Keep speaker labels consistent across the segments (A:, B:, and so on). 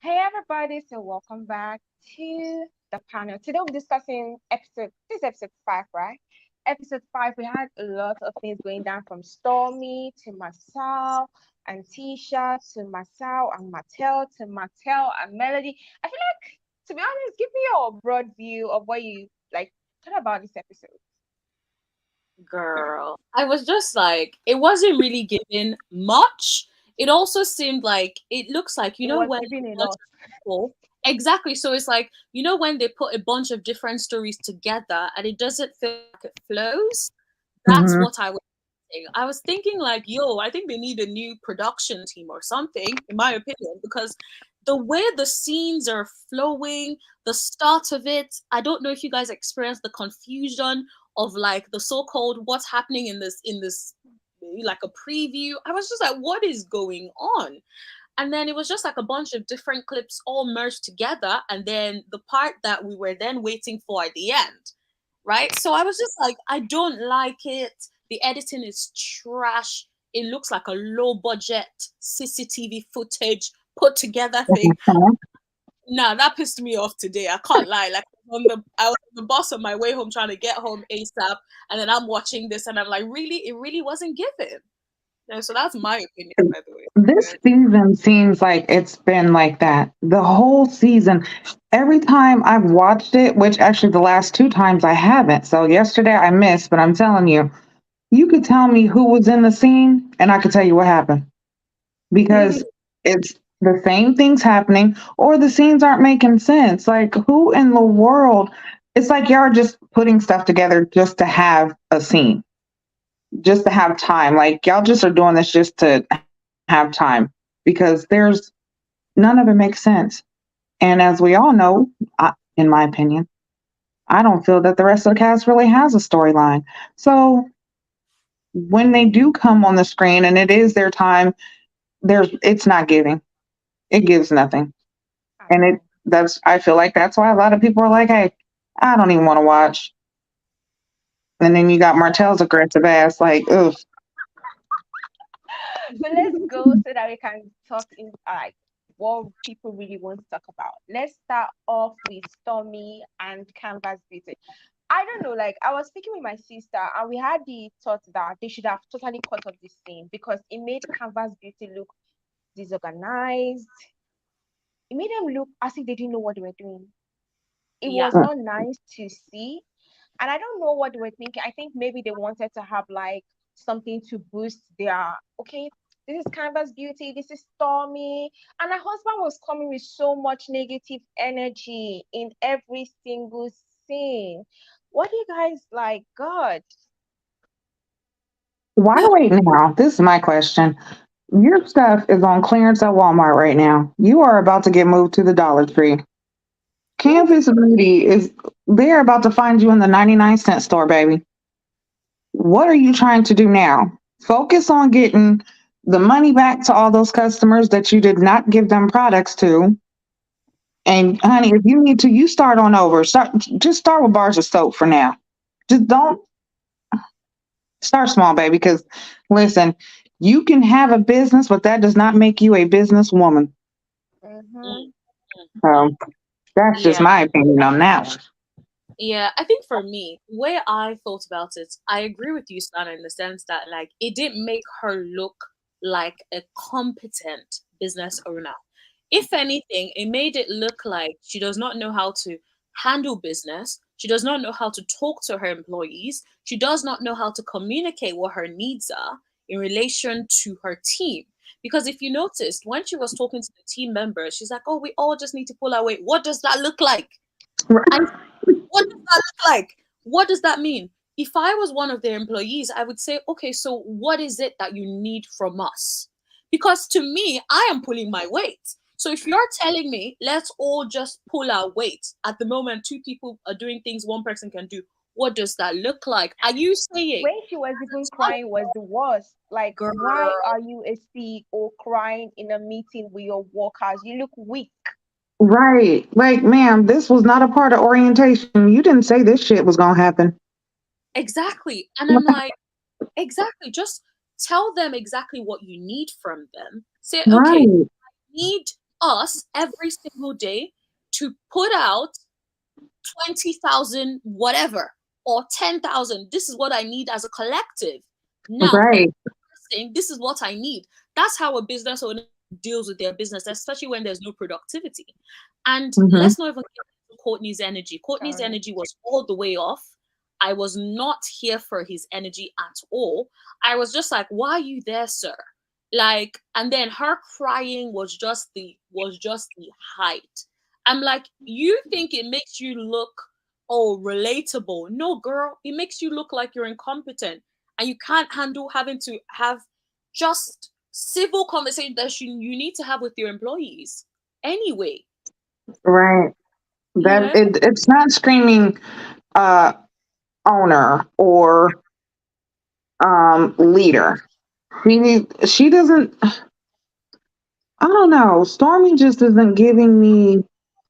A: Hey everybody, so welcome back to the panel. Today we're discussing this is episode 5, right? Episode 5, we had a lot of things going down from Stormi to Marsau and Tisha to Marsau and Martell to Martell and Melody. I feel like, to be honest, give me your broad view of what you like thought about this episode.
B: Girl, I was just like, it wasn't really giving much. It also seemed like it looks like,
A: It was
B: when
A: giving
B: a
A: a
B: bunch
A: lot.
B: of people exactly. So it's like, when they put a bunch of different stories together and it doesn't feel like it flows. That's
C: Hmm.
B: what I was thinking. I was thinking like, yo, I think they need a new production team or something, in my opinion, because the way the scenes are flowing, the start of it, I don't know if you guys experienced the confusion of like the so-called what's happening in this like a preview. I was just like, what is going on? And then it was just like a bunch of different clips all merged together, and then the part that we were then waiting for at the end, right? So I was just like, I don't like it. The editing is trash. It looks like a low budget CCTV footage put together thing. Nah, that pissed me off today. I can't lie. Like I was on the bus on my way home trying to get home ASAP, and then I'm watching this, and I'm like, really, it really wasn't given. Yeah, so that's my opinion, by the way.
C: This season seems like it's been like that the whole season. Every time I've watched it, which actually the last two times I haven't. So yesterday I missed, but I'm telling you, you could tell me who was in the scene and I could tell you what happened because it's the same things happening or the scenes aren't making sense. Like, who in the world? It's like y'all are just putting stuff together just to have a scene, just to have time. Like, y'all just are doing this just to have time because none of it makes sense. And as we all know, in my opinion, I don't feel that the rest of the cast really has a storyline. So when they do come on the screen and it is their time, it's not giving. It gives nothing.
A: At
C: And
A: all.
C: I feel like that's why a lot of people are like, hey, I don't even want to watch. And then you got Martell's aggressive ass, like, ugh.
A: But let's go so that we can talk in like what people really want to talk about. Let's start off with Stormy and Canvas Beauty. I don't know, like I was speaking with my sister and we had the thought that they should have totally cut off this scene because it made Canvas Beauty look disorganized. It made them look as if they didn't know what they were doing. It
B: Yeah.
A: was not nice to see. And I don't know what they were thinking. I think maybe they wanted to have like something to boost their okay. This is Canvas Beauty, this is Stormy. And her husband was coming with so much negative energy in every single scene. What do you guys like? God.
C: Why wait now? This is my question. Your stuff is on clearance at Walmart right now. You are about to get moved to the Dollar Tree.
A: Ooh,
C: Campus Beauty is they're about to find you in the 99-cent store, baby. What are you trying to do now? Focus on getting the money back to all those customers that you did not give them products to. And honey, if you need to, you start on over. Just start with bars of soap for now. Just don't start small, baby, because listen, you can have a business, but that does not make you a businesswoman.
B: Mm,
A: mm-hmm.
B: mm.
C: So that's just
B: Yeah.
C: my opinion on that one.
B: Yeah, I think for me, the way I thought about it, I agree with you, Sana, in the sense that like it didn't make her look like a competent business owner. If anything, it made it look like she does not know how to handle business. She does not know how to talk to her employees. She does not know how to communicate what her needs are in relation to her team. Because if you noticed, when she was talking to the team members, she's like, oh, we all just need to pull our weight. What does that look like? I what does that look like? What does that mean? If I was one of their employees, I would say, okay, so what is it that you need from us? Because to me, I am pulling my weight. So if you're telling me, let's all just pull our weight, at the moment, two people are doing things one person can do, what does that look like? Are you saying,
A: When she was even crying was the worst. Like,
B: girl,
A: why are you a CEO crying in a meeting with your workers? You look weak.
C: Right. Like, ma'am, this was not a part of orientation. You didn't say this shit was gonna happen.
B: exactly. And I'm like, exactly. Just tell them exactly what you need from them. Say, okay,
C: Right.
B: need us every single day to put out 20,000 whatever or 10,000. This is what I need as a collective. Now,
C: Right.
B: saying this is what I need. That's how a business owner deals with their business, especially when there's no productivity. And
C: Mm-hmm.
B: let's not even get into Courtney's energy. Courtney's
A: Sorry.
B: energy was all the way off. I was not here for his energy at all. I was just like, why are you there, sir? Like, and then her crying was just the height. I'm like, you think it makes you look relatable? No, girl, it makes you look like you're incompetent and you can't handle having to have just civil conversation that you need to have with your employees anyway.
C: Right.
B: You
C: That
B: know,
C: it's not screaming uh owner or leader. She doesn't, I don't know. Stormy just isn't giving me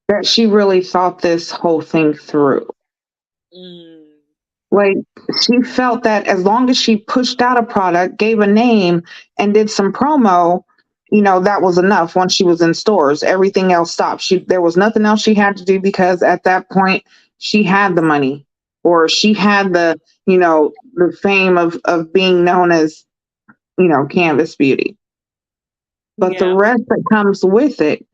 C: that she really thought this whole thing through.
B: mm,
C: Like, she felt that as long as she pushed out a product, gave a name, and did some promo, that was enough. Once she was in stores, everything else stopped. There was nothing else she had to do, because at that point she had the money, or she had the fame of being known as, Canvas Beauty. But the
B: yeah,
C: rest that comes with it,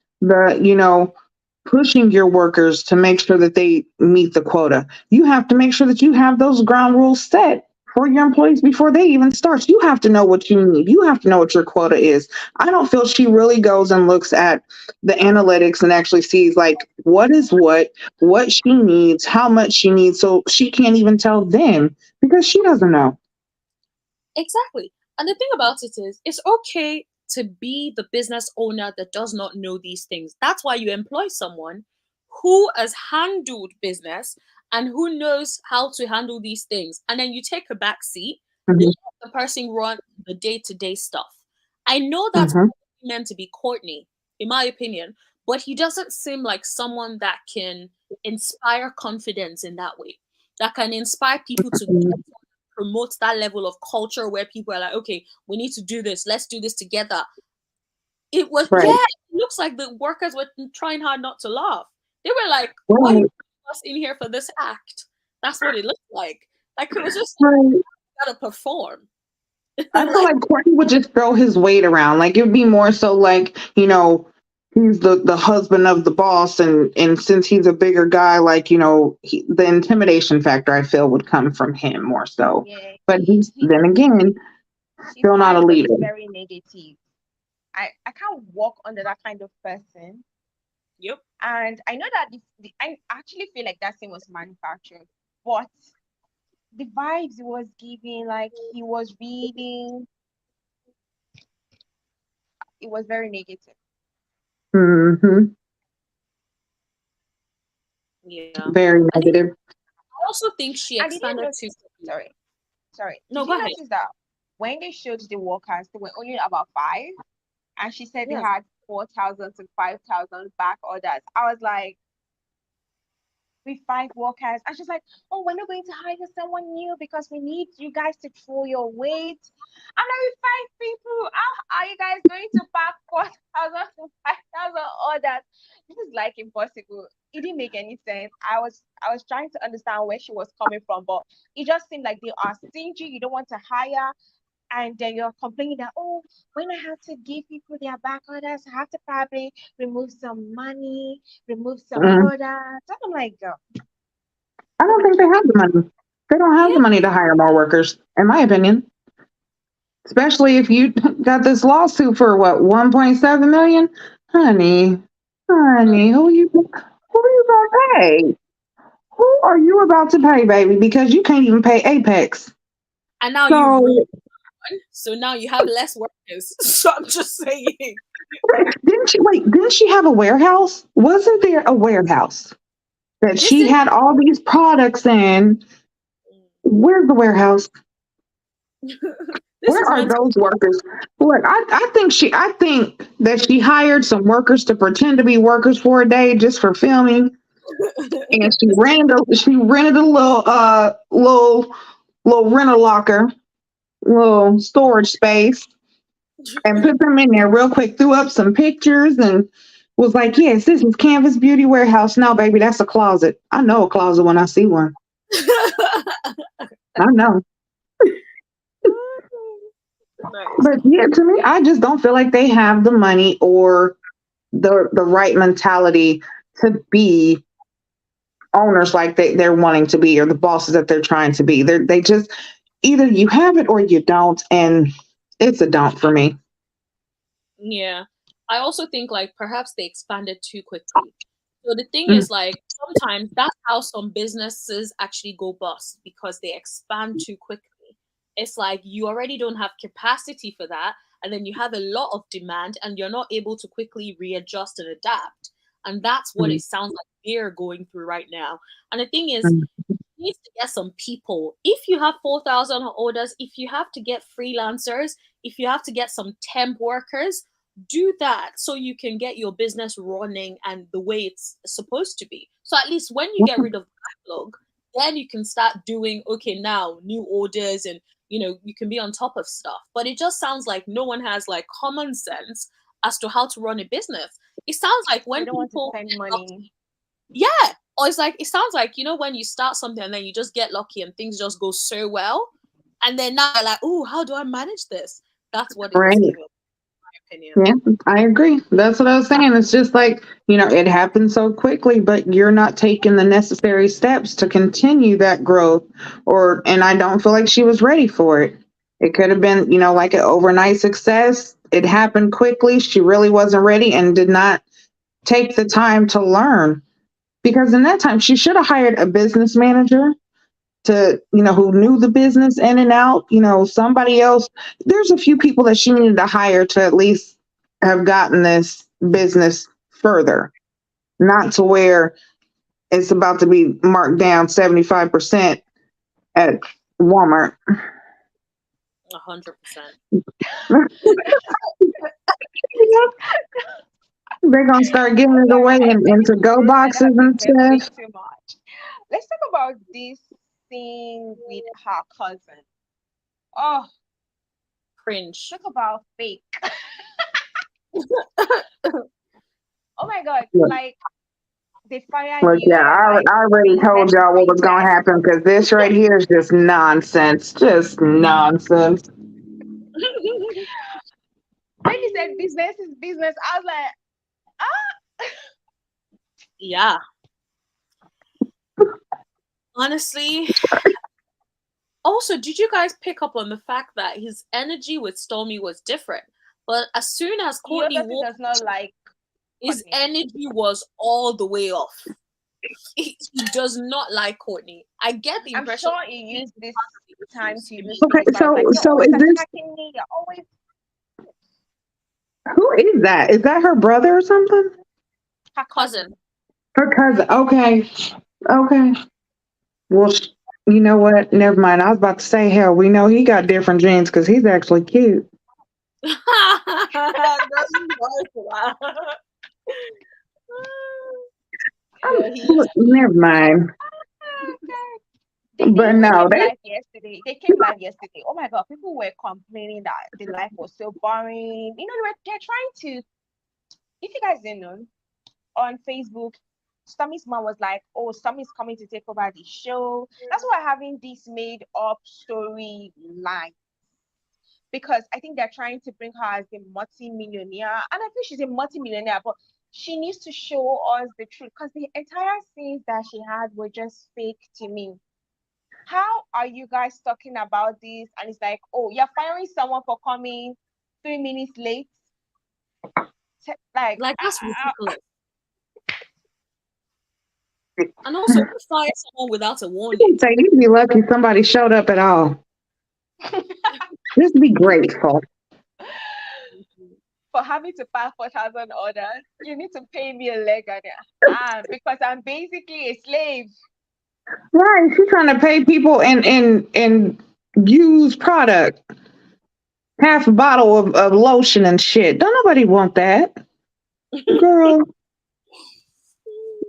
C: pushing your workers to make sure that they meet the quota. You have to make sure that you have those ground rules set for your employees before they even start. You have to know what you need. You have to know what your quota is. I don't feel she really goes and looks at the analytics and actually sees like what is what she needs, how much she needs. So she can't even tell them because she doesn't know.
B: exactly. And the thing about it is, it's okay to be the business owner that does not know these things. That's why you employ someone who has handled business and who knows how to handle these things. And then you take a back seat, let
C: Mhm,
B: the person run the day-to-day stuff. I know that's
C: mhm,
B: meant to be Courtney, in my opinion, but he doesn't seem like someone that can inspire confidence in that way, that can inspire people to
C: mhm.
B: promote that level of culture where people are like, okay, we need to do this, let's do this together. It was,
C: Right.
B: yeah, it looks like the workers were trying hard not to laugh. They were like, why are you
C: Right.
B: putting us in here for this act? That's what it looked like. Like it was just like,
C: Right.
B: gotta perform.
C: I feel
B: Like,
C: like Courtney would just throw his weight around. Like, it'd be more so like, he's the husband of the boss, and since he's a bigger guy, like, the intimidation factor I feel would come from him more so.
A: Yeah,
C: But he's then again
A: he's
C: still not a
A: fine, but
C: leader.
A: he's very negative. I can't walk under that kind of person.
B: yep.
A: And I know that I actually feel like that scene was manufactured, but the vibes he was giving, like he was reading, it was very negative.
C: Hmm.
B: Yeah.
C: Very
B: I think
C: negative.
B: I also think she
A: And did you
B: expanded too
A: notice?
B: quickly.
A: Sorry.
B: No,
A: Did
B: go
A: you
B: ahead.
A: notice that when they showed the workers, they were only about five, and she said they
B: Yeah.
A: had 4,000 to 5,000 back orders. I was like, with five workers. And she's like, oh, we're not going to hire someone new because we need you guys to throw your weight. And now with five people, how are you guys going to pack 4,000 to 5,000 orders? This is like impossible. It didn't make any sense. I was trying to understand where she was coming from, but it just seemed like they are stingy. You don't want to hire, and then you're complaining that, oh, when I have to give people their back orders, I have to probably remove some money, remove some
C: Mm.
A: orders. So I'm like, girl,
C: I don't think they have the money. They don't have
B: Yeah.
C: the money to hire more workers, in my opinion. Especially if you got this lawsuit for what, 1.7 million? Honey, honey, who you gonna pay? Who are you about to pay, baby? Because you can't even pay Apex.
B: And now you've
C: So
B: ruined one. So now you have less workers. So I'm just saying.
C: didn't she have a warehouse? Wasn't there a warehouse that
B: This
C: she
B: is
C: had all these products in? Where's the warehouse?
B: this
C: Where
B: is
C: are
B: meant to
C: those workers? Look, I think that she hired some workers to pretend to be workers for a day just for filming, and she rented a little rental locker, little storage space, and put them in there real quick. Threw up some pictures and was like, yes, this is Canvas Beauty Warehouse. No, baby, that's a closet. I know a closet when I see one. I know.
B: Nice.
C: But yeah, to me, I just don't feel like they have the money or the right mentality to be owners like they're wanting to be or the bosses that they're trying to be. They just either you have it or you don't, and it's a don't for me.
B: Yeah. I also think like perhaps they expanded too quickly. So the thing
C: Mm,
B: is like sometimes that's how some businesses actually go bust because they expand too quickly. It's like you already don't have capacity for that, and then you have a lot of demand and you're not able to quickly readjust and adapt. And that's what
C: mm,
B: it sounds like they're going through right now. And the thing is,
C: mm.
B: needs to get some people. If you have 4,000 orders, if you have to get freelancers, if you have to get some temp workers, do that so you can get your business running and the way it's supposed to be. So at least when you get rid of the backlog, then you can start doing, okay, now new orders and you can be on top of stuff. But it just sounds like no one has like common sense as to how to run a business. It sounds like
A: They
B: when
A: don't want to
B: people
A: spend
B: get
A: money.
B: yeah. Or it's like it sounds like when you start something and then you just get lucky and things just go so well, and then now you're like, oh, how do I manage this? That's what it's
C: Right.
B: giving, in my opinion.
C: Yeah, I agree. That's what I was saying. It's just like, it happened so quickly, but you're not taking the necessary steps to continue that growth and I don't feel like she was ready for it. It could have been, like an overnight success. It happened quickly. She really wasn't ready and did not take the time to learn because in that time she should have hired a business manager to who knew the business in and out, somebody else. There's a few people that she needed to hire to at least have gotten this business further, not to where it's about to be marked down 75% at Walmart.
B: 100%.
C: They're gonna start giving
A: Oh
C: it
A: God,
C: away
A: I
C: in
A: think
C: to
A: we've
C: go
A: roasted
C: boxes
A: her
C: and
A: business way
C: stuff.
A: too much. Let's talk about this thing with her cousin. Oh,
B: Cringe.
A: talk about fake. Oh my God,
C: Look,
A: like they fired
C: look, yeah,
A: you and like
C: I already
A: they
C: told
A: left you
C: y'all
A: for
C: what
A: you
C: was gonna
A: left.
C: happen because this right here is just nonsense. Just nonsense.
A: When you said business is business, I was like, ah.
B: Yeah. Honestly. Also, did you guys pick up on the fact that his energy with Stormy was different? But as soon as
A: He
B: Courtney
A: obviously
B: walked,
A: does not like
B: his
A: Courtney.
B: energy was all the way off. He does not like Courtney. I get the
A: I'm
B: impression
A: sure he used this time to even
C: Okay,
A: speak about like, you're
C: so
A: always
C: is this
A: attacking me. You're always
C: who is that? Is that her brother or something?
A: her
B: cousin.
A: cousin.
C: Her cousin. Okay, okay. Well, you know what? Never mind. I was about to say, hell, we know he got different genes because he's actually cute.
B: Girl, you was wild. Yeah, he is cute.
C: Never mind.
A: Oh, God. They
C: But
A: even
C: no,
A: came live yesterday. They came live yesterday. Oh my God, people were complaining that the life was so boring. They're trying to. If you guys didn't know, on Facebook, Stormy's mom was like, "Oh, Stormy's coming to take over the show." That's why having this made up storyline because I think they're trying to bring her as a multi-millionaire, and I think she's a multi-millionaire, but she needs to show us the truth because the entire scenes that she had were just fake to me. How are you guys talking about this? And it's like, oh, you're firing someone for coming 3 minutes late. Like,
B: like that's ridiculous. And also, who fires someone without a warning?
C: say you'd be lucky somebody showed up at all. Just be grateful.
A: for having to pass 4,000 orders, you need to pay me a leg on it. Because I'm basically a slave.
C: Right? She's trying to pay people in used product, half a bottle of lotion and shit. Don't nobody want that, girl.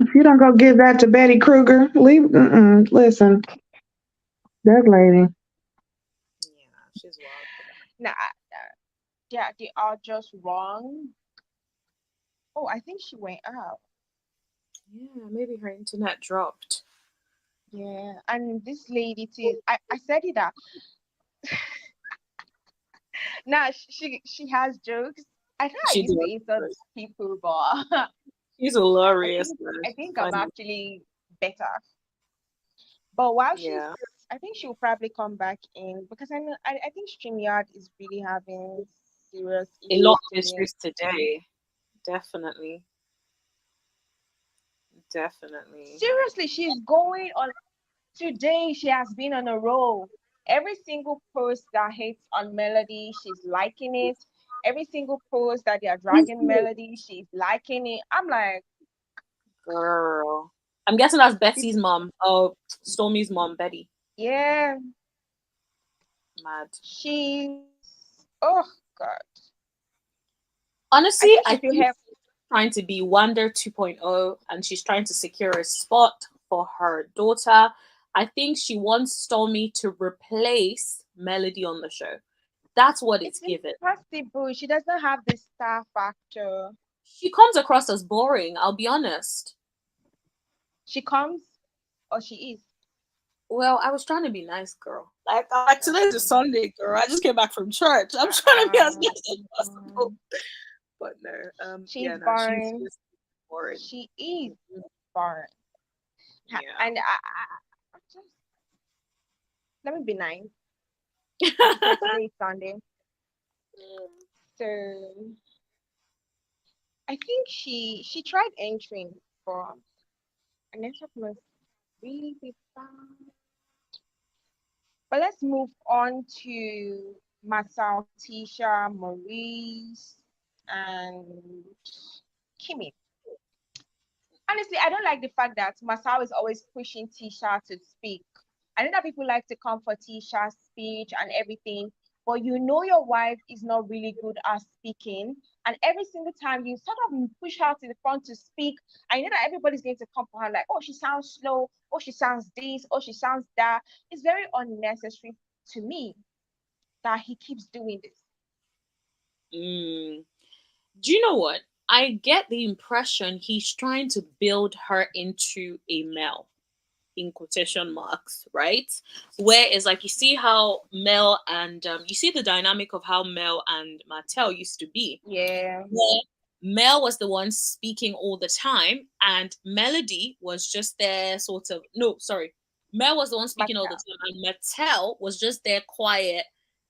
C: If you don't go give that to Betty Kruger, leave. Listen, that lady.
B: Yeah, she's wild.
A: Nah, yeah, they are just wrong. Oh, I think she went out.
B: Yeah, maybe her internet dropped.
A: Yeah, and this lady too. I said it that now she has jokes. I know I
B: She
A: used to
B: did.
A: insult people, but I
B: She's hilarious,
A: think
B: man.
A: I
B: She's
A: think I'm
B: funny.
A: actually better. But while she's,
B: Yeah.
A: I think she'll probably come back in because I know I think StreamYard is really having serious
B: A lot
A: issues
B: of
A: today.
B: issues today. Definitely. Definitely.
A: Seriously, she's going on today. She has been on a roll. Every single post that hits on Melody, she's liking it. Every single post that they are dragging Melody, she's liking it. I'm like,
B: Girl. I'm guessing that's
A: this,
B: Betsy's mom. Oh, Stormi's mom, Betty.
A: yeah,
B: Mad.
A: she's, oh God. I
B: Honestly,
A: think
B: I
A: if you
B: think
A: have,
B: she's trying to be Wanda 2.0 and she's trying to secure a spot for her daughter. I think she wants Stormy to replace Melody on the show. That's what it's
A: it's
B: given.
A: impossible. She doesn't have the star factor.
B: She comes across as boring, I'll be honest.
A: She comes or she is.
B: Well, I was trying to be nice, girl. Like today's a
A: Um,
B: Sunday, girl. I just came back from church. I'm trying to be as
A: um,
B: nice as possible. But no, yeah,
A: she's
B: no, she's
A: boring.
B: just boring.
A: She is boring.
B: Yeah.
A: And I just, let me be nice because today is Sunday. So I think she tried entering for a network must really be fun. But let's move on to Marsau, Tisha, Maurice, and Kimmi. Honestly, I don't like the fact that Marsau is always pushing Tisha to speak. I know that people like to come for Tisha's speech and everything, but you know your wife is not really good at speaking. And every single time you sort of push her to the front to speak, I know that everybody's going to come for her like, oh, she sounds slow, oh, she sounds this, oh, she sounds that. It's very unnecessary to me that he keeps doing this.
B: Mm. Do you know what? I get the impression he's trying to build her into a male, in quotation marks, right? Where it's like you see how Mel and you see the dynamic of how Mel and Martell used to be.
A: Yeah.
B: Where Mel was the one speaking all the time, and Melody was just there, sort of. No, sorry, Mel was the one speaking all the
A: Martell.
B: time, and Martell was just there, quiet,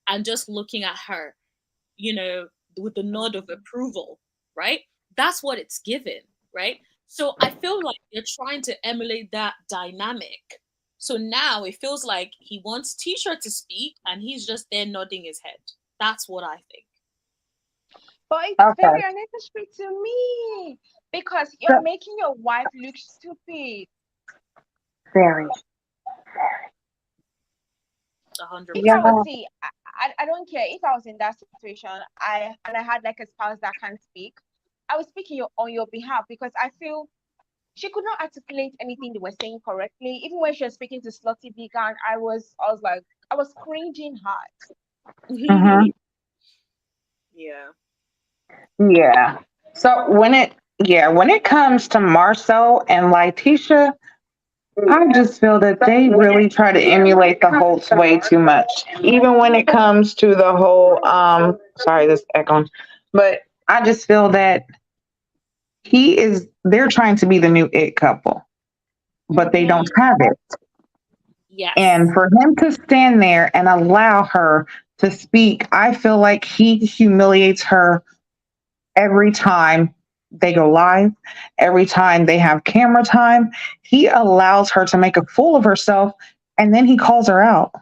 B: and just looking at her, you know, with the nod of
A: Mhm.
B: approval, right? That's what it's given, right? So I feel like they're trying to emulate that dynamic. So now it feels like he wants T-shirt to speak and he's just there nodding his head. That's what I think.
A: But it's very
C: Okay.
A: unnecessary to me because you're
C: So,
A: making your wife look stupid.
C: very.
B: hundred
A: If I
B: percent.
A: was
C: Yeah.
A: see, I don't care if I was in that situation. I had like a spouse that can't speak. I was speaking on your behalf because I feel she could not articulate anything they were saying correctly. Even when she was speaking to Slutty Vegan, I was like I was cringing hard.
C: Hmm.
B: Yeah.
C: Yeah. So when it comes to Marcel and Latisha, I just feel that they really try to emulate the Holt's way too much. Even when it comes to the whole sorry, this echoing, but I just feel that they're trying to be the new it couple, but they don't
A: Mm-hmm.
C: have it. And
B: Yes.
C: for him to stand there and allow her to speak, I feel like he humiliates her every time they go live, every time they have camera time. He allows her to make a fool of herself and then he calls her out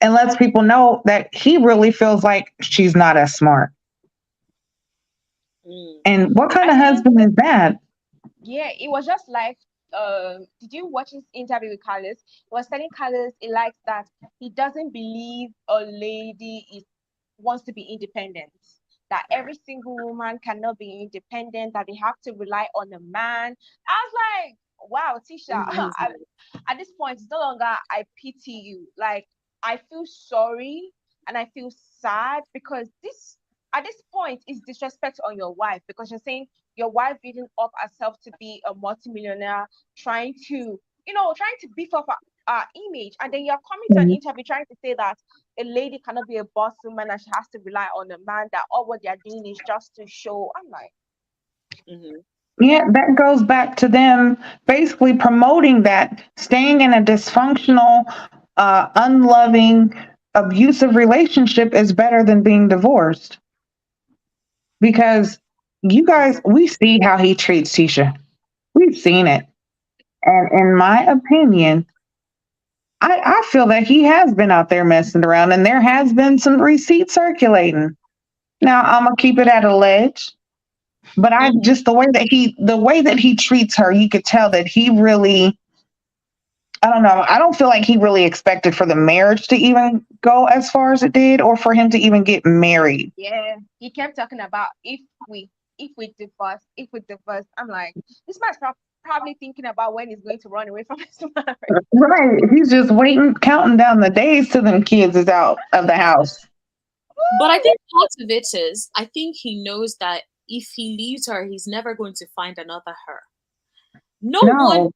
C: and lets people know that he really feels like she's not as smart.
B: Mm.
C: And what kind
A: I
C: of
A: think
C: husband is that?
A: yeah, it was just like did you watch his interview with Carlos? He was telling Carlos he likes that he doesn't believe a lady is wants to be independent. That every single woman cannot be independent, that they have to rely on a man. I was like, wow, Tisha, at this point, it's no longer I pity you. Like I feel sorry and I feel sad because at this point it's disrespect on your wife, because you're saying your wife building up herself to be a multimillionaire, trying to, trying to beef up our image, and then you're coming to an
C: Mhm.
A: interview trying to say that a lady cannot be a boss woman and she has to rely on a man, that all what they're doing is just to show. I'm like,
B: Mm-hmm.
C: Yeah, that goes back to them basically promoting that staying in a dysfunctional, unloving, abusive relationship is better than being divorced. Because you guys,
B: Exactly.
C: we see how he treats Tisha. We've seen it. And in my opinion, I feel that he has been out there messing around and there has been some receipts circulating. Now I'm gonna keep it at a ledge. But I
B: Mm-hmm.
C: just the way that he treats her, you could tell that he really, I don't know. I don't feel like he really expected for the marriage to even go as far as it did or for him to even get married.
A: yeah, he kept talking about we if we divorce. I'm like, this man's probably thinking about when he's going to run away from his marriage.
C: Right. He's just waiting, counting down the days till them kids is out of the house.
B: But I think part of it is, I think he knows that if he leaves her, he's never going to find another her. No one
C: No.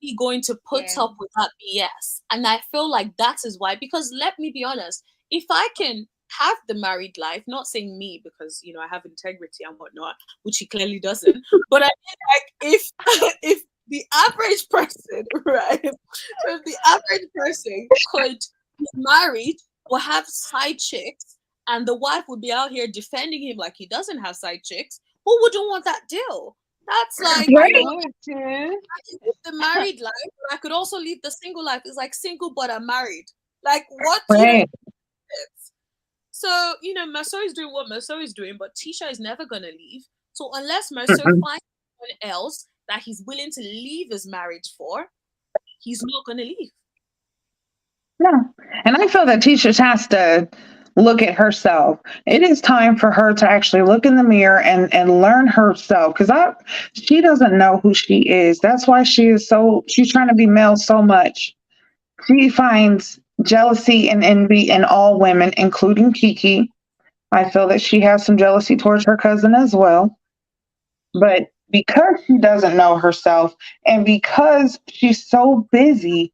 B: is going to put
A: Yeah.
B: up with that BS. And I feel like that is why, because let me be honest, if I can have the married life, not saying me because, I have integrity and whatnot, which he clearly doesn't, but I mean, like, if, if the average person, right? So if the average person could be married or have side chicks, and the wife would be out here defending him like he doesn't have side chicks, who wouldn't want that deal? That's like,
A: I
C: Right.
A: would too.
B: I can live the married life, but I could also live the single life. It's like single but I'm married. Like, what do you know?
C: Right.
B: So, Marsau is doing what Marsau is doing, but Tisha is never gonna leave. So unless Marsau
C: Mm-mm.
B: finds someone else that he's willing to leave his marriage for, he's not gonna leave.
C: No. And I feel that Tisha has to look at herself. It is time for her to actually look in the mirror and learn herself because I she doesn't know who she is. That's why she's trying to be male so much. She finds jealousy and envy in all women, including Kiki. I feel that she has some jealousy towards her cousin as well.
B: Mm-hmm.
C: But because she doesn't know herself and because she's so busy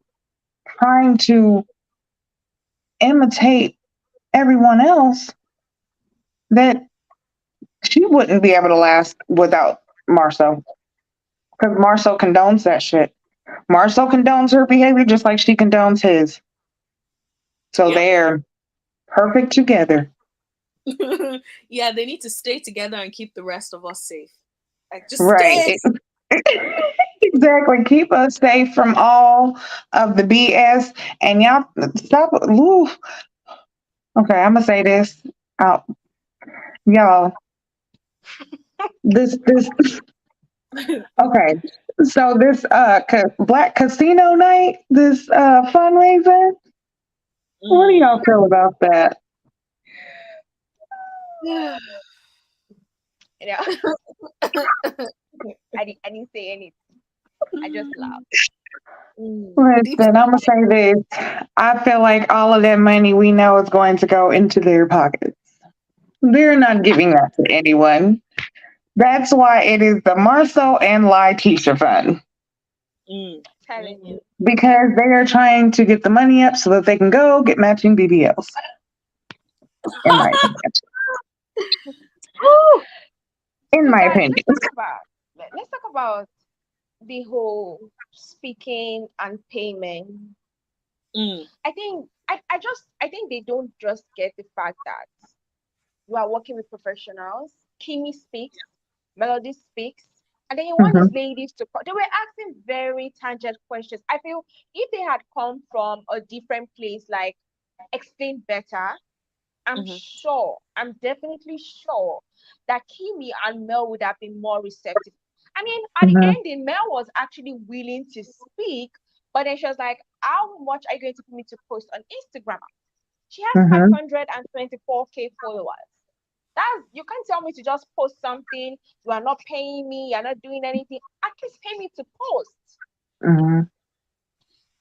C: trying to imitate everyone else, that she wouldn't be able to last without Marcel. Because Marcel condones that shit. Marcel condones her behavior just like she condones his. So
B: Yep.
C: they're perfect together.
B: Yeah, they need to stay together and keep the rest of us safe. Like, just
C: Right.
B: stay.
C: Exactly. Keep us safe from all of the BS. And y'all stop. Ooh. Okay, I'm gonna say this. Out, y'all. This. Okay. So this Black Casino night, this fundraiser. What do y'all
B: Mm.
C: feel about that?
A: You know, I didn't say anything. I just laughed.
B: Deep.
C: Listen, I'm gonna say this. I feel like all of that money we know is going to go into their pockets. They're not giving that to anyone. That's why it is the Marsau and Latisha Fund
B: Mm.
A: Telling
B: Mm.
A: you.
C: because they are trying to get the money up so that they can go get matching BBLs. In my opinion.
B: Woo!
C: In
A: So
C: my
A: guys,
C: opinion.
A: let's talk about the whole speaking and payment.
B: Mm.
A: I think they don't just get the fact that you are working with professionals. Kimmi speaks, Melody speaks, and then you want these
C: Mhm,
A: ladies to they were asking very tangent questions. I feel if they had come from a different place, like explain better,
B: Mhm.
A: I'm definitely sure that Kimmi and Mel would have been more receptive. I mean, at the
C: mhm,
A: ending, Mel was actually willing to speak, but then she was like, how much are you going to put me to post on Instagram? She has
C: mhm.
A: 524K followers. You can't tell me to just post something. You are not paying me, you're not doing anything. At least pay me to post.
C: Mhm.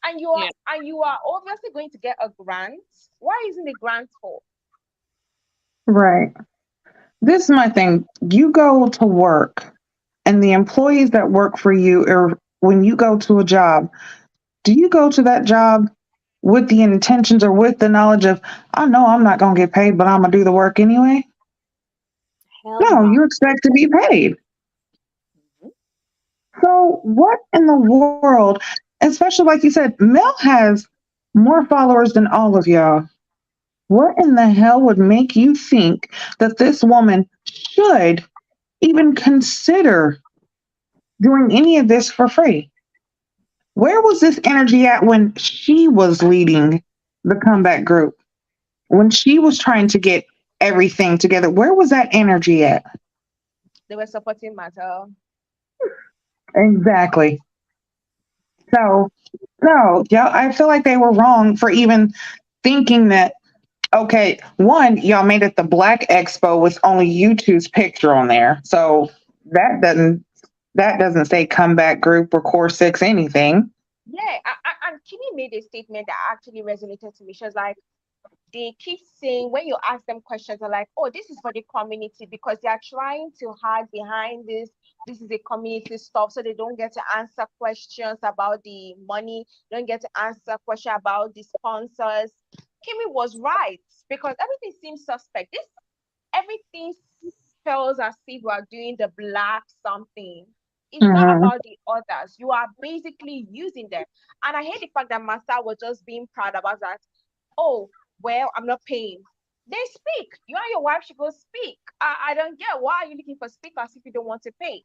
A: And
B: Yeah.
A: you are obviously going to get a grant. Why isn't the grant for?
C: Right. this is my thing. You go to work, and the employees that work for you, or when you go to a job, do you go to that job with the intentions or with the knowledge of, I know I'm not going to get paid, but I'm going to do the work anyway?
B: Hell
C: No,
B: no.
C: you expect to be paid.
B: Mhm.
C: So, what in the world, especially like you said, Mel has more followers than all of y'all. What in the hell would make you think that this woman should even consider doing any of this for free? Where was this energy at when she was leading the comeback group? When she was trying to get everything together, where was that energy at?
A: They were supporting Martell.
C: Exactly. So, no, yeah, I feel like they were wrong for even thinking that. Okay, one, y'all made it the Black Expo with only you two's picture on there, so that doesn't that doesn't say comeback group or core six anything.
A: Yeah, and Kimmy made a statement that actually resonated to me. She was like, they keep saying when you ask them questions, they're like, oh, this is for the community because they are trying to hide behind this. This is a community stuff, so they don't get to answer questions about the money, don't get to answer questions about the sponsors. Kimmy was right because everything seems suspect. This everything feels as if we are doing the black something. It's not
C: Hmm.
A: about the others. You are basically using them. And I hate the fact that Marsau was just being proud about that. Oh, well, I'm not paying. They speak. You and your wife should go speak. I don't get why are you looking for speakers if you don't want to pay?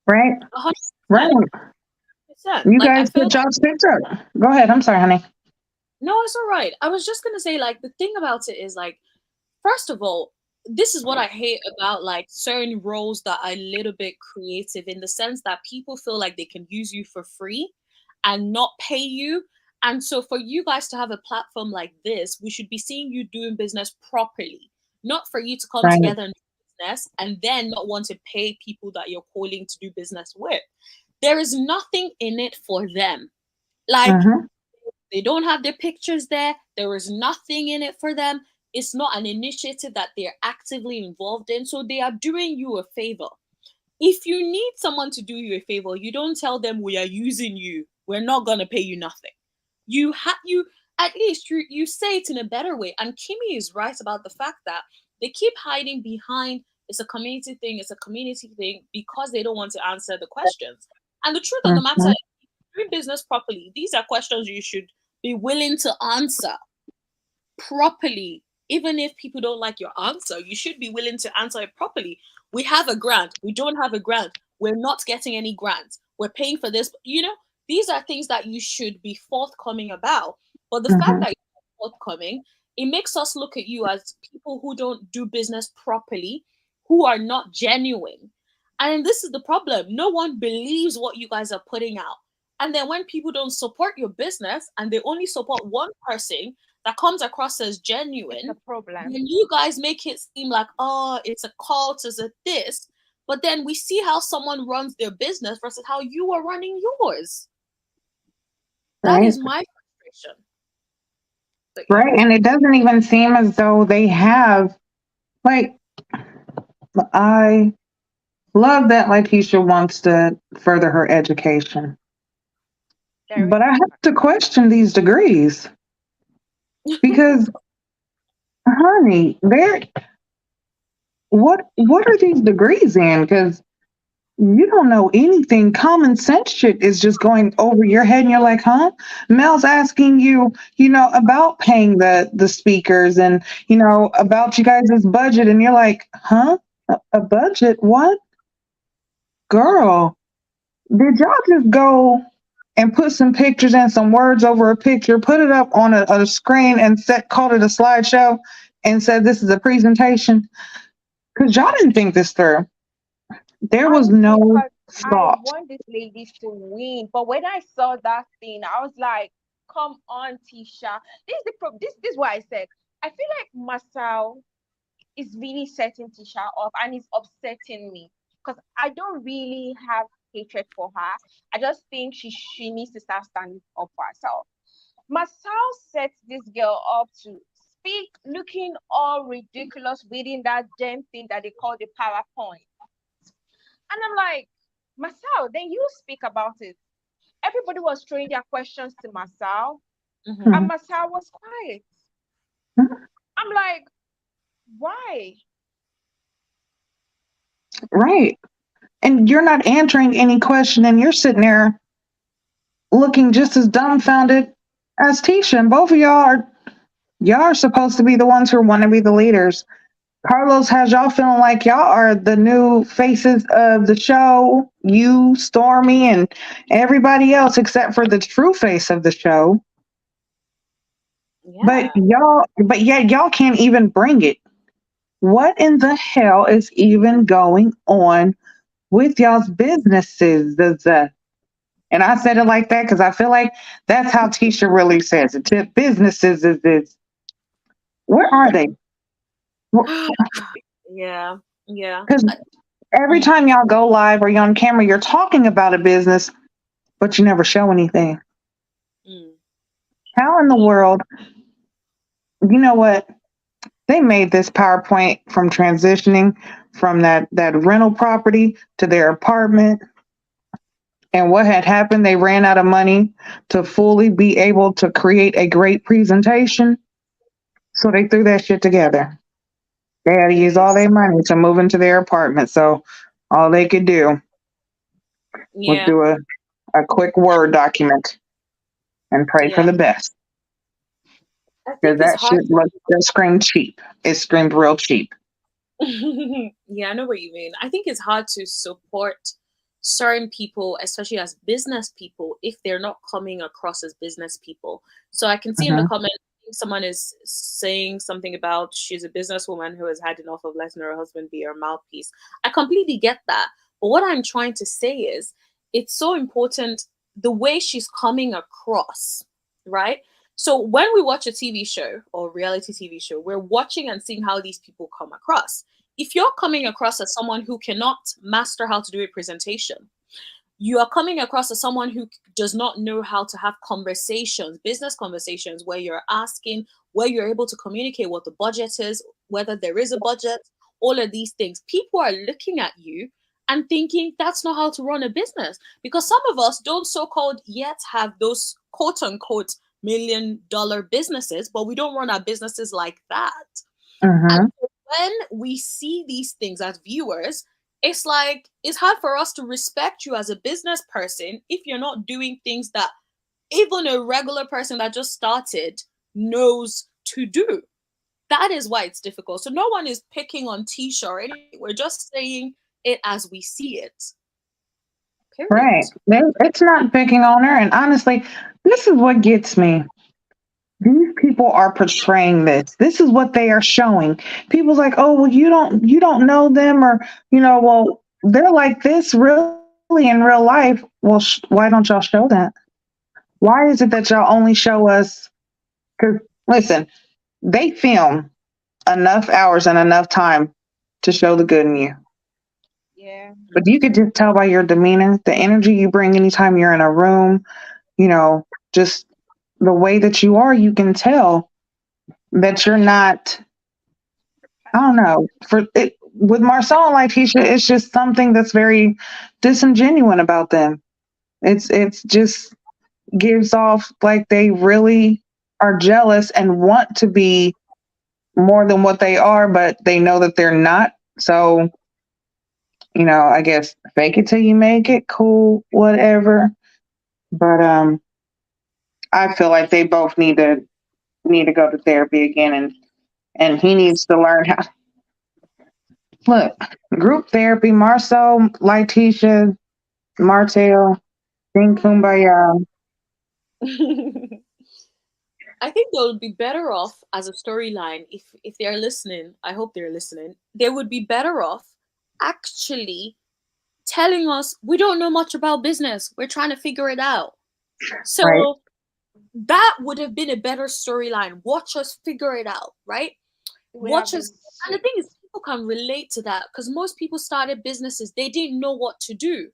C: Right,
B: 100%.
C: right.
B: 100%.
C: You
B: Like, I
C: guys,
B: feel
C: good job, Spencer. Go ahead. I'm sorry, honey.
B: no, it's all right. I was just gonna say, like, the thing about it is, like, first of all, this is what I hate about like certain roles that are a little bit creative in the sense that people feel like they can use you for free and not pay you. And so for you guys to have a platform like this, we should be seeing you doing business properly, not for you to come
C: Right.
B: together and do business and then not want to pay people that you're calling to do business with. There is nothing in it for them. Like,
C: Hmm.
B: they don't have their pictures there. There is nothing in it for them. It's not an initiative that they're actively involved in. So they are doing you a favor. If you need someone to do you a favor, you don't tell them we are using you. We're not gonna pay you nothing. You at least you say it in a better way. And Kimmy is right about the fact that they keep hiding behind it's a community thing, it's a community thing because they don't want to answer the questions. And the truth of the matter
C: Hmm.
B: is doing business properly, these are questions you should be willing to answer properly. Even if people don't like your answer, you should be willing to answer it properly. We have a grant, we don't have a grant, we're not getting any grants, we're paying for this. These are things that you should be forthcoming about. But the fact
C: Hmm.
B: that you're forthcoming, it makes us look at you as people who don't do business properly, who are not genuine. And this is the problem. No one believes what you guys are putting out. And then when people don't support your business and they only support one person that comes across as
A: It's a
B: genuine,
A: problem.
B: then you guys make it seem like, oh, it's a cult, it's a this. But then we see how someone runs their business versus how you are running yours. That
C: Right.
B: is my frustration. But yeah.
C: Right. And it doesn't even seem as though they have, like, I love that Latisha wants to further her education,
A: Very
C: but I have to
A: important.
C: question these degrees because, honey, they're what are these degrees in? Because you don't know anything. Common sense shit is just going over your head, and you're like, huh? Mel's asking you, about paying the speakers and about you guys' budget, and you're like, huh? A budget? What? Girl, did y'all just go and put some pictures and some words over a picture, put it up on a screen and called it a slideshow and said this is a presentation? Because y'all didn't think this through. There was
A: Honestly,
C: no
A: because I
C: thought.
A: want these ladies to win. But when I saw that thing, I was like, come on, Tisha. This is what I said. I feel like Marsau is really setting Tisha off and it's upsetting me because I don't really have hatred for her. I just think she needs to start standing up for herself. Marsau sets this girl up to speak looking all ridiculous within that damn thing that they call the PowerPoint. And I'm like, Marsau, then you speak about it. Everybody was throwing their questions to Marsau, and Marsau was quiet. I'm like, why?
C: Right. And you're not answering any question, and you're sitting there looking just as dumbfounded as Tisha. And both of y'all are supposed to be the ones who want to be the leaders. Carlos has y'all feeling like y'all are the new faces of the show. You, Stormi, and everybody else except for the true face of the show.
B: Yeah.
C: But yet y'all can't even bring it. What in the hell is even going on with y'all's businesses? And I said it like that because I feel like that's how Tisha really says it. To businesses is where are they?
B: Yeah.
C: Because every time y'all go live or you're on camera, you're talking about a business, but you never show anything. How in the world? You know what? They made this PowerPoint from transitioning from that rental property to their apartment. And what had happened, they ran out of money to fully be able to create a great presentation. So they threw that shit together. They had to use all their money to move into their apartment. So all they could do was do a quick Word document and pray for the best.
B: I
C: Because
B: think it's
C: that
B: hard.
C: shit screamed cheap. It screamed real cheap.
B: Yeah, I know what you mean. I think it's hard to support certain people, especially as business people, if they're not coming across as business people. So I can see in the comment, someone is saying something about she's a businesswoman who has had enough of letting her husband be her mouthpiece. I completely get that. But what I'm trying to say is it's so important the way she's coming across, right? So when we watch a TV show or reality TV show, we're watching and seeing how these people come across. If you're coming across as someone who cannot master how to do a presentation, you are coming across as someone who does not know how to have conversations, business conversations, where you're asking, where you're able to communicate what the budget is, whether there is a budget, all of these things. People are looking at you and thinking that's not how to run a business. Because some of us don't so-called yet have those quote unquote $1 million businesses, but we don't run our businesses like that. And when we see these things as viewers, it's like it's hard for us to respect you as a business person if you're not doing things that even a regular person that just started knows to do. That is why it's difficult. So no one is picking on Tisha or anything. We're just saying it as we see it. Period.
C: Right. It's not picking on her. And honestly, this is what gets me. These people are portraying this. This is what they are showing. People's like, oh, well, you don't know them, or well, they're like this really in real life. Well, why don't y'all show that? Why is it that y'all only show us? Because listen, they film enough hours and enough time to show the good in you.
A: Yeah.
C: But you could just tell by your demeanor, the energy you bring anytime you're in a room, just the way that you are, you can tell that you're not, I don't know, with Marsau and Latisha, it's just something that's very disingenuous about them. It's just gives off like they really are jealous and want to be more than what they are, but they know that they're not. So, I guess fake it till you make it, cool, whatever. But I feel like they both need to go to therapy again, and he needs to learn how. Look, group therapy, Marsau, Latisha, Martell, sing kumbaya.
B: I think they'll be better off as a storyline if they're listening. I hope they're listening. They would be better off actually telling us we don't know much about business. We're trying to figure it out. So
C: Right.
B: that would have been a better storyline. Watch us figure it out, right? Watch us. And the thing is, people can relate to that because most people started businesses. They didn't know what to do.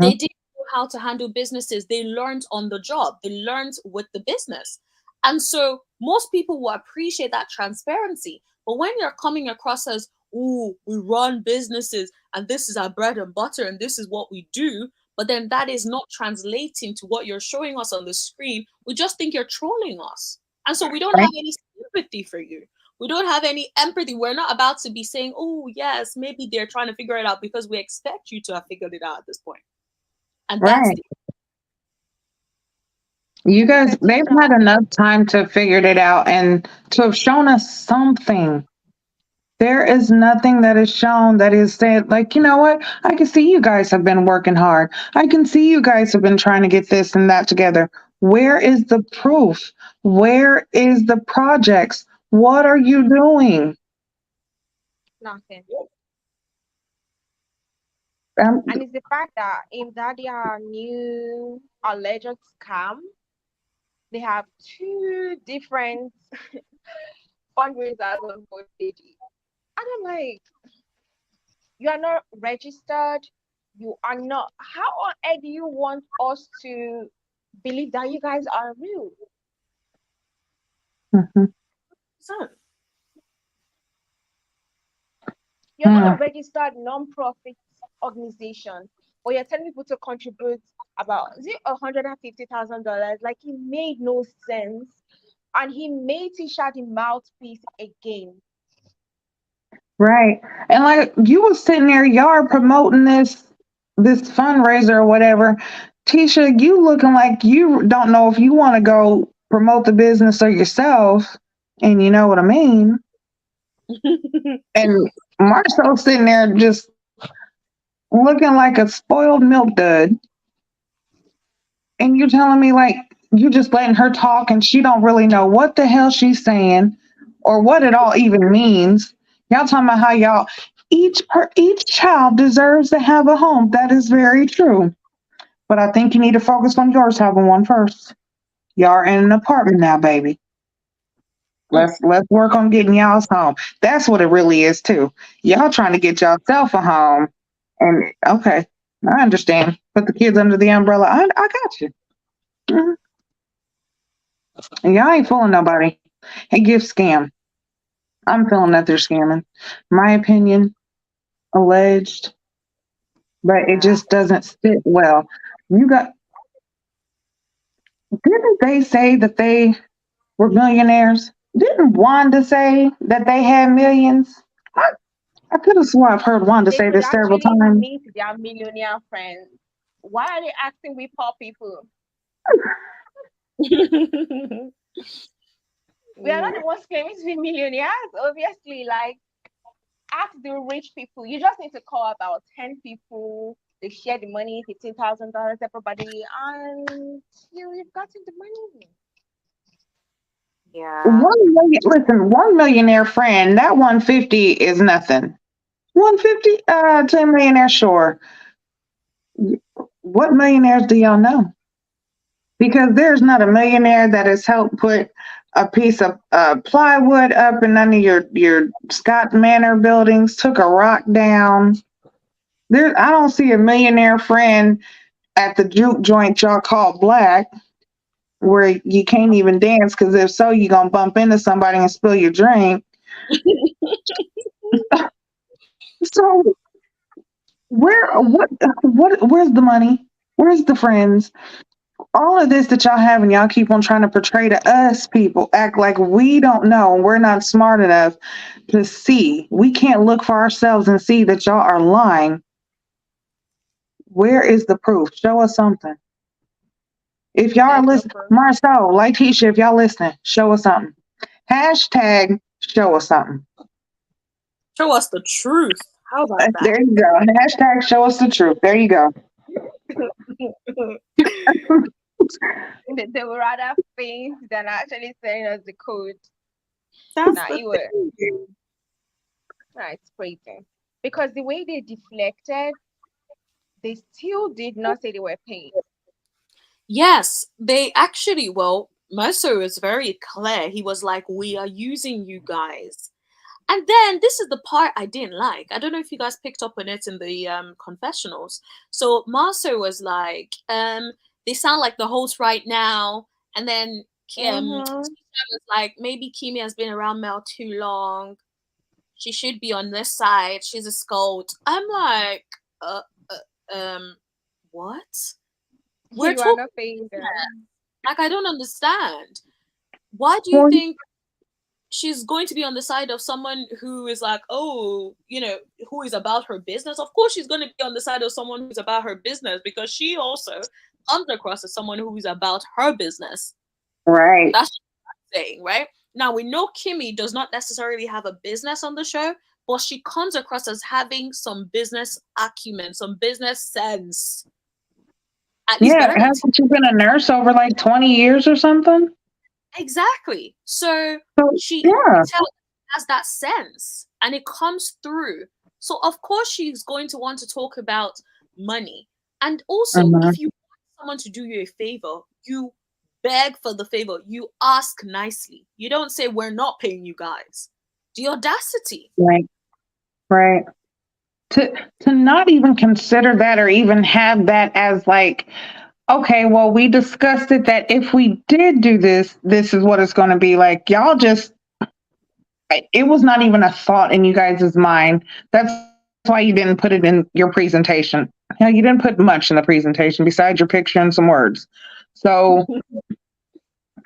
B: They didn't know how to handle businesses. They learned on the job. They learned with the business. And so most people will appreciate that transparency. But when you're coming across as, oh, we run businesses and this is our bread and butter and this is what we do, but then that is not translating to what you're showing us on the screen, we just think you're trolling us. And so we don't
C: Right?
B: have any sympathy for you. We don't have any empathy. We're not about to be saying, oh, yes, maybe they're trying to figure it out, because we expect you to have figured it out at this point. And that's
C: Right.
B: the
C: You guys, they've
A: Latisha,
C: had enough time to figure it out and to have shown us something. There is nothing that is shown that is said, like, you know what? I can see you guys have been working hard. I can see you guys have been trying to get this and that together. Where is the proof? Where is the projects? What are you doing?
A: nothing.
C: Um,
A: And it's the fact that if that their new alleged scam, they have two different fundraisers on both pages. And I'm like, you are not registered. You are not. How on earth do you want us to believe that you guys are real?
C: mhm,
B: son.
A: You're not a
C: mm.
A: registered non-profit organization, but you're telling people to contribute about, is it $150,000? Like, it made no sense. And he made Tisha the mouthpiece again.
C: Right. And like you was sitting there, y'all are promoting this fundraiser or whatever. Tisha, you looking like you don't know if you want to go promote the business or yourself. And you know what I mean? And Marsau sitting there just looking like a spoiled milk dud. And you telling me like you just letting her talk and she don't really know what the hell she's saying or what it all even means. Y'all talking about how y'all each child deserves to have a home. That is very true. But I think you need to focus on yours having one first. Y'all are in an apartment now, baby. Let's work on getting y'all's home. That's what it really is too. Y'all trying to get yourself a home. And okay, I understand. Put the kids under the umbrella. I got you. Mhm. And y'all ain't fooling nobody. Hey, gift scam. I'm feeling that they're scamming. My opinion, alleged, but it
A: Yeah.
C: just doesn't sit well. You got, didn't they say that they were millionaires? Didn't Wanda say that they had millions? I, I could have sworn I've heard Wanda
A: They
C: say
A: could
C: this several
A: actually
C: times.
A: meet their millionaire friends. Why are they asking we poor people? We are not the ones claiming to be millionaires, obviously. Like, ask the rich people. You just need to call about 10 people. They share the money, $15,000, everybody, and you've gotten the money.
B: Yeah.
C: 1 million, listen, 1 millionaire friend, that 150 is nothing. 150, 10 millionaire, sure. What millionaires do y'all know? Because there's not a millionaire that has helped put a piece of plywood up in none of your Scott Manor buildings, took a rock down. There, I don't see a millionaire friend at the juke joint y'all call black, where you can't even dance because if so, you're gonna bump into somebody and spill your drink. So where's the money? Where's the friends? All of this that y'all have and y'all keep on trying to portray to us people, act like we don't know, we're not smart enough to see. We can't look for ourselves and see that y'all are lying. Where is the proof? Show us something. If y'all are
A: There's no
C: listening,
A: proof.
C: Marsau, Latisha, if y'all listening, show us something. Hashtag show us something.
B: Show us the truth. How about
C: There you go. Hashtag show us the truth. There you go.
B: that?
A: They would rather faint than actually sending us the code.
B: That's
A: Nah,
B: the
A: it was.
B: thing.
A: Nah, it's crazy. Because the way they deflected, they still did not say they were paying.
B: Yes, they actually, well, Mercer was very clear. He was like, we are using you guys. And then this is the part I didn't like. I don't know if you guys picked up on it in the confessionals. So Marcel was like, they sound like the host right now. And then Tisha was like, maybe Kimmi has been around Mel too long. She should be on this side. She's a scold. I'm like, what? We're
A: You are
B: talking.
A: not paying them.
B: Like, I don't understand. Why do you
C: Well,
B: think she's going to be on the side of someone who is like, oh, who is about her business? Of course, she's going to be on the side of someone who's about her business, because she also comes across as someone who is about her business.
C: right.
B: That's what I'm saying, right? Now, we know Kimmi does not necessarily have a business on the show, but she comes across as having some business acumen, some business sense. At least
C: Yeah,
B: better than
C: hasn't she been a nurse over like 20 years or something?
B: exactly. So
C: So,
B: she
C: yeah.
B: has that sense, and it comes through. So of course she's going to want to talk about money. And also,
C: Mhm.
B: if you want someone to do you a favor, you beg for the favor. You ask nicely. You don't say, we're not paying you guys. The audacity.
C: Right, right. To not even consider that or even have that as like, okay, well, we discussed it that if we did do this, this is what it's going to be like. Y'all just, it was not even a thought in you guys' mind. That's why you didn't put it in your presentation. You didn't put much in the presentation besides your picture and some words. So,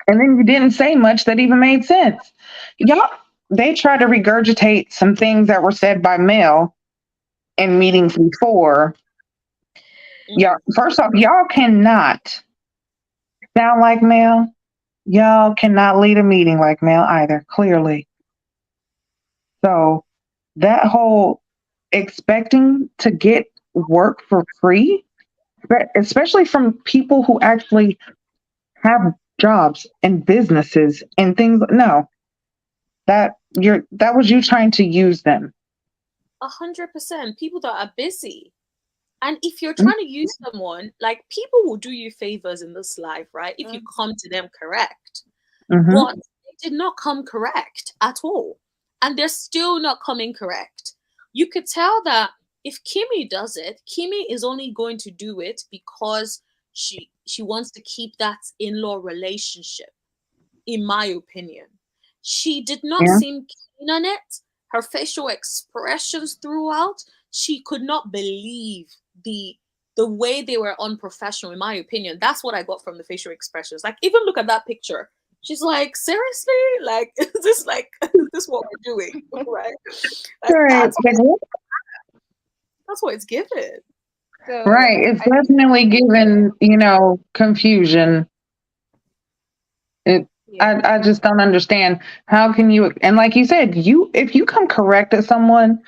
C: and then you didn't say much that even made sense. Y'all, they tried to regurgitate some things that were said by Mel in meetings before. Y'all, first off, y'all cannot sound like Mel. Y'all cannot lead a meeting like Mel either, clearly. So that whole expecting to get work for free, especially from people who actually have jobs and businesses and things, no, that was you trying to use them.
B: 100%. People that are busy. And if you're trying to use someone, like, people will do you favors in this life, right? If you come to them correct.
C: Mm-hmm.
B: But they did not come correct at all. And they're still not coming correct. You could tell that if Kimmi does it, Kimmi is only going to do it because she wants to keep that in-law relationship, in my opinion. She did not
C: Yeah.
B: seem keen on it. Her facial expressions throughout, she could not believe the way they were unprofessional, in my opinion. That's what I got from the facial expressions. Like, even look at that picture. She's like, seriously? Like, is this what we're doing? Right? Like,
C: Right.
B: that's what it's given.
A: So
C: Right. It's
A: I think
C: definitely given, confusion.
A: yeah.
C: I just don't understand how can you, and like you said, if you come correct at someone,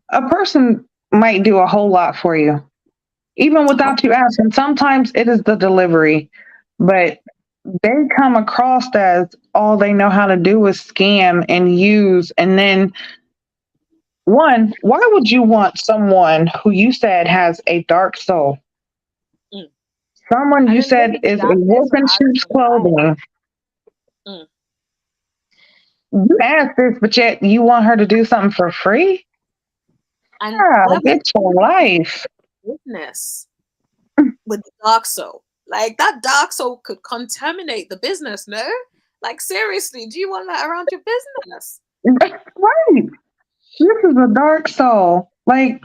C: a person might do a whole lot for you, even without you asking. Sometimes it is the delivery, but they come across as all they know how to do is scam and use. And then, one, why would you want someone who you said has a dark soul?
B: Mm.
C: Someone you
A: And then
C: said
A: maybe
C: is a
A: darkness
C: wolf in sheep's
A: has no eyes.
C: clothing.
B: Mm.
C: You asked this, but yet you want her to do something for free?
B: And
C: Yeah, get your life.
B: goodness, with the dark soul. Like, that dark soul could contaminate the business, no? Like, seriously, do you want that around your business?
C: Right. This is a dark soul. Like,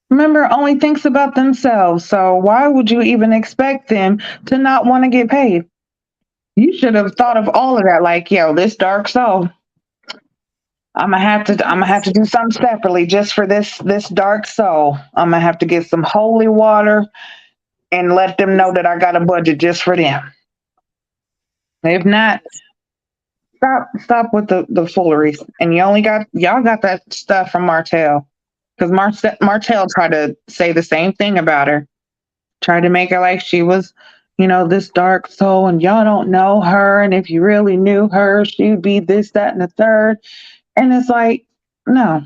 C: remember, only thinks about themselves. So why would you even expect them to not want to get paid? You should have thought of all of that. Like, yo, this dark soul. I'm gonna have to do something separately just for this dark soul. I'm gonna have to get some holy water and let them know that I got a budget just for them. If not, stop with the fooleries. And y'all got that stuff from Martell. Because Martell tried to say the same thing about her. Tried to make her like she was, this dark soul, and y'all don't know her. And if you really knew her, she'd be this, that, and the third. And it's like, no,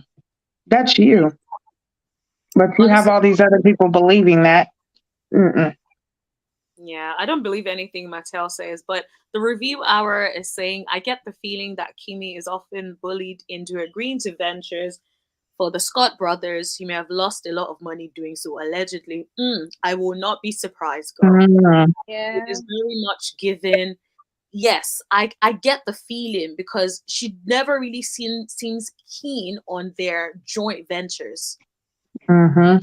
C: that's you. But you have
B: Honestly,
C: all these other people believing that. Mm-mm.
B: yeah, I don't believe anything Martell says, but the review hour is saying, I get the feeling that Kimmi is often bullied into agreeing to ventures. For the Scott brothers, he may have lost a lot of money doing so, allegedly. I will not be surprised, girl.
C: Mm-mm.
B: It
A: Yeah.
B: is very much given yes, I get the feeling because she never really seems keen on their joint ventures.
C: Mm-hmm.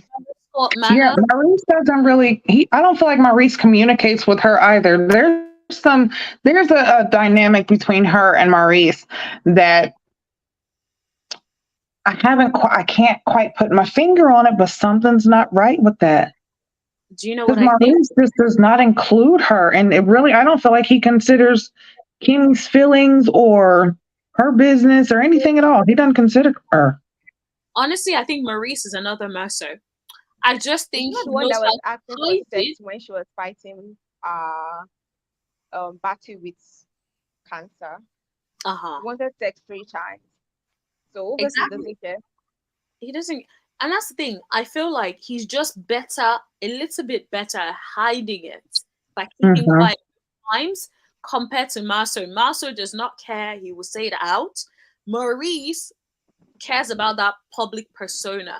B: Scott
C: Yeah,
B: manner.
C: Maurice doesn't really. I don't feel like Maurice communicates with her either. There's a dynamic between her and Maurice that I can't quite put my finger on it, but something's not right with that.
B: Do you know what
C: Because
B: I think?
C: Maurice just does not include her, and I don't feel like he considers Kimmi's feelings or her business or anything at all. He doesn't consider her.
B: Honestly, I think Maurice is another Mercer. I just
A: He's
B: think
A: not
B: he
A: the one
B: knows
A: that
B: how
A: was
B: to
A: asking for
B: hide
A: sex
B: it.
A: when she was fighting battle with cancer.
B: Uh-huh.
A: He wanted sex 3 times. So obviously he
B: Exactly.
A: doesn't care.
B: He doesn't, and that's the thing. I feel like he's just better, a little bit better at hiding it by keeping
C: Mm-hmm.
B: quiet times compared to Marsau. Marsau does not care. He will say it out. Maurice cares about that public persona.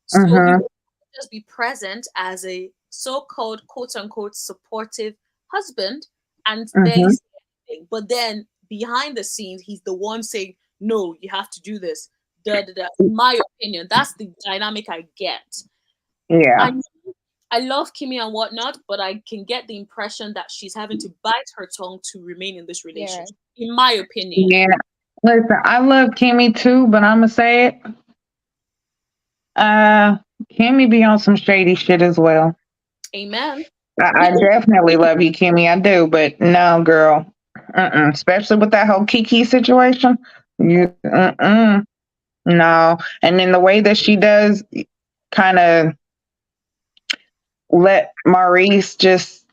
B: So he
C: Mm-hmm.
B: will just be present as a so-called quote unquote supportive husband, and barely
C: Mm-hmm.
B: say anything. But then behind the scenes, he's the one saying, no, you have to do this. Da, da, da. In my opinion, that's the dynamic I get.
C: Yeah.
B: I I love Kimmi and whatnot, but I can get the impression that she's having to bite her tongue to remain in this
A: Yeah.
B: relationship. In my opinion.
C: Yeah. Listen, I love Kimmi too, but I'm gonna say it. Uh, Kimmi be on some shady shit as well.
B: Amen.
C: I definitely love you, Kimmi. I do, but no, girl. Especially with that whole Kiki situation. No. And then the way that she does kind of let Maurice just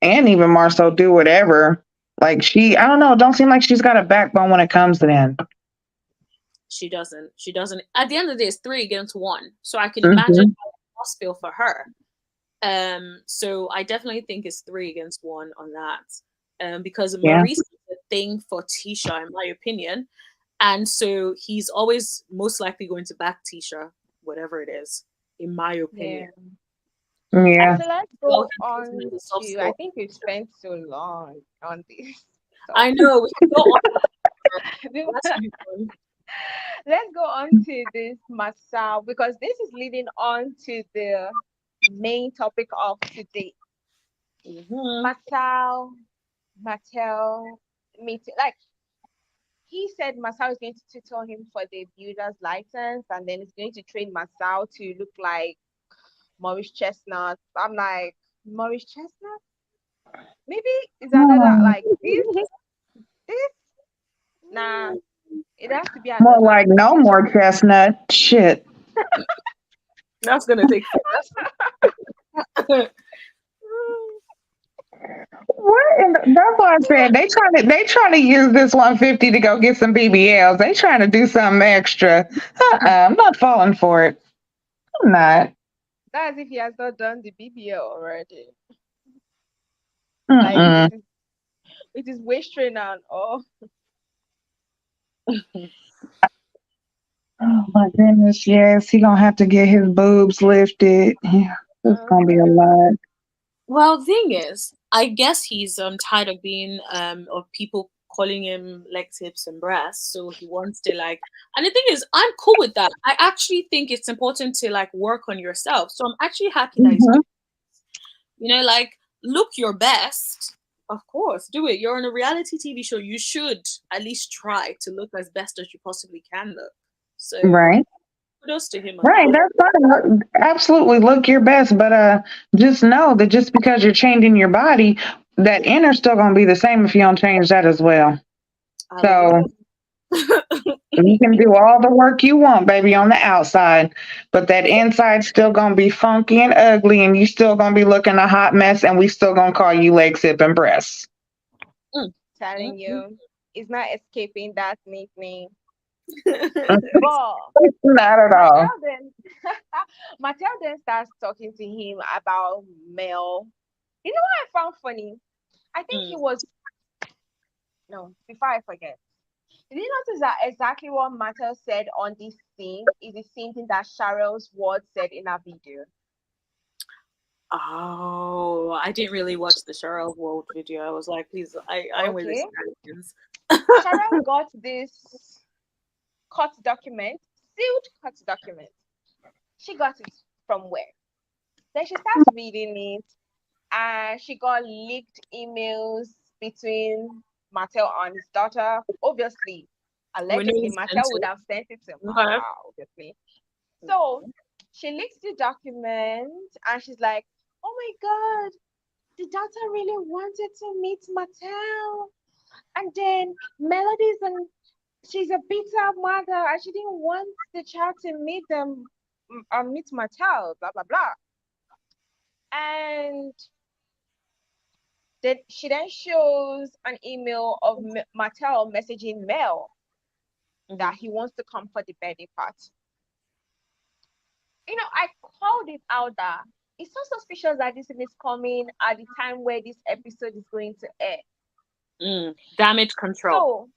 C: and even Marsau do whatever. Like I don't know, it don't seem like she's got a backbone when it comes to them.
B: She doesn't. She doesn't. At the end of the day, it's 3 against 1. So I can imagine
C: Hmm.
B: how it must feel for her. So I definitely think it's 3 against 1 on that. Because
C: Yeah.
B: Maurice is a thing for Tisha, in my opinion. And so he's always most likely going to back Tisha, whatever it is, in my
A: Yeah.
B: opinion. I
C: Yeah.
A: So let's
B: feel
A: go
B: he puts him
A: on
B: in the soft
A: to, I
B: spot.
A: think we've spent so long on this
B: I
A: topic.
B: know we can go on. That should be fun.
A: Let's go on to this Marsau because this is leading on to the main topic of today.
B: Mm-hmm.
A: Marsau, Martell meeting. Like he said, Marsau is going to tutor him for the builder's license, and then he's going to train Marsau to look like Maurice Chestnut. I'm like, Maurice Chestnut? Maybe it's another
C: Hmm.
A: like this. Nah, it has to be
C: More
A: another
C: like no
A: teacher.
C: more chestnut. Shit.
B: That's gonna take forever.
C: What? That's why I said they trying to use this 150 to go get some BBLs. They trying to do something extra. I'm not falling for it. I'm not.
A: That's if he has not done the BBL already. Like
C: Mm-mm.
A: with his waist trainer and all.
C: Oh my goodness, yes, he gonna have to get his boobs lifted. Yeah, it's gonna be a
A: Uh-huh.
C: lot.
B: Well, thing is, I guess he's tired of being of people calling him leg tips and breasts, so he wants to like. And the thing is, I'm cool with that. I actually think it's important to like work on yourself. So I'm actually happy that he's
C: Mhm.
B: doing. Like look your best. Of course, do it. You're on a reality TV show. You should at least try to look as best as you possibly can look. So
C: Right,
B: kudos to him on
C: right.
B: that.
C: That's fine. Absolutely, look your best, but just know that just because you're changing your body, that inner's still gonna be the same if you don't change that as well. So
B: Hallelujah.
C: you can do all the work you want, baby, on the outside, but that inside's still gonna be funky and ugly, and you still gonna be looking a hot mess, and we still gonna call you leg sip and breasts.
B: Mm, mm,
A: Telling
B: mm.
A: you, he's not escaping that nickname. But
C: Not at all.
A: Martell then Martell then starts talking to him about Mel. You know what I found funny? I think he
B: Mm.
A: was no, before I forget. Did you notice that exactly what Martell said on this scene is the same thing that Cheryl's word said in her video?
B: Oh, I didn't really watch the Cheryl World video. I was like, please, I with the
A: Okay.
B: shenanigans.
A: Cheryl got this court document, sealed court document. She got it from where? Then she starts reading it, and she got leaked emails between Martell and his daughter. Obviously,
B: We know
A: allegedly,
B: it's sent
A: Martell would
B: to.
A: have sent it to
B: Okay.
A: obviously. So she leaks the document, and she's like, "Oh my God, the daughter really wanted to meet Martell, and then Melody's and she's a bitter mother, and she didn't want the child to meet them, meet Martell, blah blah blah." And then she then shows an email of Martell messaging Mel that he wants to come for the birthday party. I called it out that it's so suspicious that this thing is coming at the time where this episode is going to air.
B: Damage control.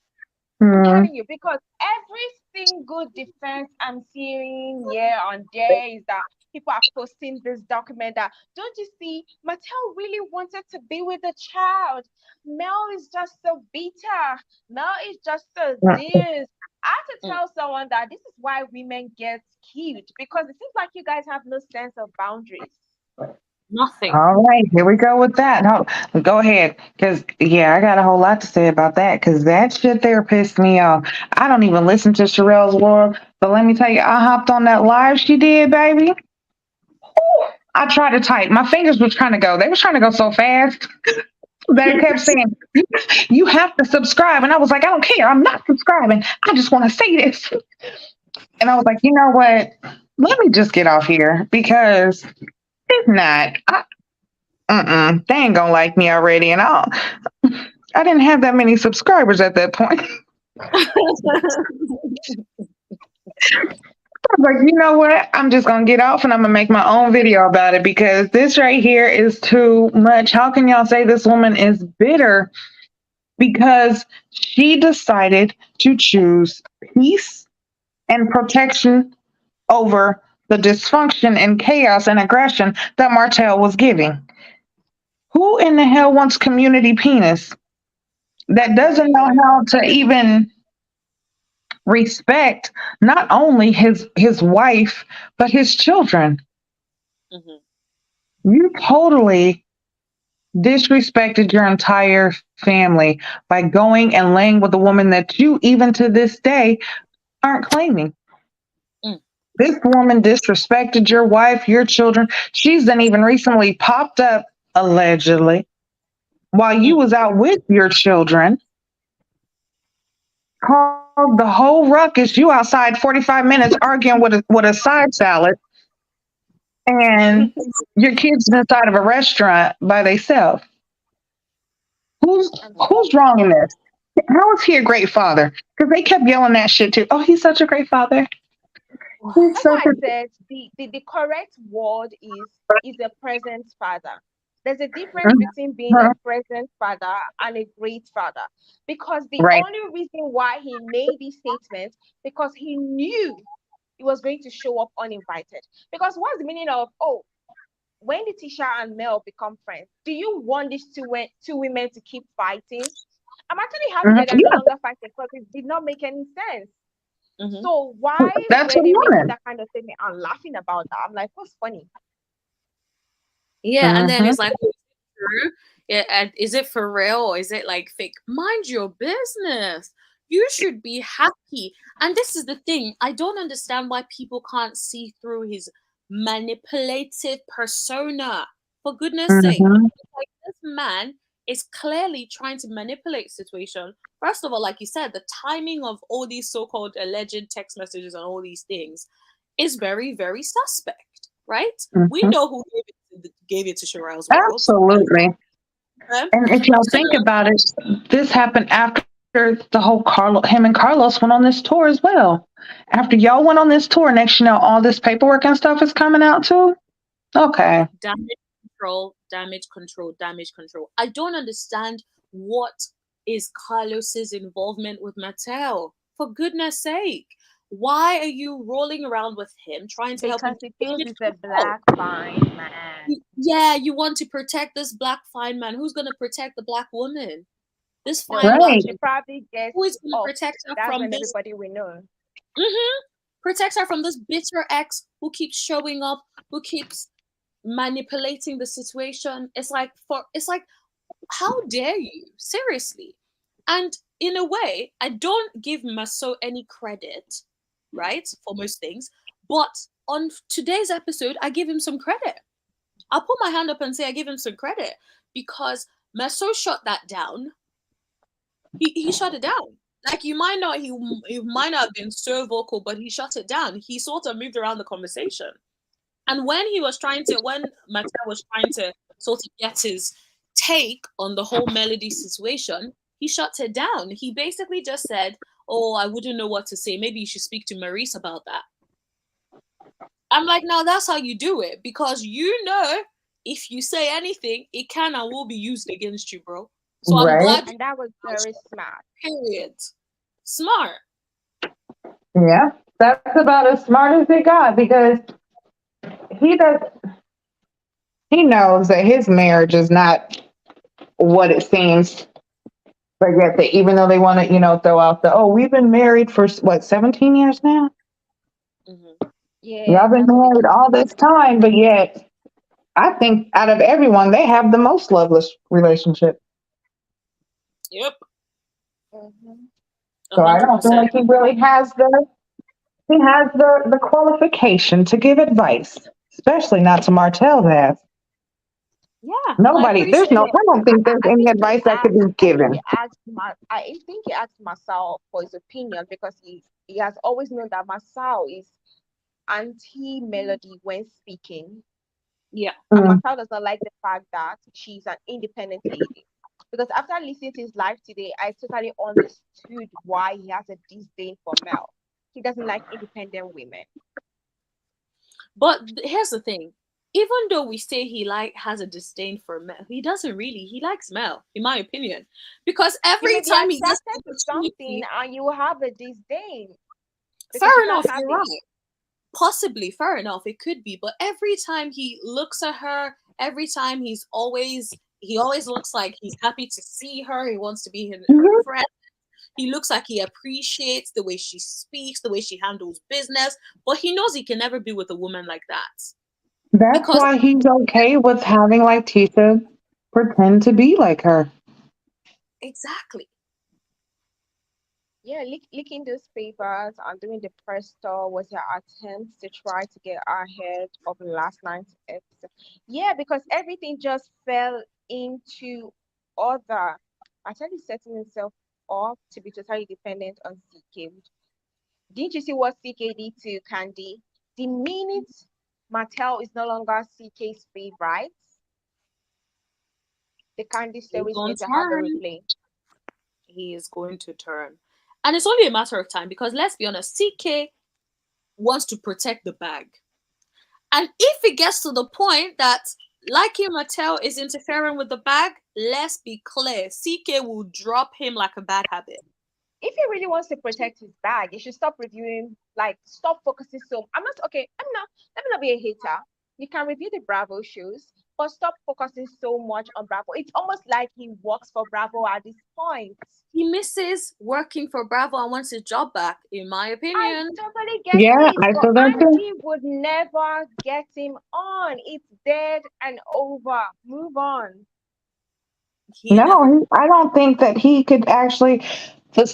A: So I'm telling you, because every single defense I'm hearing here and there is that people are posting this document that, don't you see, Martell really wanted to be with the child. Mel is just so bitter. Mel is just so this. I had to tell someone that this is why women get killed, because it seems like you guys have no sense of boundaries.
B: Nothing.
C: All right, here we go with that. Go ahead, because I got a whole lot to say about that. Because that shit there pissed me off. I don't even listen to Sherelle's World, but let me tell you, I hopped on that live she did, baby. Ooh, I tried to type. My fingers were trying to go. They were trying to go so fast that it kept saying, "You have to subscribe," and I was like, "I don't care. I'm not subscribing. I just want to say this." And I was like, you know what? Let me just get off here because it's not. They ain't gonna like me already, and I didn't have that many subscribers at that point. I was like, you know what? I'm just gonna get off and I'm gonna make my own video about it because this right here is too much. How can y'all say this woman is bitter because she decided to choose peace and protection over the dysfunction and chaos and aggression that Martell was giving? Who in the hell wants community penis that doesn't know how to even respect not only his wife but his children? You totally disrespected your entire family by going and laying with a woman that you even to this day aren't claiming. This woman disrespected your wife, your children. She's then even recently popped up allegedly while you was out with your children, called the whole ruckus. You outside 45 minutes arguing with a side salad, and your kids inside of a restaurant by themselves. Who's wrong in this? How is he a great father? Because they kept yelling that shit too. Oh, he's such a great father.
A: That's why I said the correct word is a present father. There's a difference between being a present father and a great father. Because the only reason why he made these statements, because he knew he was going to show up uninvited. Because what's the meaning of, when did Tisha and Mel become friends? Do you want these two women to keep fighting? I'm actually happy that they're no longer fighting because it did not make any sense. So why were they making that kind of statement? I'm laughing about that. I'm like, what's funny?
B: Yeah, and then it's like, yeah, and is it for real or is it like fake? Mind your business. You should be happy. And this is the thing. I don't understand why people can't see through his manipulative persona. For goodness sake. Like, this man is clearly trying to manipulate the situation. First of all, like you said, the timing of all these so-called alleged text messages and all these things is very, very suspect, right? We know who gave it to Sherelle's World.
C: Absolutely. And if y'all think about it, this happened after the whole him and Carlos went on this tour as well. After y'all went on this tour, next all this paperwork and stuff is coming out too. Okay.
B: Damage control. I don't understand what is Carlos's involvement with Martell. For goodness sake. Why are you rolling around with him trying to help him?
A: Because he feels he's a black fine man.
B: Yeah, you want to protect this black fine man. Who's gonna protect the black woman? This
A: No,
B: fine
A: then
B: black
A: when
C: Right.
A: she
B: woman.
A: probably gets
B: Who is gonna
A: off,
B: protect her
A: that's
B: from
A: when
B: this?
A: everybody will know.
B: Protects her from this bitter ex who keeps showing up, who keeps manipulating the situation. It's like, how dare you? Seriously. And in a way, I don't give Marsau any credit, right, for most things. But on today's episode, I give him some credit. I'll put my hand up and say I give him some credit because Marsau shut that down. He shut it down. Like he might not have been so vocal, but he shut it down. He sort of moved around the conversation. And when Martell was trying to sort of get his take on the whole Melody situation, he shut it down. He basically just said, "Oh, I wouldn't know what to say. Maybe you should speak to Maurice about that." I'm like, now that's how you do it because if you say anything, it can and will be used against you, bro. So I'm
C: Right.
B: glad you
A: And that was very smart.
B: period. Smart.
C: Yeah. That's about as smart as it got because he does. He knows that his marriage is not what it seems. But yet, even though they want to, throw out the, oh, we've been married for what, 17 years now?
B: Mm-hmm.
A: Yeah,
C: Y'all been
A: that's what they
C: married
A: keep
C: all this
A: saying.
C: time, but yet, I think out of everyone, they have the most loveless relationship.
B: Yep.
A: Mm-hmm.
C: So I
B: hundred
C: don't feel
B: percent.
C: like he has the qualification to give advice, especially not to Martell's ass.
B: Yeah, I
C: Nobody,
B: appreciate
C: I
B: it.
C: don't think there's
A: I
C: any
A: think he
C: advice that could
A: asked.
C: be given.
A: I think he asked Marsau for his opinion because he has always known that Marsau is anti-melody when speaking,
B: Yeah.
A: and
C: Mm,
A: Marsau does not like the fact that she's an independent lady. Because after listening to his life today, I totally understood why he has a disdain for Mel. He doesn't like independent women.
B: But here's the thing. Even though we say he has a disdain for Mel, he doesn't really. He likes Mel, in my opinion. Because
A: You
B: every
A: may be
B: time he gets
A: attracted
B: the
A: to something
B: opportunity,
A: and you have a disdain because you
B: fair
A: can't
B: enough,
A: have
B: you're
A: it.
B: right. Possibly, fair enough, it could be. But every time he looks at her, every time he always looks like he's happy to see her. He wants to be in her
C: mhm.
B: friend. He looks like he appreciates the way she speaks, the way she handles business, but he knows he can never be with a woman like that.
C: That's
B: Because
C: why he's okay with having like Tisha pretend to be like her.
B: exactly.
A: Yeah, leaking those papers and doing the press tour was your attempt to try to get ahead of last night's episode. Yeah, because everything just fell into other. Actually setting himself up to be totally dependent on CK. Didn't you see what CK did to Candy? The minute Martell is no longer CK's favorite, the Candy
B: He's
A: story is
B: on
A: going to have a
B: turn.
A: replay.
B: He is going to turn. And it's only a matter of time because let's be honest, CK wants to protect the bag. And if it gets to the point that Lucky Martell is interfering with the bag, let's be clear, CK will drop him like a bad habit.
A: If he really wants to protect his bag, he should stop reviewing, like stop focusing so. I'm not okay. Let me not be a hater. You can review the Bravo shows, but stop focusing so much on Bravo. It's almost like he works for Bravo at this point.
B: He misses working for Bravo and wants his job back, in my
A: I
B: opinion.
A: totally get
C: Yeah,
A: it,
C: I
A: but
C: feel that too.
A: Angie would never get him on. It's dead and over. Move on.
B: He ain't never.
C: No, I don't think that he could actually.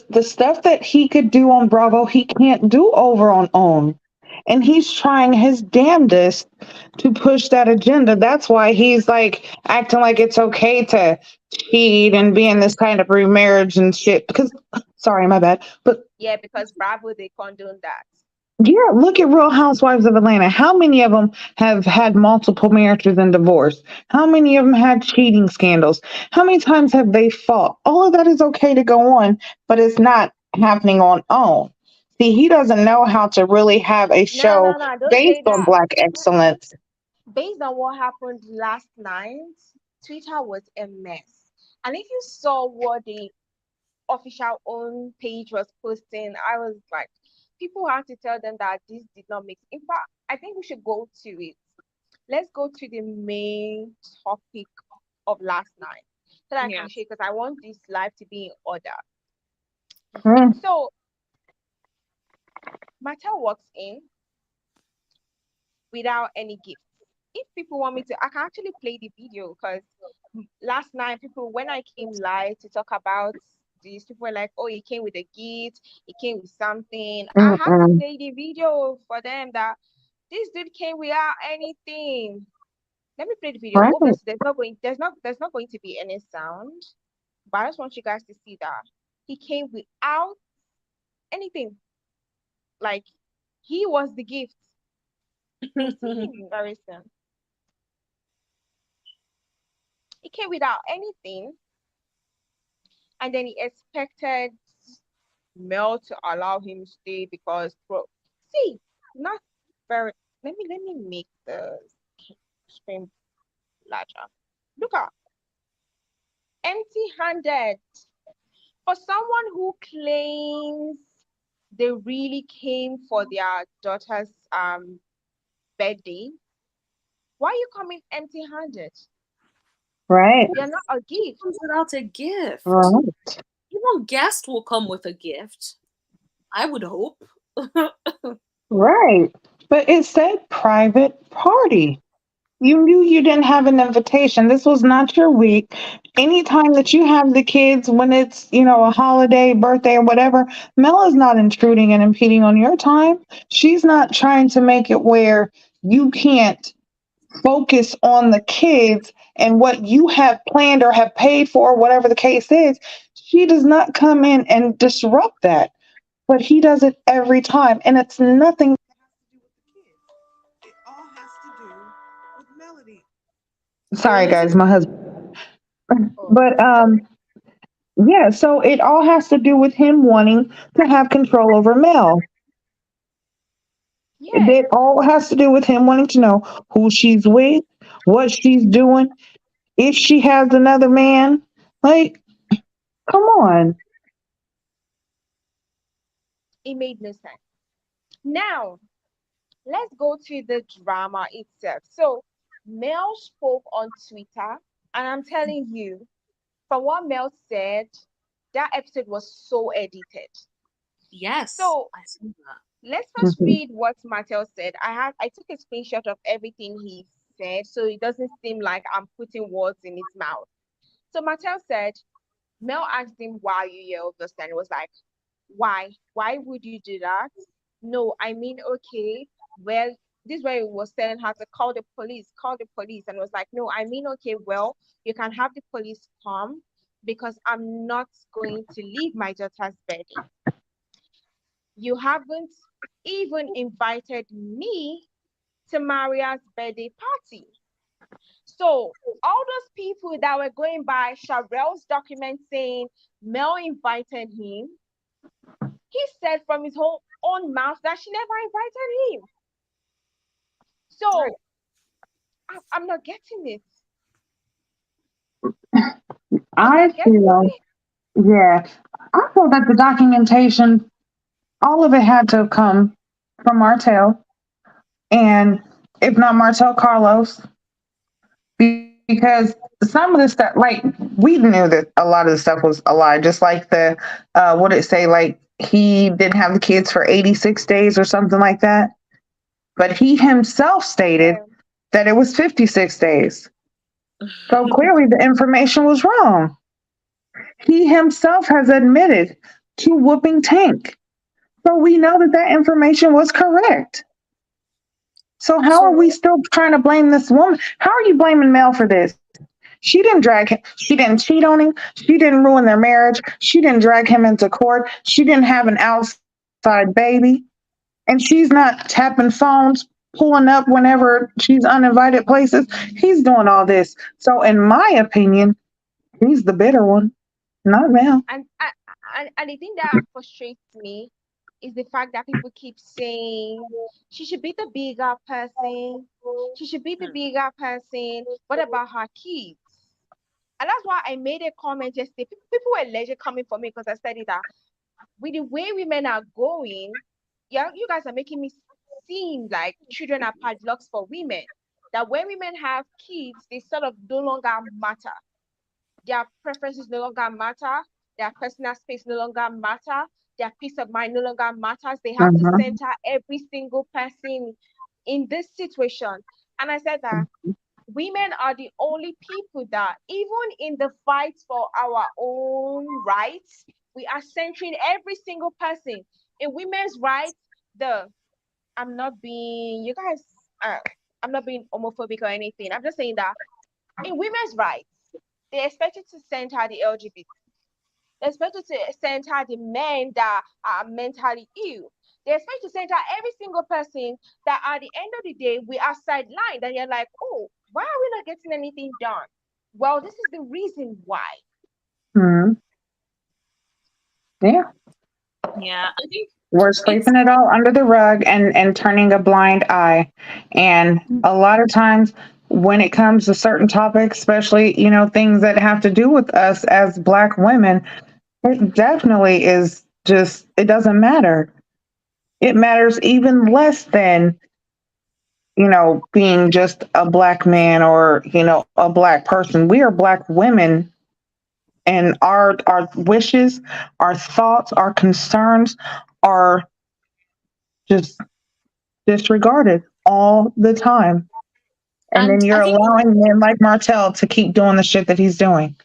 C: The stuff that he could do on Bravo, he can't do over on OWN. And he's trying his damnedest to push that agenda. That's why he's like acting like it's okay to cheat and be in this kind of remarriage and shit. Because, sorry, my bad. But
A: Yeah, because Bravo, they condone that.
C: yeah, look at Real Housewives of Atlanta. How many of them have had multiple marriages and divorce? How many of them had cheating scandals? How many times have they fought? All of that is okay to go on, but it's not happening on OWN. See, he doesn't know how to really have a
A: No,
C: show
A: no, no. Don't
C: based
A: say
C: on
A: that.
C: Black excellence.
A: Based on what happened last night, Twitter was a mess. And if you saw what the official own page was posting, I was like, people had to tell them that this did not make. In fact, I think we should go to it. let's go to the main topic of last night so that I can
B: Yeah.
A: share because I want this life to be in order.
C: Mm,
A: So Martell walks in without any gifts. If people want me to, I can actually play the video because last night, people, when I came live to talk about this, people were like, oh, he came with a gift, he came with something. I have to
C: mm-mm.
A: play the video for them that this dude came without anything. Let me play the video.
C: Right.
A: Obviously, there's not going to be any sound, but I just want you guys to see that he came without anything. Like he was the gift. You'll see him very soon. He came without anything, and then he expected Mel to allow him stay because, bro, see, not very. Let me make the screen larger. Look at empty-handed for someone who claims they really came for their daughter's birthday. Why are you coming empty-handed?
C: Right.
A: You're not a gift.
B: Comes without a gift.
C: Right.
B: Even guest will come with a gift. I would hope.
C: Right. But it said private party. You knew you didn't have an invitation. This was not your week. Anytime that you have the kids, when it's, a holiday, birthday, or whatever, Mel is not intruding and impeding on your time. She's not trying to make it where you can't focus on the kids and what you have planned or have paid for, whatever the case is. She does not come in and disrupt that, but he does it every time. And it's nothing. It all has to do with Melody. Sorry,
B: Listen,
C: guys, my husband.
A: Oh,
C: But
A: sorry.
C: yeah, so it all has to do with him wanting to have control over Mel.
A: Yes,
C: It all has to do with him wanting to know who she's with, what she's doing, if she has another man. Like, come on.
A: it made no sense. Now, let's go to the drama itself. So, Mel spoke on Twitter, and I'm telling you, from what Mel said, that episode was so edited.
B: yes,
A: So,
B: I see that.
A: let's first
C: Mhm.
A: read what Martell said. I took a screenshot of everything he said, so it doesn't seem like I'm putting words in his mouth. So Martell said, Mel asked him why you yelled this, and it was like, why? Why would you do that? No, I mean, okay, well, this way it was telling her to call the police. And it was like, no, I mean, okay, well, you can have the police come because I'm not going to leave my daughter's birthday. You haven't even invited me to Maria's birthday party. So all those people that were going by Sharel's document saying Mel invited him, he said from his own mouth that she never invited him.
B: Right.
A: So I'm not getting it. I'm
C: I
A: not getting
C: feel,
A: it.
C: yeah, I feel that the documentation, all of it had to come from Martell, and if not Martell, Carlos, because some of the stuff, like, we knew that a lot of the stuff was a lie, just like what did it say, like, he didn't have the kids for 86 days or something like that. But he himself stated
A: Yeah,
C: that it was 56 days. So clearly the information was wrong. He himself has admitted to whooping Tank. So we know that that information was correct. So how are we
B: So
C: still trying to blame this woman? How are you blaming Mel for this? She didn't drag him. She didn't cheat on him. She didn't ruin their marriage. She didn't drag him into court. She didn't have an outside baby. And she's not tapping phones, pulling up whenever she's uninvited places. He's doing all this. So, in my opinion, he's the bitter one, not Mel.
A: and the thing that frustrates me is the fact that people keep saying she should be the bigger person. She should be the
B: hmm,
A: bigger person. What about her kids? And that's why I made a comment yesterday. People were legit coming for me because I said it that with the way women are going, yeah, you guys are making me seem like children are padlocks for women. that when women have kids, they sort of no longer matter. Their preferences no longer matter. Their personal space no longer matter. Their peace of mind no longer matters. They have to
C: Mhm.
A: center every single person in this situation. And I said that women are the only people that, even in the fight for our own rights, we are centering every single person. In women's rights, the I'm not being, you guys, uh, I'm not being homophobic or anything. I'm just saying that in women's rights, they expect you to center the LGBT. They expect you to center the men that are mentally ill. They expect you to center every single person that at the end of the day, we are sidelined. And you're like, oh, why are we not getting anything done? Well, this is the reason why.
C: Mhm. Yeah.
B: Yeah, I think
C: We're
B: it's
C: sweeping it all under the rug and turning a blind eye. And a lot of times when it comes to certain topics, especially, things that have to do with us as Black women, it definitely is just, it doesn't matter. It matters even less than, being just a Black man or, a Black person. We are Black women, and our wishes, our thoughts, our concerns are just disregarded all the time. And then
B: and
C: you're
B: I think
C: allowing men like Martell to keep doing the shit that he's doing.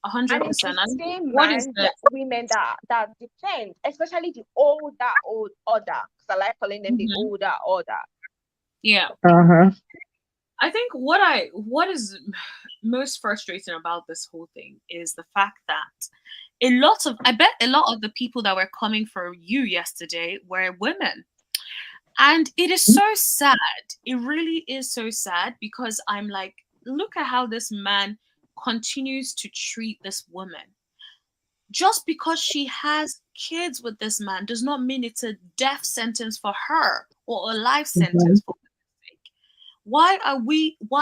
A: And it's the
B: 100%. I think
A: same
B: what is
A: man
B: the
A: that women that defend, especially the older old order. Because I like calling them the
B: Mhm.
A: older order.
B: Yeah.
C: Uh-huh.
B: I think what is most frustrating about this whole thing is the fact that I bet a lot of the people that were coming for you yesterday were women. And it is so sad. It really is so sad because I'm like, look at how this man continues to treat this woman. Just because she has kids with this man does not mean it's a death sentence for her or a life
C: Mhm.
B: sentence for her sake. Why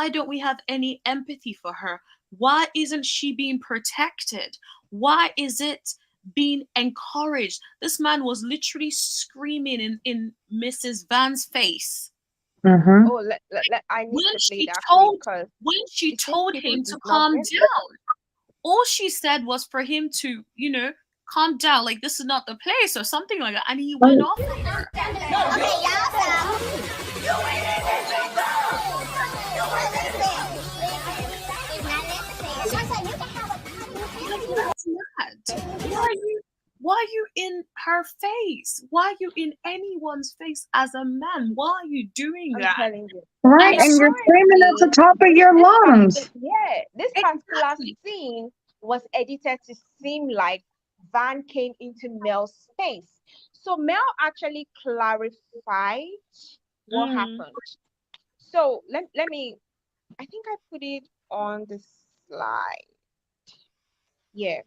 B: don't we have any empathy for her? Why isn't she being protected? Why is it being encouraged? This man was literally screaming in Mrs. Van's face
C: Mhm.
A: Oh, I need
B: when
A: to play
B: she
A: that clip
B: told
A: because
B: when she
A: the same
B: told
A: people
B: him to
A: did not
B: calm
A: get it.
B: down. All she said was for him to, calm down, like this is not the place or something like that, and he went off on her.
D: Okay, y'all, so you ain't in this before. You ain't listen. It's not necessary. Martha, you can have
B: Like
D: a
B: that's mad. Why are you in her face? Why are you in anyone's face as a man? Why are you doing
A: I'm
B: that?
A: telling you.
B: And
C: Right?
A: And
B: it's
C: And
B: so
C: you're screaming at the
A: apparently,
C: top of your
A: this particular
C: lungs.
A: yeah, this particular
B: exactly.
A: scene was edited to seem like Van came into Mel's space. So Mel actually clarified what
B: Mm,
A: happened. So let me I think I put it on the slide. Yeah.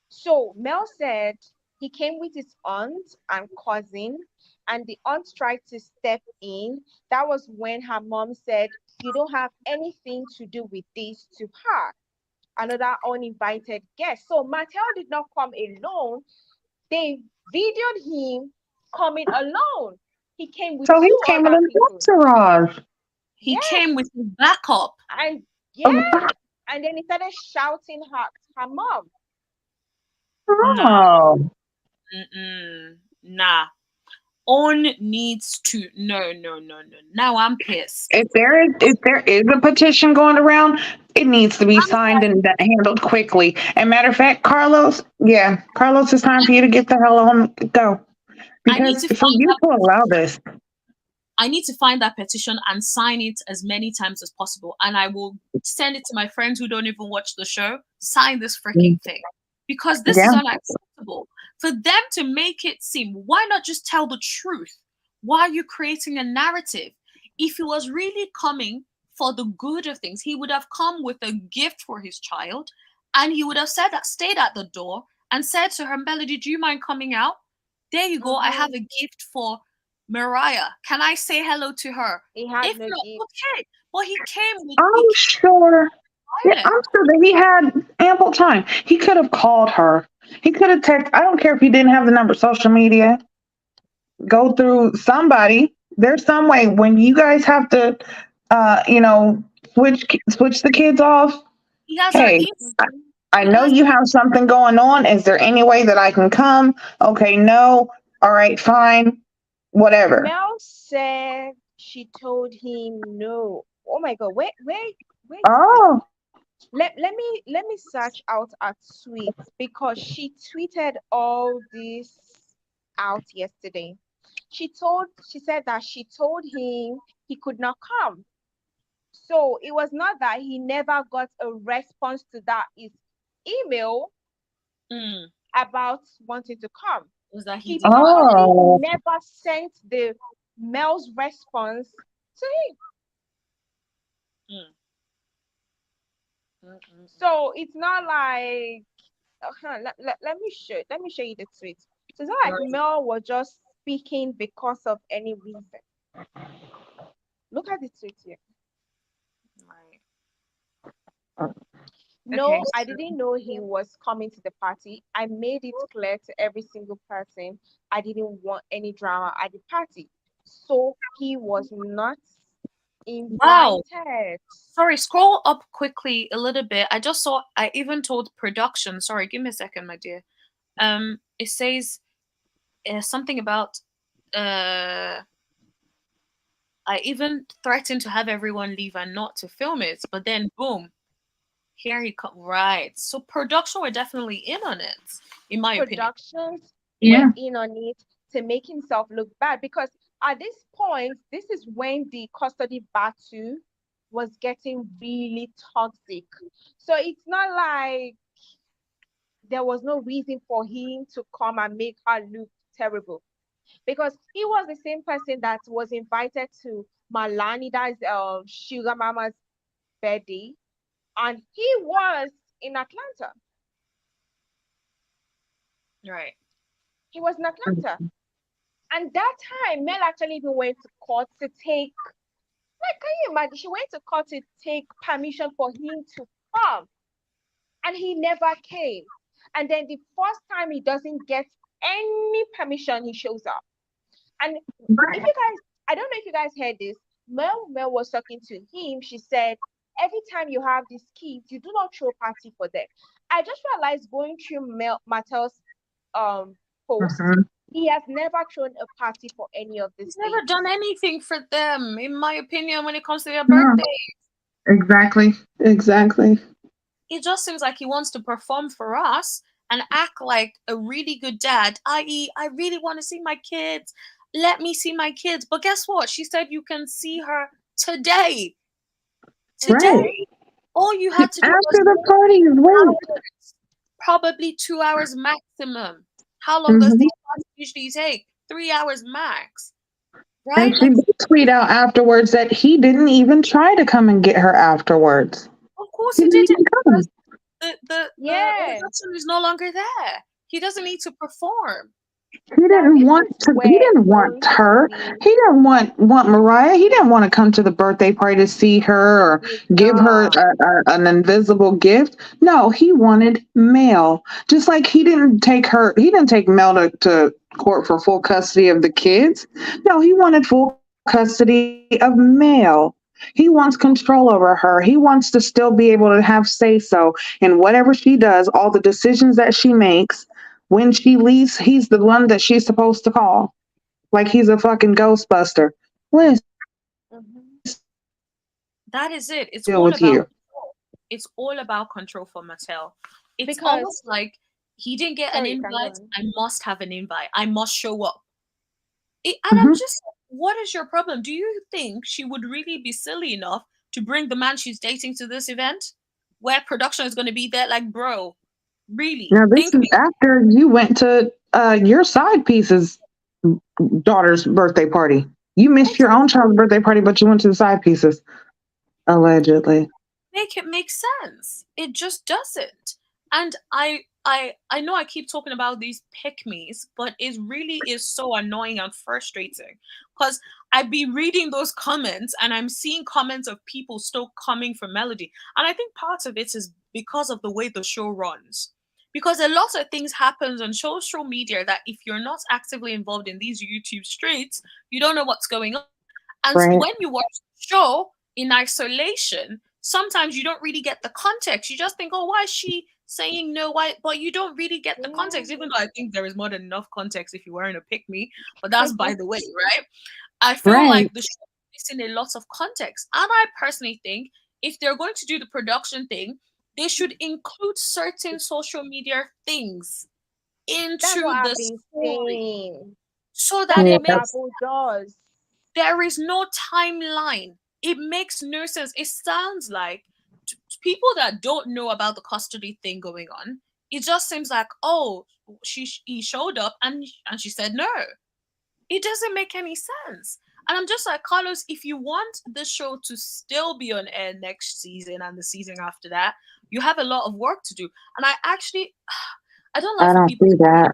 A: So Mel said he came with his aunt and cousin, and the aunt tried to step in. That was when her mom said, "You don't have anything to do with this," to her, another uninvited guest. So Martell did not come alone. They videoed him coming alone. He came with
C: So he
A: two
C: came with
A: other
C: an
A: people.
C: entourage.
B: he
A: Yes.
B: came with his backup.
A: And
C: Oh,
A: yes. And then he started shouting her mom.
B: Nah,
C: oh.
B: nah. On needs to no, no, no, no. Now I'm pissed.
C: If there is a petition going around, it needs to be
B: I'm
C: signed
B: like,
C: and handled quickly. And matter of fact, Carlos, yeah, Carlos, it's time for you to get the hell on go.
B: I need
C: Because
B: to
C: for
B: find
C: you
B: that
C: to allow this,
B: I need to find that petition and sign it as many times as possible. And I will send it to my friends who don't even watch the show. Sign this freaking thing. Because this is
C: yeah,
B: unacceptable. For them to make it seem, why not just tell the truth? Why are you creating a narrative? If he was really coming for the good of things, he would have come with a gift for his child and he would have said that, stayed at the door and said to her, Melody, do you mind coming out? There you go. I have
A: Mm-hmm.
B: a gift for Mariah. Can I say hello to her?
A: He had
B: If
A: no
B: not,
A: gift.
B: okay. But he
C: I'm
B: came
C: sure. Yeah,
B: violent.
C: I'm sure that he had ample time. He could have called her. He could have texted. I don't care if he didn't have the number. Social media, go through somebody. There's some way when you guys have to you know, switch the kids off.
B: He has her
C: Hey,
B: email.
C: I
B: He
C: know
B: has
C: you have something going on. Is there any way that I can come? Okay, no. All right, fine. Whatever.
A: Mel said she told him no. Oh my god, where is this?
C: Oh,
A: Let me search out her tweets because she tweeted all this out yesterday. She said that she told him he could not come. So it was not that he never got a response to that his email
B: mm,
A: about wanting to come.
B: was that he
A: He
B: didn't want
A: probably
C: oh,
A: never sent the Mel's response to him.
B: mm, mm, mm,
A: So it's not like let me show you the tweet. So it's not like
B: right,
A: Mel was just speaking because of any reason. Look at the tweet here.
B: right. Okay,
A: No, I didn't know he was coming to the party. I made it clear to every single person I didn't want any drama at the party. So he was not
B: wow.
A: invited.
B: Sorry, scroll up quickly a little bit. I just saw. I even told production. Sorry, give me a second, my dear. It says something about. I even threatened to have everyone leave and not to film it, but then boom, here he come. Right. So production were definitely in on it, in my opinion.
A: Productions were
C: yeah.
A: in on it to make himself look bad because at this point, this is when the custody battle was getting really toxic. So it's not like there was no reason for him to come and make her look terrible because he was the same person that was invited to Malani, that's Sugar Mama's birthday, and he was in Atlanta.
B: Right.
A: He was in Atlanta. And that time, Mel actually even went to court to take, like, can you imagine? She went to court to take permission for him to come, and he never came. And then the first time he doesn't get any permission, he shows up. And if you guys, I don't know if you guys heard this, Mel was talking to him. She said, every time you have these kids, you do not throw a party for them. I just realized going through Martell's post,
C: Mhm.
A: he has never thrown a party for any of these
B: He's never
A: babies.
B: done anything for them, in my opinion, when it comes to their
C: Yeah,
B: birthday.
C: exactly. Exactly.
B: It just seems like he wants to perform for us and act like a really good dad, i.e., I really want to see my kids. Let me see my kids. But guess what? She said you can see her today.
C: Right.
B: Today. All you had to do was
C: After the party, wait.
B: hours, probably 2 hours maximum. How long does
C: Mhm.
B: these parties usually take? 3 hours max.
C: And
B: Right?
C: she
B: Like,
C: did tweet out afterwards that he didn't even try to come and get her afterwards.
B: of course
C: He
B: he
C: didn't
B: didn't,
C: even
B: because
C: come.
B: the
A: Yeah.
B: production is no longer there. He doesn't need to perform.
C: He
A: Now
C: didn't
A: this
C: want
A: is
C: to. He
A: where
C: didn't want her. He didn't want Mariah. He didn't want to come to the birthday party to see her or
A: did
C: give her
A: not.
C: an invisible gift. No, he wanted Mel. Just like he didn't take her. He didn't take Mel to court for full custody of the kids. No, he wanted full custody of Mel. He wants control over her. He wants to still be able to have say so in whatever she does, all the decisions that she makes. When she leaves, he's the one that she's supposed to call. Like he's a fucking Ghostbuster. Listen,
A: Mhm.
B: That is it. It's
C: deal
B: all
C: with
B: about
C: you.
B: control. It's all about control for Mattel. It's
A: Because
B: almost like he didn't get an
A: sorry, you can go
B: invite.
A: on.
B: I must have an invite. I must show up. And I'm
C: Mhm.
B: just, what is your problem? Do you think she would really be silly enough to bring the man she's dating to this event where production is going to be there? Like, bro, really?
C: Now this
B: Think
C: is after you went to your side piece's daughter's birthday party. You missed your own child's birthday party, but you went to the side pieces, allegedly.
B: make it make sense. It just doesn't. And I know I keep talking about these pick me's, but it really is so annoying and frustrating because I be reading those comments and I'm seeing comments of people still coming for Melody. And I think part of it is because of the way the show runs. Because a lot of things happens on social media that if you're not actively involved in these YouTube streets, you don't know what's going on. And
C: Right.
B: when you watch the show, in isolation, sometimes you don't really get the context. You just think, oh, why is she saying no? Why? But you don't really get the context, even though I think there is more than enough context if you weren't a pick me. But that's by the way, right? I feel
C: Right.
B: like the show is missing a lot of context. And I personally think if they're going to do the production thing, they should include certain social media things
A: That's
B: into
A: what
B: the
A: I've been
B: story
A: saying.
B: so that
A: That's
C: Yeah.
B: it
A: what
B: makes
A: Bravo does.
B: there is no timeline. It makes no sense. It sounds like people that don't know about the custody thing going on, it just seems like, oh, he showed up and she said no. It doesn't make any sense. And I'm just like, Carlos, if you want the show to still be on air next season and the season after that, you have a lot of work to do. And I actually, I don't like
C: I
B: for
C: don't
B: people,
C: see that.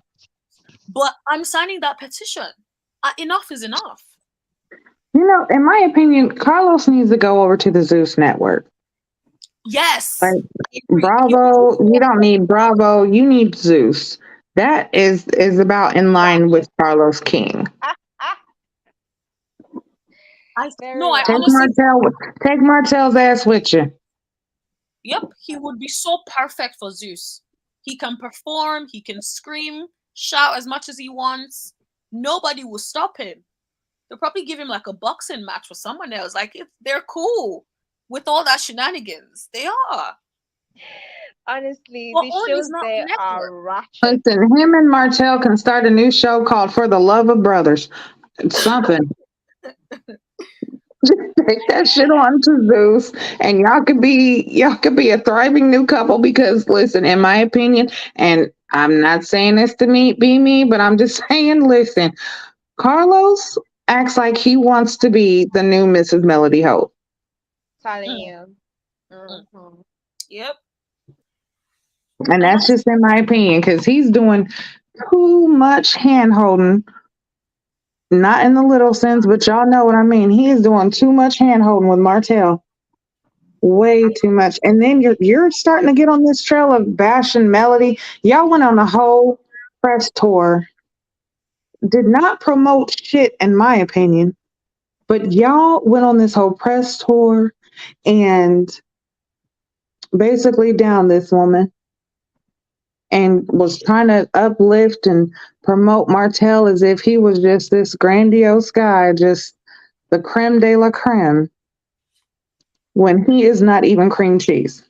B: but I'm signing that petition. Enough is enough.
C: You know, in my opinion, Carlos needs to go over to the Zeus network.
B: Yes.
C: Like
B: I agree.
C: Bravo, you don't need Bravo, you need Zeus. That is about in line with Carlos King.
A: Very
B: I
C: Take
A: right.
B: honestly,
C: Martell's ass with you.
B: yep, he would be so perfect for Zeus. He can perform, he can scream, shout as much as he wants. Nobody will stop him. They'll probably give him like a boxing match with someone else. Like they're cool with all that shenanigans. They are.
A: Honestly,
B: But
A: the
B: on is
A: shows
B: not
A: there are
B: network.
A: ratchet.
C: Listen, him and Martell can start a new show called For the Love of Brothers. It's something. Just take that shit on to Zeus, and y'all could be a thriving new couple. Because listen, in my opinion, and I'm not saying this to be me, but I'm just saying, listen, Carlos acts like he wants to be the new Mrs. Melody Holt,
A: Telling
B: Mm,
A: you.
B: mm.
A: Mhm.
B: Yep.
C: and
B: And
C: that's
B: that's
C: just in my opinion because he's doing too much hand holding. Not in the little sense, but y'all know what I mean. He is doing too much hand holding with Martell. Way too much. And then you're starting to get on this trail of bashing Melody. Y'all went on a whole press tour. Did not promote shit in my opinion. But y'all went on this whole press tour and basically down this woman and was trying to uplift and promote Martell as if he was just this grandiose guy, just the creme de la creme, when he is not even cream cheese.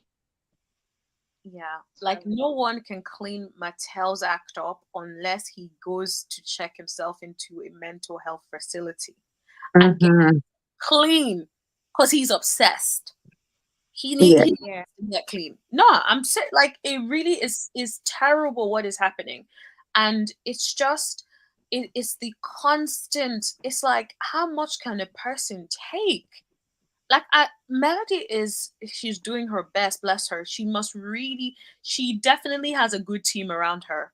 B: yeah. Like no one can clean Mattel's act up unless he goes to check himself into a mental health facility and get
C: Mm-hmm.
B: clean because he's obsessed.
C: Yeah.
B: He needs
A: Yeah.
B: to get clean. No, I'm saying like it really is terrible what is happening, and it's just it's the constant. It's like how much can a person take? Like Melody she's doing her best, bless her. She definitely has a good team around her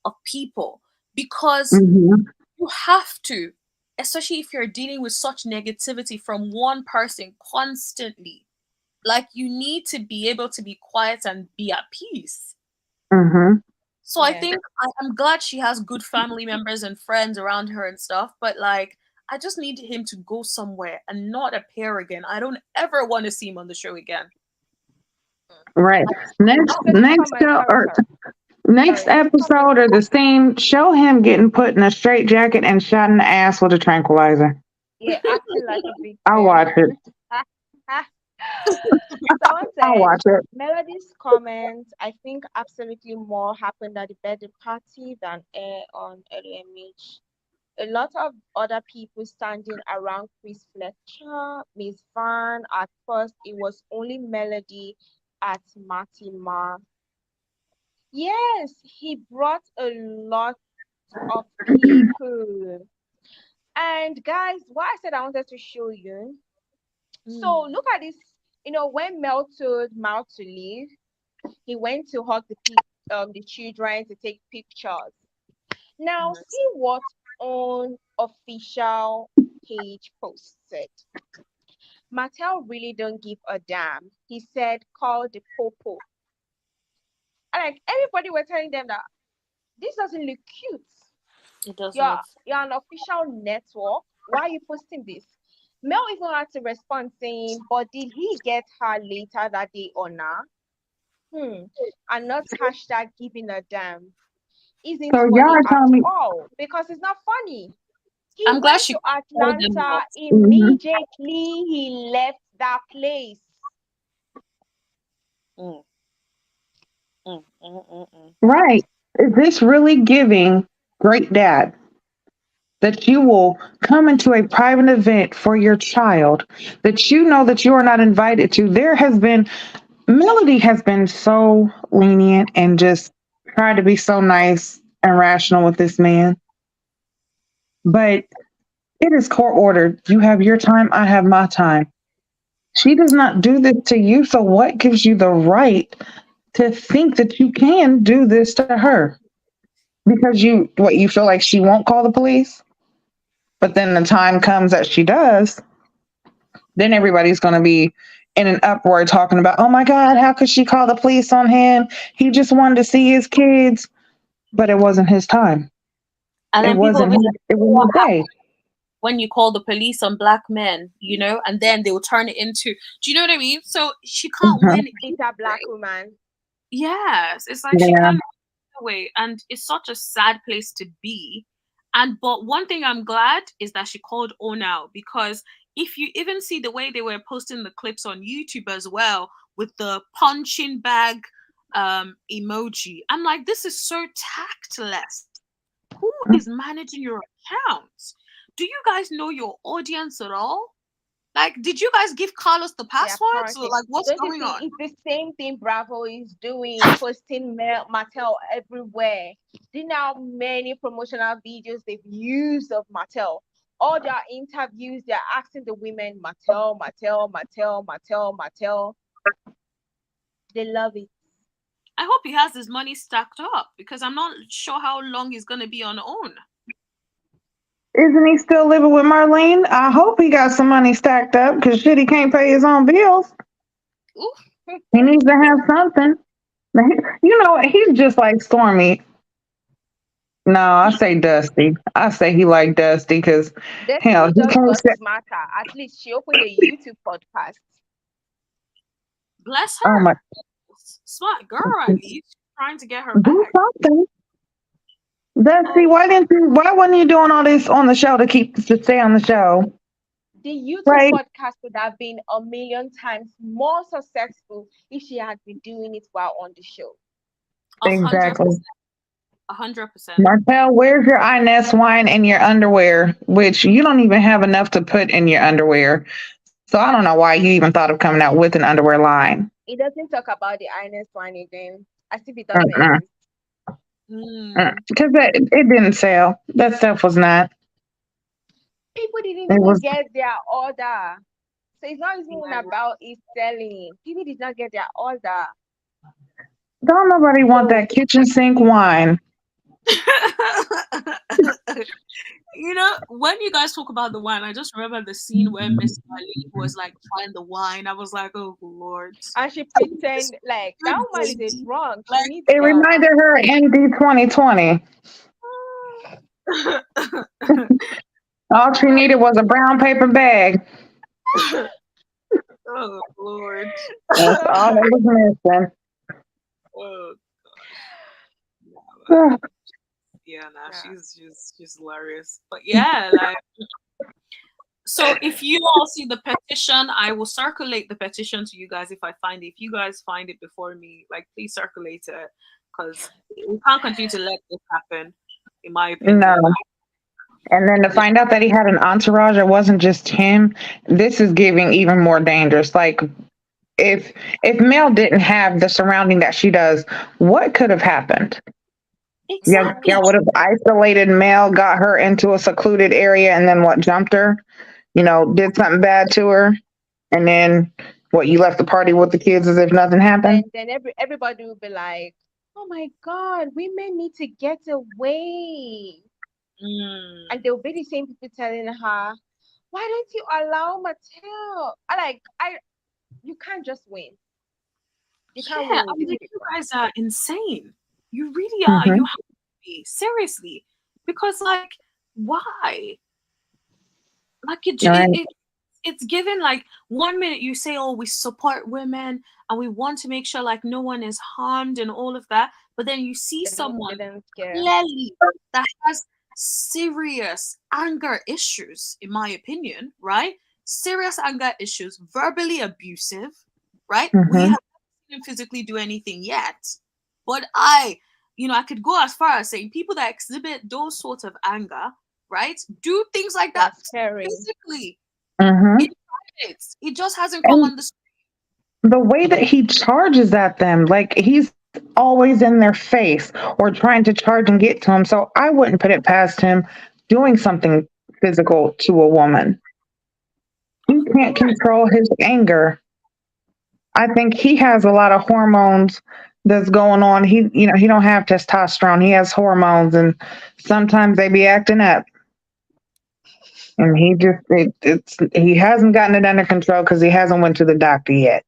B: of people because
C: Mm-hmm.
B: you have to, especially if you're dealing with such negativity from one person constantly. Like you need to be able to be quiet and be at peace.
C: Mm-hmm.
B: So I
A: Yeah.
B: think I'm glad she has good family members and friends around her and stuff, but like I just need him to go somewhere and not appear again. I don't ever want to see him on the show again.
C: Right.
B: I
C: Next
A: Also, to
C: next
A: comment,
C: show
A: sorry,
C: or
A: sorry,
C: next
A: sorry. To comment,
C: episode or the scene, show him getting put in a straight jacket and shot in the ass with a tranquilizer.
A: yeah, acting like a
C: I'll
A: victim.
C: watch it.
A: Someone
C: I'll
A: said
C: watch it.
A: Melody's comment, I think absolutely more happened at the birthday party than air on LAMH. A lot of other people standing around Chris Fletcher, Miss Van. At first, it was only Melody at Marty Ma. Yes, he brought a lot of people. And guys, what I said I wanted to show you. So
B: Mm.
A: look at this. When Mel told Mal to leave, he went to hug the children to take pictures. Now
B: Yes.
A: see what on official page posted. Martell really don't give a damn. He said, call the popo. And like everybody were telling them that this doesn't look cute.
B: It does
A: You're
B: not.
A: you're an official network. Why are you posting this? Mel even had to respond saying, but did he get her later that day or not? And not hashtag giving a damn. Isn't
C: So y'all
A: funny
C: are
A: at
C: telling me,
A: all because it's not funny. He
B: I'm glad
A: went
B: she
A: to
B: called them
A: Atlanta
B: out.
C: mhm,
A: immediately. He left that place.
B: Mm, mm, mm, mm, mm.
C: right? Is this really giving great dad that you will come into a private event for your child that you know that you are not invited to? There has been Melody has been so lenient and just tried to be so nice and rational with this man, but it is court ordered. You have your time, I have my time. She does not do this to you, so what gives you the right to think that you can do this to her? Because you feel like she won't call the police, but then the time comes that she does, then everybody's going to be in an uproar talking about, oh my God, how could she call the police on him? He just wanted to see his kids, but it wasn't his time.
B: And
C: It
B: then people will
C: wasn't
B: be
C: his,
B: like,
C: it was
B: what
C: his day.
B: happened when you call the police on black men, you know? And then they will turn it into, do you know what I mean? So she can't
C: Mhm.
B: win
A: It's
B: either
A: a black
B: way.
A: woman.
B: Yes, it's like she
C: Yeah.
B: can't win either way. And it's such a sad place to be. And but one thing I'm glad is that she called on out, because if you even see the way they were posting the clips on YouTube as well with the punching bag emoji, I'm like, this is so tactless. Who is managing your accounts? Do you guys know your audience at all? Like, did you guys give Carlos the
A: They're
B: passwords, or
A: parenting.
B: like what's
A: Don't you
B: going
A: see?
B: on?
A: It's the same thing Bravo is doing, posting Martell everywhere. Do you know how many promotional videos they've used of Martell? All their interviews, they're asking the women, Martell, Martell, Martell, Martell, Martell. They love it.
B: I hope he has his money stacked up, because I'm not sure how long he's gonna be on own.
C: Isn't he still living with Marlene? I hope he got some money stacked up because shit, he can't pay his own bills.
B: Ooh,
C: He needs to have something. You know, he's just like Stormi. No, I say Dusty. I say he like Dusty because hell,
A: Destiny
C: he
A: just
C: can't
A: got
C: say,
A: smarter. At least she opened a YouTube podcast.
B: bless
C: oh my,
B: her. Smart girl, at least trying to get her
C: do
B: bag.
C: something. Dusty,
B: Oh,
C: why wasn't you doing all this on the show to stay on the show?
A: The YouTube
C: Right?
A: podcast would have been a million times more successful if she had been doing it while on the show.
B: 100%,
C: Exactly.
B: 100%.
C: Martell, where's your Inez wine and your underwear? Which you don't even have enough to put in your underwear. So I don't know why you even thought of coming out with an underwear line.
A: It doesn't talk about the Ines one again, as if it doesn't exist.
C: Because it didn't sell. That stuff was not.
A: People didn't
C: It
A: even
C: was.
A: get their order. So it's not even
B: Yeah.
A: about it selling. People did not get their order.
C: Don't nobody want that kitchen sink wine.
B: You know, when you guys talk about the wine, I just remember the scene where Miss Marlene was like trying the wine. I was like, oh Lord.
A: And she pretend like that woman is a drunk. She
B: Like,
A: needs
C: It
A: help.
C: reminded her of ND 2020. All she needed was a brown paper bag.
B: oh Lord.
C: That's all that was missing.
B: Oh
C: Ugh.
B: yeah, nah,
A: Yeah.
B: she's hilarious. But yeah, like, so if you all see the petition, I will circulate the petition to you guys if I find it. If you guys find it before me, like, please circulate it, because we can't continue to let this happen, in my opinion.
C: No. And then to find out that he had an entourage, it wasn't just him. This is giving even more dangerous. Like if Mel didn't have the surrounding that she does, what could have happened? Yeah,
B: Exactly.
C: y'all would have isolated Mel, got her into a secluded area, and then what? Jumped her, did something bad to her, and then what? You left the party with the kids as if nothing happened.
A: Then everybody will be like, oh my God, women need to get away. And they'll be the same people telling her, why don't you allow Martell? You can't just win. You can't
B: Yeah,
A: win with
B: I'm
A: these
B: like, you
A: people.
B: guys are insane. You really are. You have to be, seriously, because like, why? Like,
C: Right.
B: it's given like 1 minute you say, oh, we support women and we want to make sure like no one is harmed and all of that, but then you see someone clearly that has serious anger issues, in my opinion, right? Serious anger issues, verbally abusive, right? We
C: Mm-hmm.
B: haven't seen him physically do anything yet, but I could go as far as saying people that exhibit those sorts of anger, right, do things like that physically.
C: Mm-hmm.
B: It just hasn't come on the screen.
C: The way that he charges at them, like he's always in their face or trying to charge and get to him. So I wouldn't put it past him doing something physical to a woman. He can't control his anger. I think he has a lot of hormones that's going on. He don't have testosterone. He has hormones, and sometimes they be acting up. And he hasn't gotten it under control because he hasn't went to the doctor yet.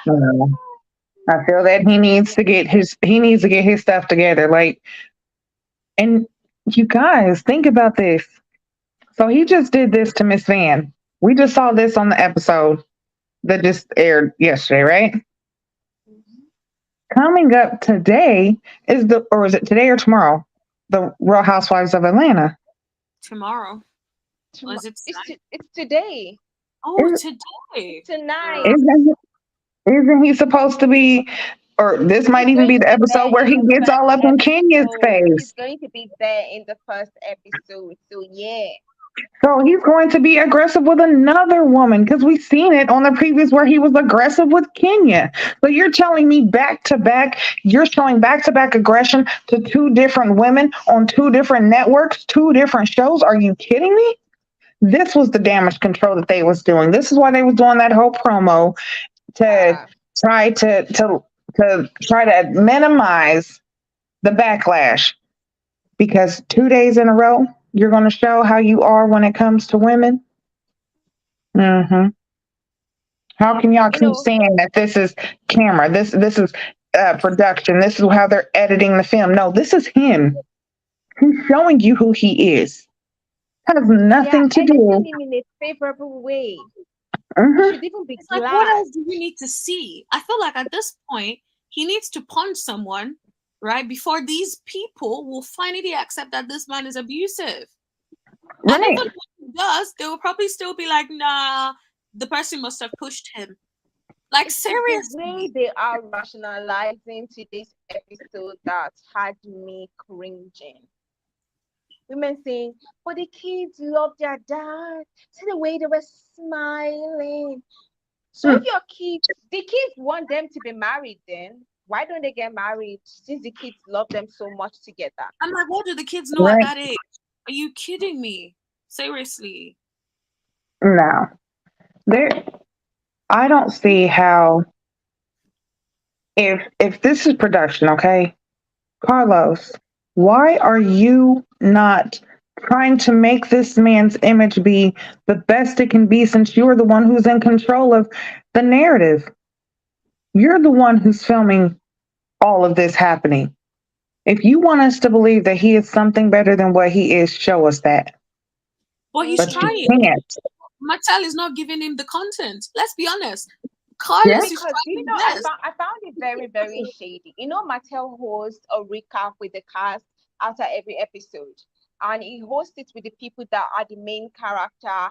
C: I feel that he needs to get his stuff together. Like, and you guys think about this. So he just did this to Miss Van. We just saw this on the episode that just aired yesterday, right? Coming up today is is it today or tomorrow? The Real Housewives of Atlanta.
B: Tomorrow. Was it?
A: It's today.
B: Oh, today.
A: Tonight.
C: Isn't he supposed to be? Or this might even be the episode where he gets all up in Kenya's face.
A: He's going to be there in the first episode. So yeah.
C: So he's going to be aggressive with another woman because we've seen it on the previous where he was aggressive with Kenya. So you're telling me back to back, you're showing back to back aggression to two different women on two different networks, two different shows. Are you kidding me? This was the damage control that they was doing. This is why they was doing that whole promo to try to minimize the backlash, because 2 days in a row you're going to show how you are when it comes to women. Mm-hmm. How can y'all keep saying that this is camera, this is production, this is how they're editing the film? No, this is him. He's showing you who he is. Has nothing to do
A: in a favorable way.
C: Mm-hmm.
A: Should even be
B: it's like, what else do we need to see? I feel like at this point he needs to punch someone, right, before these people will finally accept that this man is abusive. Right. And if he does, they will probably still be like, nah, the person must have pushed him. Like, seriously.
A: The way they are rationalizing today's episode that had me cringing. Women saying, but the kids love their dad. See the way they were smiling. So if the kids want them to be married, then why don't they get married since the kids love them so much together?
B: I'm like, what do the kids know at that age? Are you kidding me? Seriously.
C: No. I don't see how, if this is production, okay? Carlos, why are you not trying to make this man's image be the best it can be, since you're the one who's in control of the narrative? You're the one who's filming all of this happening. If you want us to believe that he is something better than what he is, show us that.
B: Well, he's trying. Martell is not giving him the content. Let's be honest. Carlos is trying.
A: I found it very, very shady. Martell hosts a recap with the cast after every episode, and he hosts it with the people that are the main character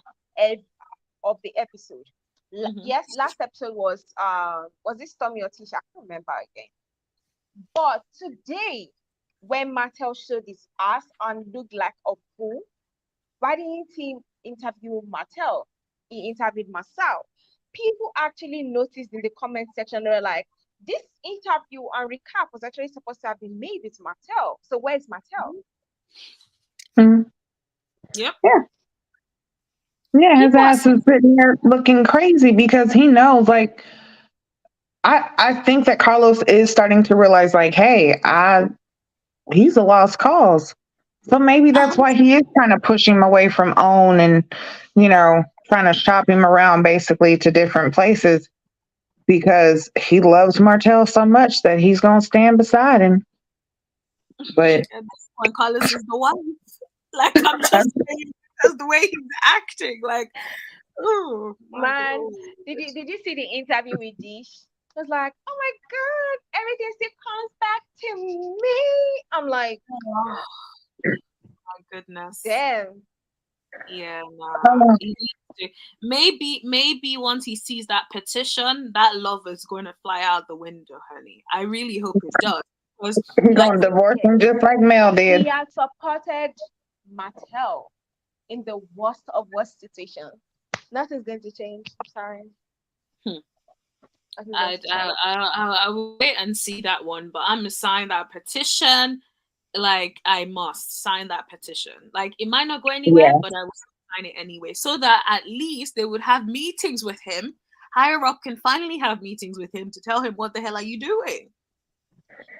A: of the episode. Yes, last episode was it Stormi or Tisha? I can't remember again. But today, when Martell showed his ass and looked like a fool, why didn't he interview Martell? He interviewed Marsau. People actually noticed in the comment section, they were like, this interview and recap was actually supposed to have been made with Martell. So where's Martell?
C: Mm-hmm.
B: Yep.
C: Yeah, his ass is sitting there looking crazy because he knows, like, I think that Carlos is starting to realize, like, hey, he's a lost cause. So maybe that's why he is trying to push him away from OWN and, trying to shop him around basically to different places, because he loves Martell so much that he's going to stand beside him. But
B: at this point, Carlos is the one. Like, I'm just saying, that's the way he's acting. Like, Oh my
A: Man,
B: God.
A: did you see the interview with Dish? It was like, oh my God, everything still comes back to me. I'm like,
B: Oh my goodness.
A: damn.
B: Yeah, nah.
C: Oh,
B: He needs to. Maybe once he sees that petition, that love is going to fly out the window, honey. I really hope it does. Because,
C: he
B: like,
C: gonna divorce
A: Yeah.
C: him just like Mel
A: He
C: did.
A: had supported Martell in the worst of worst situations. Nothing's going to change. I'm sorry.
B: hmm,
A: Nothing's going to change.
B: I will wait and see that one, but I'm gonna sign that petition. Like, I must sign that petition. Like, it might not go anywhere,
C: Yeah.
B: but I will sign it anyway, so that at least they would have meetings with him. Higher up can finally have meetings with him to tell him, what the hell are you doing?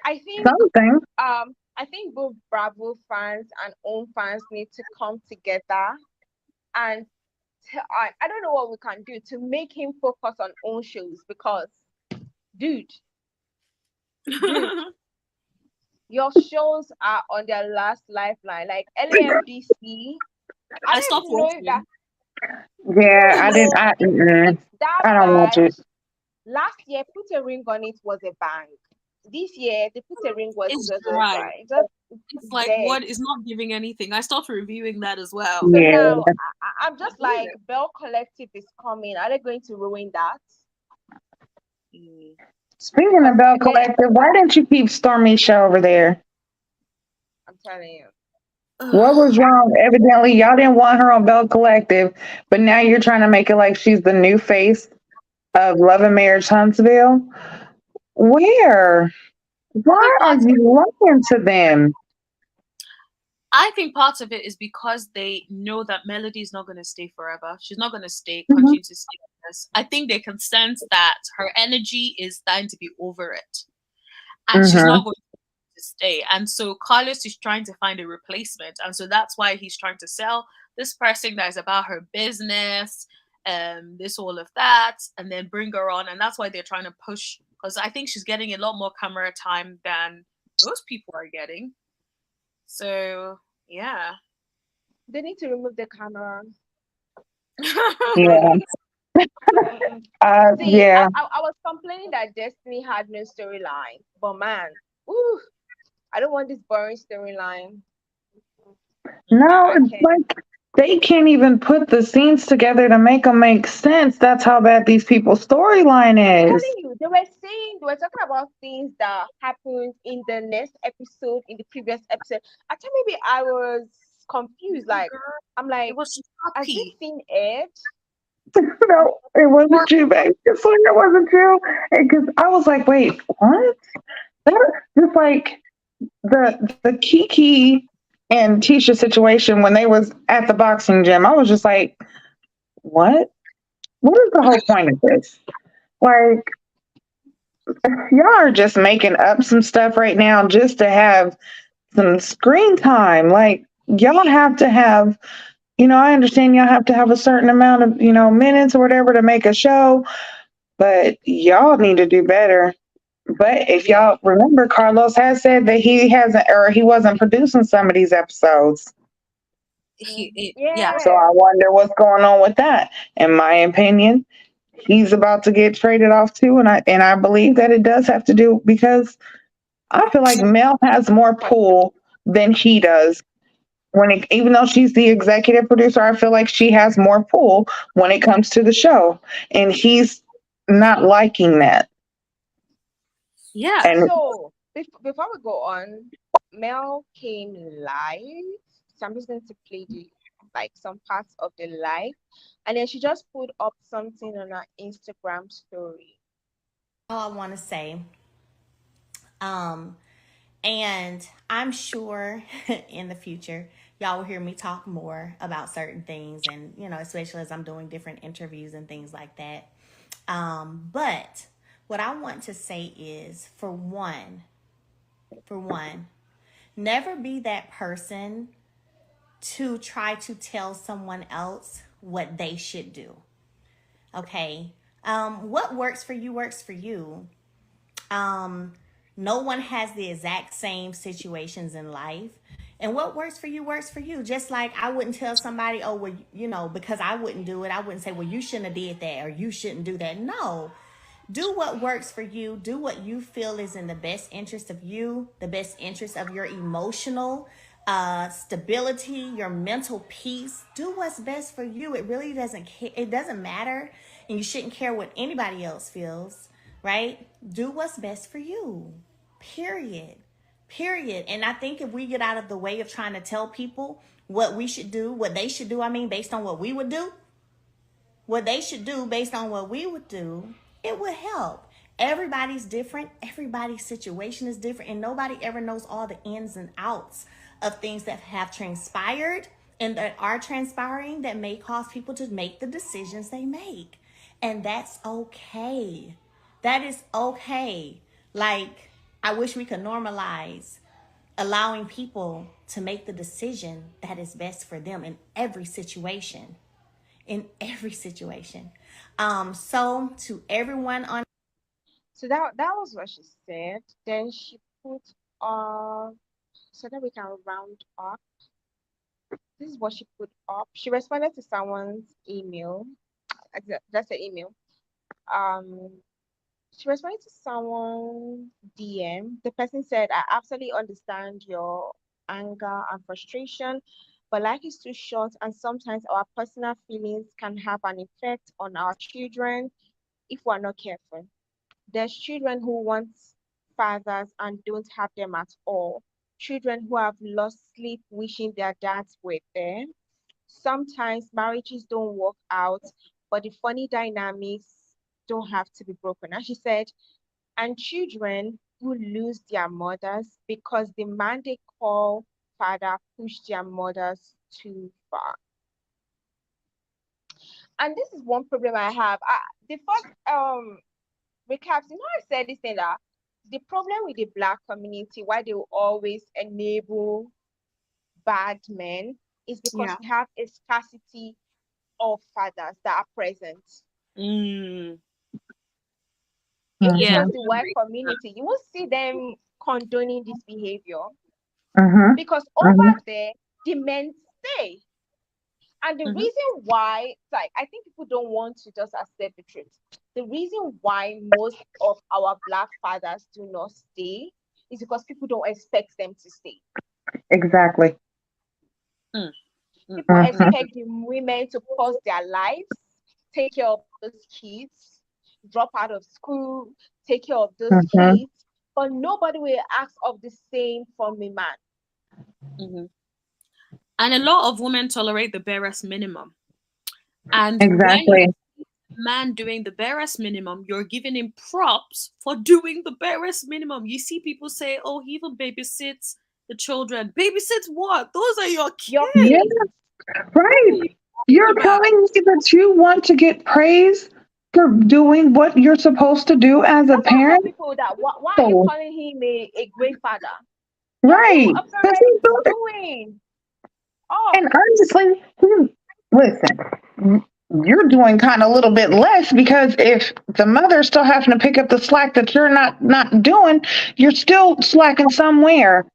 A: I think
C: Something.
A: I think both Bravo fans and OWN fans need to come together and I don't know what we can do to make him focus on own shows because dude, your shows are on their last lifeline. Like LAMDC, I
B: I
A: don't
B: stopped
A: even know if that
B: watching.
C: Yeah, I didn't.
A: no, it's that
C: I don't watch
A: bad.
C: it.
A: Last year, Put a Ring on It was a bang. This year, the Put a Ring was
B: It's
A: just
B: dry.
A: dry. Just
B: It's like,
A: dead.
B: what is not giving anything. I stopped reviewing that as well.
A: So
C: Yeah.
A: now I'm just like, Bell Collective is coming. Are they going to ruin that?
B: Mm.
C: Speaking of Bell
A: Yeah.
C: Collective, why didn't you keep Stormi's show over there?
A: I'm telling you.
C: What was wrong? Evidently, y'all didn't want her on Bell Collective, but now you're trying to make it like she's the new face of Love and Marriage Huntsville. Where? Why are you lying to them?
B: I think part of it is because they know that Melody is not going to stay forever. She's not going to stay,
C: Mhm.
B: continue to stay with us. I think they can sense that her energy is starting to be over it. And she's
C: Mhm.
B: not going to stay. And so Carlos is trying to find a replacement. And so that's why he's trying to sell this person that is about her business, this, all of that, and then bring her on. And that's why they're trying to push, because I think she's getting a lot more camera time than most people are getting. So, yeah.
A: They need to remove the camera.
C: Yeah.
A: See,
C: Yeah.
A: I was complaining that Destiny had no storyline, but man, ooh, I don't want this boring storyline.
C: No,
A: I
C: it's
A: can't.
C: like they can't even put the scenes together to make them make sense. That's how bad these people's storyline
A: I'm
C: is.
A: telling you, they were talking about things that happened in the next episode, in the previous episode. I think maybe I was confused. Like, I'm like,
B: It was
A: has this
B: choppy.
A: scene aired?
C: No, it wasn't you, babe. It's like it wasn't you. Because I was like, wait, what? That just like the Kiki and Tisha situation when they was at the boxing gym. I was just like, what? What is the whole point of this? Like, y'all are just making up some stuff right now just to have some screen time. Like, y'all have to have, I understand y'all have to have a certain amount of, minutes or whatever to make a show, but y'all need to do better. But if y'all remember, Carlos has said that he hasn't or he wasn't producing some of these episodes.
B: Yeah.
C: So I wonder what's going on with that. In my opinion, he's about to get traded off too, and I believe that it does have to do because I feel like Mel has more pull than he does. Even though she's the executive producer, I feel like she has more pull when it comes to the show, and he's not liking that.
B: Yeah.
C: And
A: So before we go on, Mel came live. So I'm just going to play some parts of the live, and then she just put up something on her Instagram story.
D: All I want to say, and I'm sure in the future y'all will hear me talk more about certain things, and especially as I'm doing different interviews and things like that. But what I want to say is, for one, never be that person to try to tell someone else what they should do. Okay? What works for you works for you. No one has the exact same situations in life. And what works for you. Just like I wouldn't tell somebody, oh, well, because I wouldn't do it. I wouldn't say, well, you shouldn't have did that or you shouldn't do that. No, do what works for you. Do what you feel is in the best interest of you, the best interest of your emotional stability, your mental peace. Do what's best for you. It really doesn't care. It doesn't matter. And you shouldn't care what anybody else feels, right? Do what's best for you. Period. And I think if we get out of the way of trying to tell people what we should do, what they should do, based on what we would do, what they should do based on what we would do, it would help. Everybody's different. Everybody's situation is different. And nobody ever knows all the ins and outs of things that have transpired and that are transpiring that may cause people to make the decisions they make. And that's okay. That is okay. Like, I wish we could normalize allowing people to make the decision that is best for them in every situation. So to everyone on.
A: So that was what she said. Then she put so that we can round up. This is what she put up. She responded to someone's email. That's the email. She responded to someone's DM. The person said, I absolutely understand your anger and frustration, but life is too short, and sometimes our personal feelings can have an effect on our children if we're not careful. There's children who want fathers and don't have them at all. Children who have lost sleep wishing their dads were there. Sometimes marriages don't work out, but the funny dynamics don't have to be broken. And she said, and children who lose their mothers because the man they call father pushed their mothers too far. And this is one problem I have. The first recaps, I said this thing that the problem with the Black community, why they will always enable bad men, is because we have a scarcity of fathers that are present. If it was the white community, you will see them condoning this behavior because over there, the men stay. And the reason why, like, I think people don't want to just accept the truth. The reason why most of our Black fathers do not stay is because people don't expect them to stay.
C: Exactly.
A: People expect the women to pause their lives, take care of those kids, drop out of school, take care of those kids, but nobody will ask of the same from a man.
B: And a lot of women tolerate the barest minimum. And
C: exactly.
B: when you see a man doing the barest minimum, you're giving him props for doing the barest minimum. You see people say, oh, he even babysits the children. Babysits what? Those are your kids.
C: Yes. Right. You're telling me that you want to get praise for doing what you're supposed to do as a parent?
A: People that, why are you calling him a great father?
C: Right.
A: That's what doing.
C: And honestly, listen, you're doing kind of a little bit less, because if the mother's still having to pick up the slack that you're not doing, you're still slacking somewhere.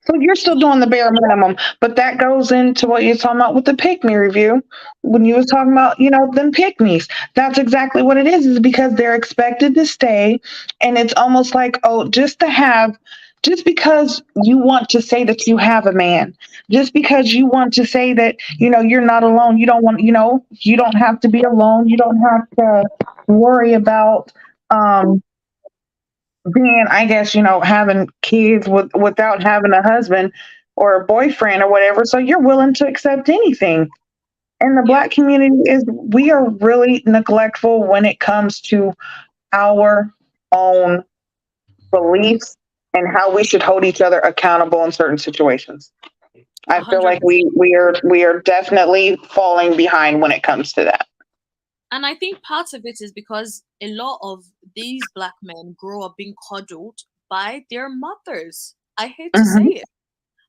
C: So you're still doing the bare minimum. But that goes into what you're talking about with the pick-me review. When you was talking about, them pick-me's. That's exactly what it is because they're expected to stay. And it's almost like, just because you want to say that you have a man, just because you want to say that, you're not alone. You don't want, you don't have to be alone. You don't have to worry about, being, I guess, having kids without having a husband or a boyfriend or whatever. So you're willing to accept anything. And the Black community we are really neglectful when it comes to our own beliefs and how we should hold each other accountable in certain situations. I 100%. Feel like we are definitely falling behind when it comes to that.
B: And I think part of it is because a lot of these Black men grow up being coddled by their mothers. I hate to say it,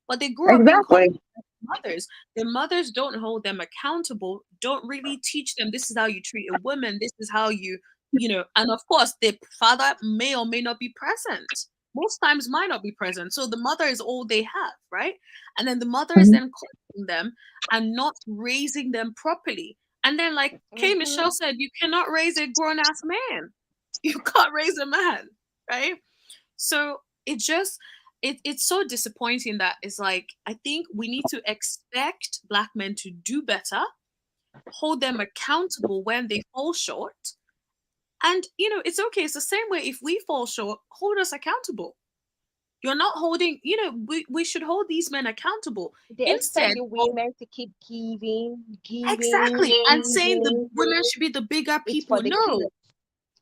B: but they grow up being coddled by their mothers. Their mothers don't hold them accountable, don't really teach them this is how you treat a woman, this is how you, and of course, their father may or may not be present. most times might not be present. So the mother is all they have, right? And then the mother is then calling them and not raising them properly. And then, like Kay Michelle said, you cannot raise a grown ass man. You can't raise a man, right? So it's so disappointing that it's like, I think we need to expect Black men to do better, hold them accountable when they fall short. And it's okay. It's the same way if we fall short, hold us accountable. You're not holding, we should hold these men accountable.
A: They expect
B: Instead
A: the women to keep giving,
B: exactly, and saying the
A: giving.
B: women should be the bigger
A: It's
B: people.
A: for the
B: No,
A: kids.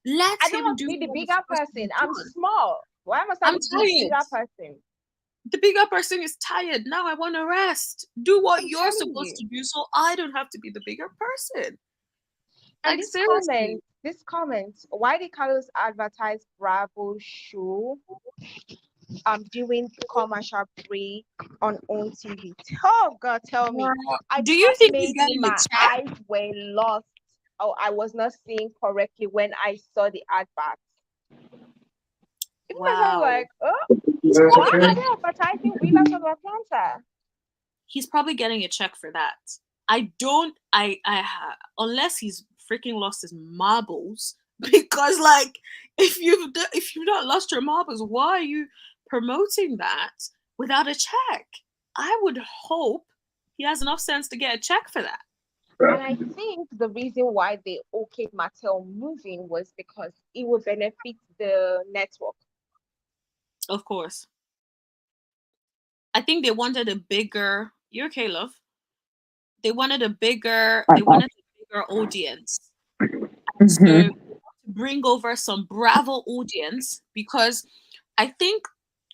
B: let
A: I don't
B: him
A: want to
B: do
A: be the
B: what he's
A: bigger
B: supposed to be
A: person. I'm
B: doing.
A: small. Why must I
B: I'm
A: be the bigger
B: tired.
A: person?
B: The bigger person is tired. Now I want to rest. Do what
A: I'm
B: you're
A: telling
B: supposed
A: you.
B: to do so I don't have to be the bigger person.
A: And
B: Like, seriously.
A: this comment, why did Carlos advertise Bravo show doing commercial break on own TV? Oh God, tell me.
B: Do you think he's
A: Maybe
B: getting a
A: my
B: check?
A: eyes were lost. Oh, I was not seeing correctly when I saw the advert. Even myself
B: Wow.
A: like, oh,
B: He's
A: why
B: probably
A: are
B: getting,
A: they advertising Villas of Atlanta?
B: he's probably getting a check for that. Unless he's freaking lost his marbles. Because, like, if you've not lost your marbles, why are you promoting that without a check? I would hope he has enough sense to get a check for that.
A: And I think the reason why they okayed Martell moving was because it would benefit the network.
B: Of course. I think they wanted a bigger. You okay, love? They wanted a bigger audience. So
C: Mhm.
B: to bring over some Bravo audience, because I think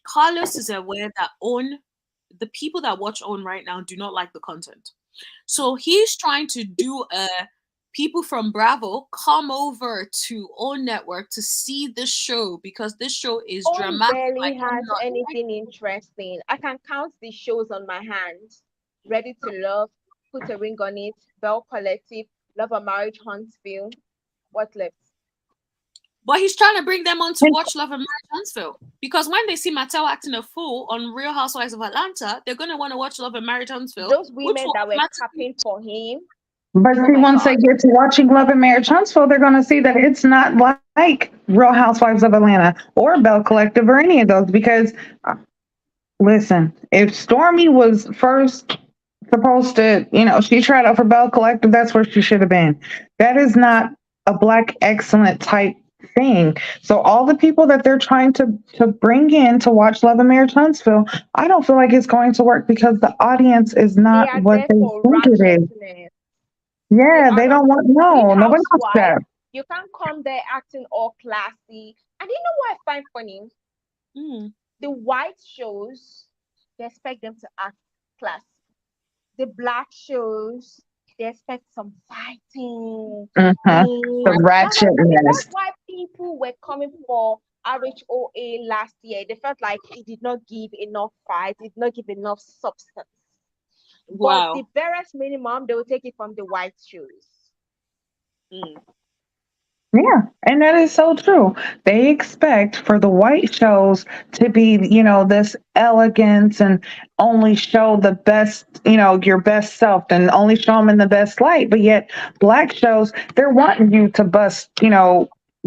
B: Carlos is aware that the people that watch OWN right now do not like the content. So he's trying to do people from Bravo come over to OWN network to see this show, because this show is
A: OWN
B: dramatic
A: barely
B: like
A: has
B: not
A: anything interesting. I can count the shows on my hands. Ready to Love, Put a Ring on It, Bell Collective, Love Marriage Huntsville. What left?
B: But he's trying to bring them on to watch Love Marriage Huntsville, because when they see Martell acting a fool on Real Housewives of Atlanta, they're going to want to watch Love Marriage Huntsville.
A: Those
B: which
A: women
B: will
A: that were
B: automatically...
A: capping for him.
C: But
A: Oh
C: see,
A: my
C: once they
A: God.
C: get to watching Love and Marriage Huntsville, they're going to see that it's not like Real Housewives of Atlanta or Bell Collective or any of those. Because, listen, if Stormi was first supposed to, she tried out for Bell Collective, that's where she should have been. That is not a Black excellent type thing. So all the people that they're trying to bring in to watch Love and Marriage Huntsville, I don't feel like it's going to work because the audience is
A: They
C: not
A: are
C: what
A: there
C: they
A: for
C: think it is.
A: ratchetness. They
C: Yeah,
A: are
C: they
A: not.
C: don't want,
A: Real
C: no, nobody wants
A: Housewives,
C: that.
A: you can't come there acting all classy. And you know what I find funny? The white shows, they expect them to act classy. The Black shows, they expect some fighting.
C: The
A: That's
C: ratchetness.
A: why people were coming for RHOA last year. They felt like it did not give enough fight, it did not give enough substance. But
B: Wow.
A: the barest minimum, they will take it from the white shows.
C: Yeah, and that is so true. They expect for the white shows to be, this elegance and only show the best, your best self and only show them in the best light. But yet, Black shows, they're wanting you to bust,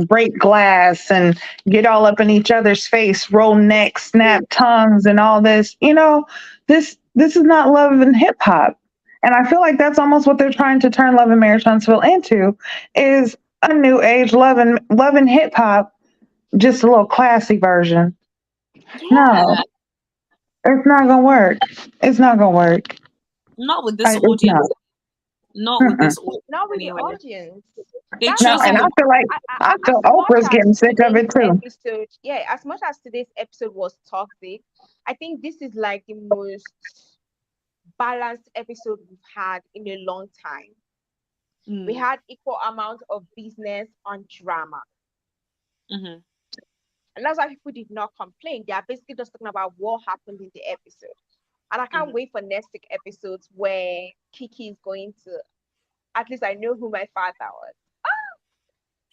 C: break glass and get all up in each other's face, roll necks, snap tongues, and all this. This is not love and hip hop. And I feel like that's almost what they're trying to turn Love and Marriage Huntsville into, is a new age loving hip hop, just a little classy version.
B: Yeah.
C: No, it's not gonna work. It's not gonna work.
B: Not with this
C: It's
B: audience.
C: not.
B: Not with
C: Mm-mm.
B: this audience
A: Not with the
B: anyway.
A: audience.
B: They
A: That's
C: No,
B: chosen
C: and
A: why
B: the...
C: I
A: as
C: feel
A: much
C: Oprah's
A: as
C: getting sick of
A: today's
C: it too.
A: episode, as much as today's episode was toxic, I think this is like the most balanced episode we've had in a long time. We had equal amount of business on drama. And that's why people did not complain. They are basically just talking about what happened in the episode. And I can't wait for next week episodes where Kiki is going to, at least I know who my father was.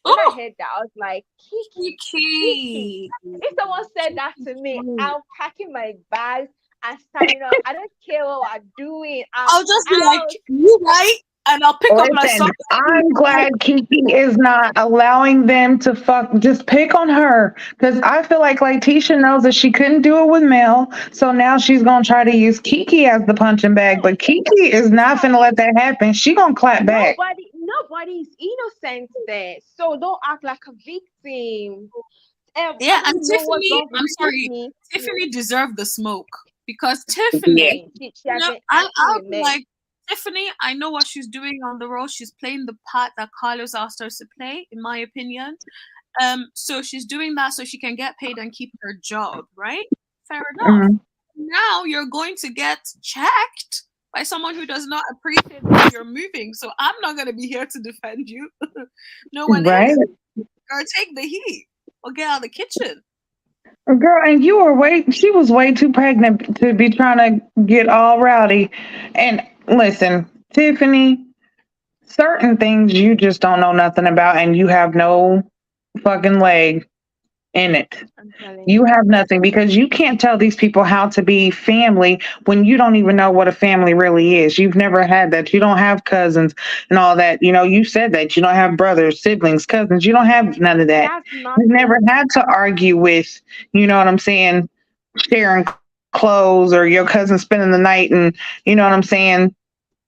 A: When I
B: Oh,
A: heard that, I was like, Kiki, Kiki.
B: Kiki.
A: If someone said that to me, I'm packing my bags and standing up. I don't care what I'm doing. I'm
B: I'll just be like,
A: out.
B: you right? And I'll pick up my
C: Listen,
B: socks.
C: I'm glad Kiki is not allowing them to just pick on her because I feel like Latisha knows that she couldn't do it with Mel, so now she's gonna try to use Kiki as the punching bag. But Kiki is not gonna let that happen. She gonna clap back.
A: Nobody is innocent there. So don't act like a victim.
B: Yeah,
A: I
B: and
A: don't know what's
B: Tiffany,
A: wrong with
B: I'm sorry,
A: Tiffany.
B: Tiffany deserved the smoke because
C: Yeah.
B: Tiffany,
A: She has been acting
B: I'll
A: with
B: be
A: men.
B: like, Tiffany, I know what she's doing on the road. She's playing the part that Carlos asked her to play, in my opinion. So she's doing that so she can get paid and keep her job, right? Fair enough.
C: Mhm.
B: Now you're going to get checked by someone who does not appreciate what you're moving. So I'm not going to be here to defend you. No one
C: Right.
B: is. Or take the heat or get out of the kitchen.
C: Girl, and you were she was way too pregnant to be trying to get all rowdy. And listen, Tiffany, certain things you just don't know nothing about and you have no fucking leg in it.
A: I'm telling
C: You
A: you.
C: have nothing because you can't tell these people how to be family when you don't even know what a family really is. You've never had that. You don't have cousins and all that. You know, you said that you don't have brothers, siblings, cousins. You don't have none of that.
A: That's
C: You've never
A: nothing.
C: had to argue with, you know what I'm saying, sharing clothes or your cousin spending the night and, you know what I'm saying,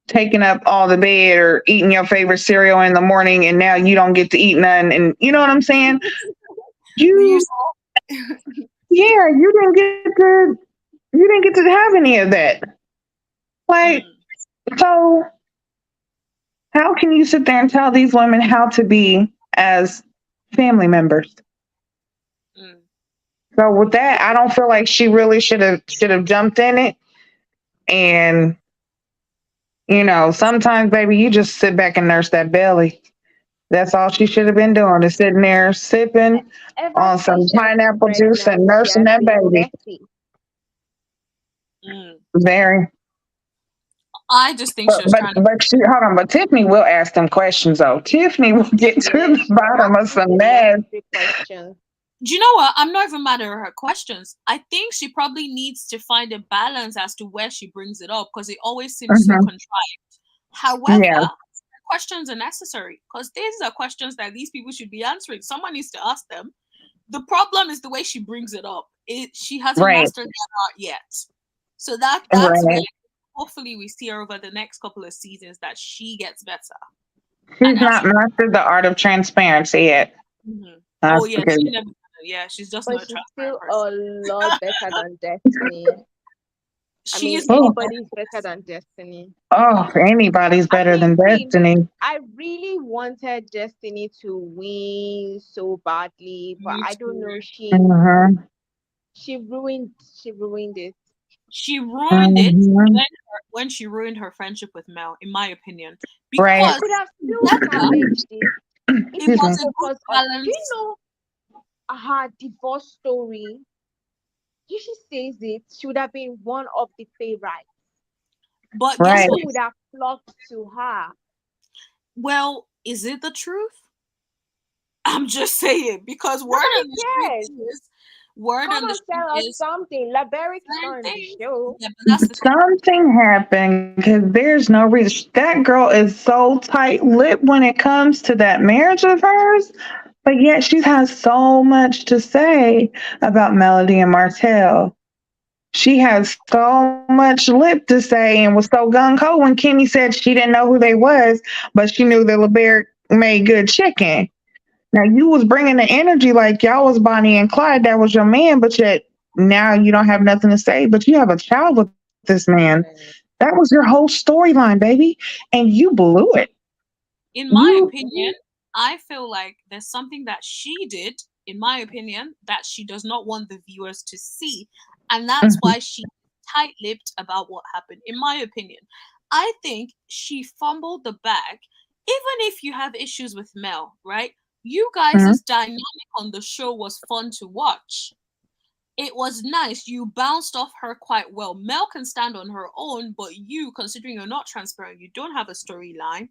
C: taking up all the bed or eating your favorite cereal in the morning and now you don't get to eat none. And you know what I'm saying?
B: The
C: You,
B: usual.
C: yeah, you didn't get to have any of that. Like,
B: Mm,
C: so how can you sit there and tell these women how to be as family members?
B: mm.
C: So with that, I don't feel like she really should have jumped in it. And sometimes, baby, you just sit back and nurse that belly. That's all she should have been doing is sitting there sipping
A: Ever
C: on some
A: since she was
C: pineapple juice and
A: pregnant, she
C: nursing
A: has
C: that
A: been
C: baby.
A: messy.
B: Mm.
C: Very.
B: I just think
C: But
B: she was
C: but
B: trying to.
C: but she hold on. But Tiffany will ask them questions though. Tiffany will get to
A: Yes,
C: the bottom of
A: asking
C: some
A: some
C: mess.
A: necessary questions.
B: Do you know what? I'm not even mad at her questions. I think she probably needs to find a balance as to where she brings it up because it always seems so
C: Hmm.
B: contrived.
C: Yeah.
B: However, questions are necessary because these are questions that these people should be answering. Someone needs to ask them. The problem is the way she brings it up. She hasn't
C: Right.
B: mastered that art yet. So that's where
C: Right.
B: hopefully we see her over the next couple of seasons that she gets better.
C: She's
B: And as
C: not
B: she
C: mastered the art of transparency yet.
B: oh
C: That's
B: yeah,
C: because
B: she never yeah, she's just
A: But
B: not a
A: she's
B: transparent
A: still
B: person.
A: a lot better than Destiny. I
B: She
A: mean,
B: is
C: oh,
A: anybody's better than Destiny.
C: anybody's
A: I
C: better
A: mean,
C: than
A: see,
C: Destiny.
A: I really wanted Destiny to win so badly, but
B: me
A: I don't
B: too.
A: know.
C: Hmm.
A: She ruined it.
B: She ruined it
C: Hmm.
B: when she ruined her friendship with Mel, in my opinion.
A: She
C: Right.
B: Because
A: could have still
B: together
A: salvaged it if
B: it
C: Excuse
A: she
C: me.
B: was a good
A: focused on. Do you
B: balance.
A: know her divorce story? If she says it, she would have been one of the favorites.
B: But guess
C: Right.
B: what?
A: People would have flocked to her.
B: Well, is it the truth? I'm just saying because word
A: Nobody
B: on the
A: cares.
B: street is word
A: Come
B: on the
A: and
B: street
A: tell us
B: is
A: something. Laberic is
B: certain
A: not on the
B: things.
A: show.
B: Yeah, but that's the thing.
C: Something happened because there's no reason. That girl is so tight-lipped when it comes to that marriage of hers, but yet she has so much to say about Melody and Martell. She has so much lip to say and was so gung ho when Kimmy said she didn't know who they was, but she knew that LeBeric made good chicken. Now you was bringing the energy like y'all was Bonnie and Clyde. That was your man, but yet now you don't have nothing to say. But you have a child with this man.
A: Yeah.
C: That was your whole storyline, baby, and you blew it.
B: In my
C: You
B: opinion, I feel like there's something that she did, in my opinion, that she does not want the viewers to see. And that's
C: Mhm.
B: why she tight lipped about what happened, in my opinion. I think she fumbled the bag. Even if you have issues with Mel, right? You
C: Mhm.
B: guys' dynamic on the show was fun to watch. It was nice. You bounced off her quite well. Mel can stand on her own, but you, considering you're not transparent, you don't have a storyline,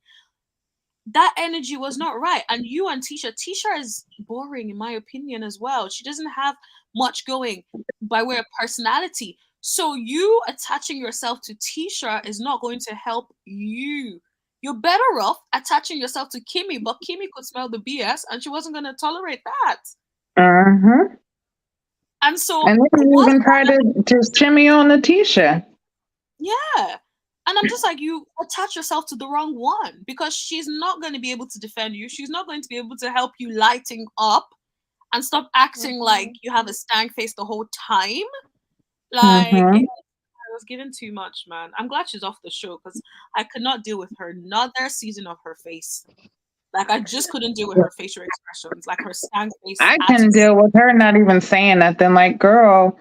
B: that energy was not right. And you and Tisha is boring in my opinion as well. She doesn't have much going by way of personality. So you attaching yourself to Tisha is not going to help you. You're better off attaching yourself to Kimmi, but Kimmi could smell the BS and she wasn't going to tolerate that.
C: Uh-huh.
B: And so
C: And then you even try to just shimmy on Latisha.
B: yeah. And I'm just like, you attach yourself to the wrong one because she's not going to be able to defend you. She's not going to be able to help you lighting up and stop acting like you have a stank face the whole time. Like,
C: Mm-hmm.
B: it was given too much, man. I'm glad she's off the show because I could not deal with her another season of her face. Like, I just couldn't deal with her facial expressions, like her stank face
C: I can
B: attitude.
C: deal with her not even saying nothing. Like, girl,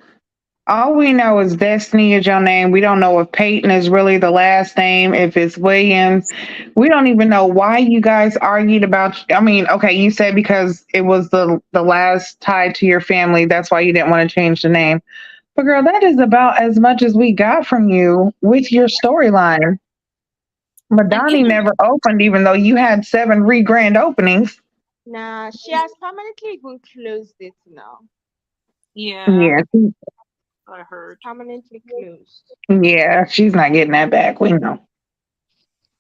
C: all we know is Destiny is your name. We don't know if Peyton is really the last name, if it's Williams. We don't even know why you guys argued about. I mean, okay, you said because it was the last tied to your family. That's why you didn't want to change the name. But girl, that is about as much as we got from you with your storyline.
B: And
C: Madani
B: even,
C: never opened, even though you had 7 grand openings.
A: Nah, she has permanently even closed it now.
B: yeah,
C: Yeah,
B: I
A: It's
B: heard.
A: permanently closed.
C: yeah, she's not getting that back. We know.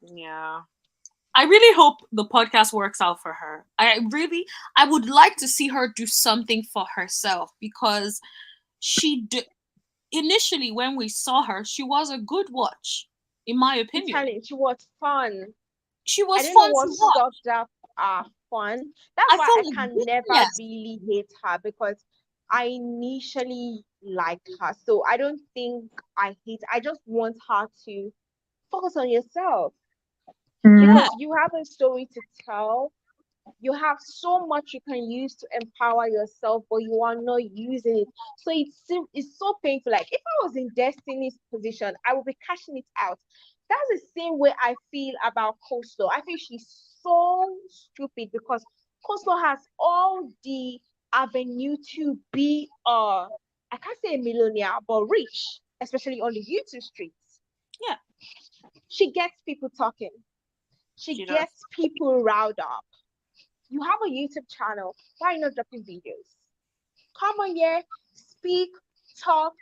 B: Yeah. I really hope the podcast works out for her. I would like to see her do something for herself because initially when we saw her, she was a good watch, in my
A: I'm
B: opinion.
A: telling you, she was fun.
B: She
A: I
B: was
A: don't know
B: fun
A: what
B: to watch.
A: stopped that fun. That's
B: I
A: why
B: felt
A: I
B: like
A: can never
B: yes,
A: really hate her because I initially liked her. So I don't think I hate. I just want her to focus on yourself
C: Mhm.
B: yeah,
A: because you have a story to tell. You have so much you can use to empower yourself, but you are not using it. So it's so painful. Like if I was in Destiny's position, I would be cashing it out. That's the same way I feel about Coastal. I think she's so stupid because Coastal has all the avenue to be I can't say a millionaire, but rich, especially on the YouTube streets.
B: yeah,
A: She gets people talking. She
B: she does.
A: gets people riled up. You have a YouTube channel. Why are you not dropping videos? Come on here, speak, talk.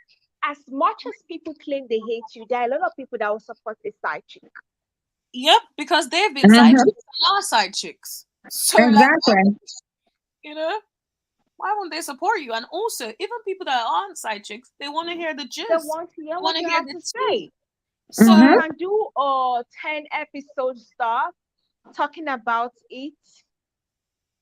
A: As much as people claim they hate you, there are a lot of people that will support this side chick.
B: Yep, because they've been side
C: Mhm.
B: chicks and are side chicks. So like,
C: Exactly.
B: you know, why won't they support you? And also, even people that aren't side chicks, they want to hear the
A: They
B: gist.
A: want to hear
B: They
A: what
B: want to
A: you
B: hear
A: have
B: the
A: to say.
B: tea.
A: So you
C: Mhm.
B: So
A: can do a 10 episode stuff talking about it.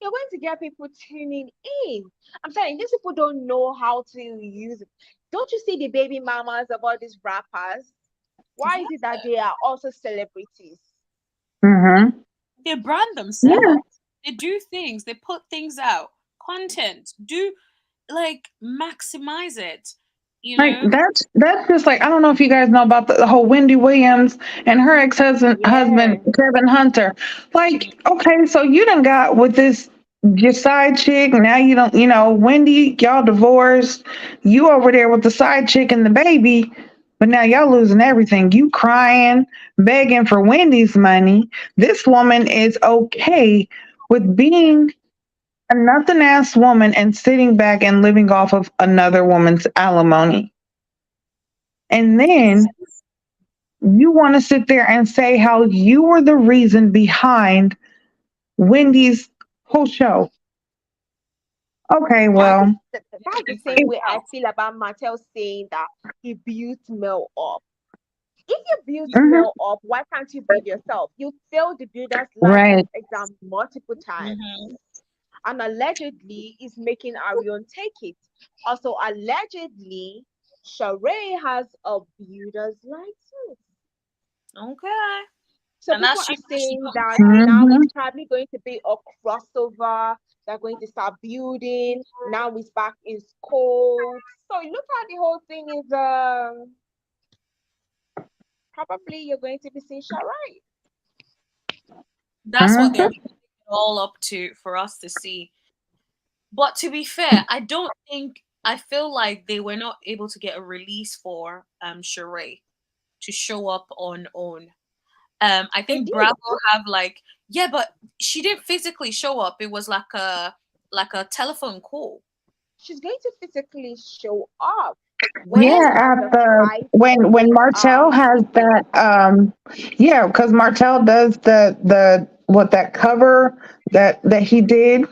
A: You're going to get people tuning in. I'm telling you, these people don't know how to use it. Don't you see the baby mamas of all these rappers? Why
B: yeah,
A: is it that they are also celebrities?
C: Mhm.
B: they brand
C: Yeah.
B: themselves. They do things. They put things out. Content. Do like maximize it. You
C: Like
B: know.
C: that's just like I don't know if you guys know about the whole Wendy Williams and her husband
A: Yeah.
C: Kevin Hunter.
B: Mm,
C: Like, okay, so you done got with this your side chick, now you don't Wendy, y'all divorced, you over there with the side chick and the baby, but now y'all losing everything. You crying, begging for Wendy's money. This woman is okay with being a nothing ass woman and sitting back and living off of another woman's alimony. And
B: It's
C: then you want to sit there and say how you were the reason behind Wendy's whole show. Okay, well,
A: That's the same
C: it,
A: way I feel about Martell saying that he built Mel up. If you build
C: mhm,
A: Mel up, why can't you build yourself? You failed the builder's license
C: right,
A: exam multiple times.
B: mhm.
A: And allegedly is making Arionne take it. Also, allegedly, Sheree has a builder's license.
B: Okay.
A: So
B: And
A: people
B: that's
A: are
B: she
A: saying
B: got
A: that now
C: mhm,
A: it's probably going to be a crossover. They're going to start building. Now it's back in school. So it looks like the whole thing is probably you're going to be seeing Shari.
B: that's what they're
C: mhm,
B: building it all up to for us to see. But to be fair, I feel like they were not able to get a release for Sheree to show up on own. I
A: They
B: think
A: did.
B: Bravo have like, yeah, but she didn't physically show up. It was like a telephone call.
A: She's going to physically show up
C: Yeah,
A: when they have
C: at
A: the
C: the
A: fight
C: when
A: with
C: Martell has
A: Kimmi.
C: that yeah, because Martell does the what that cover that he did.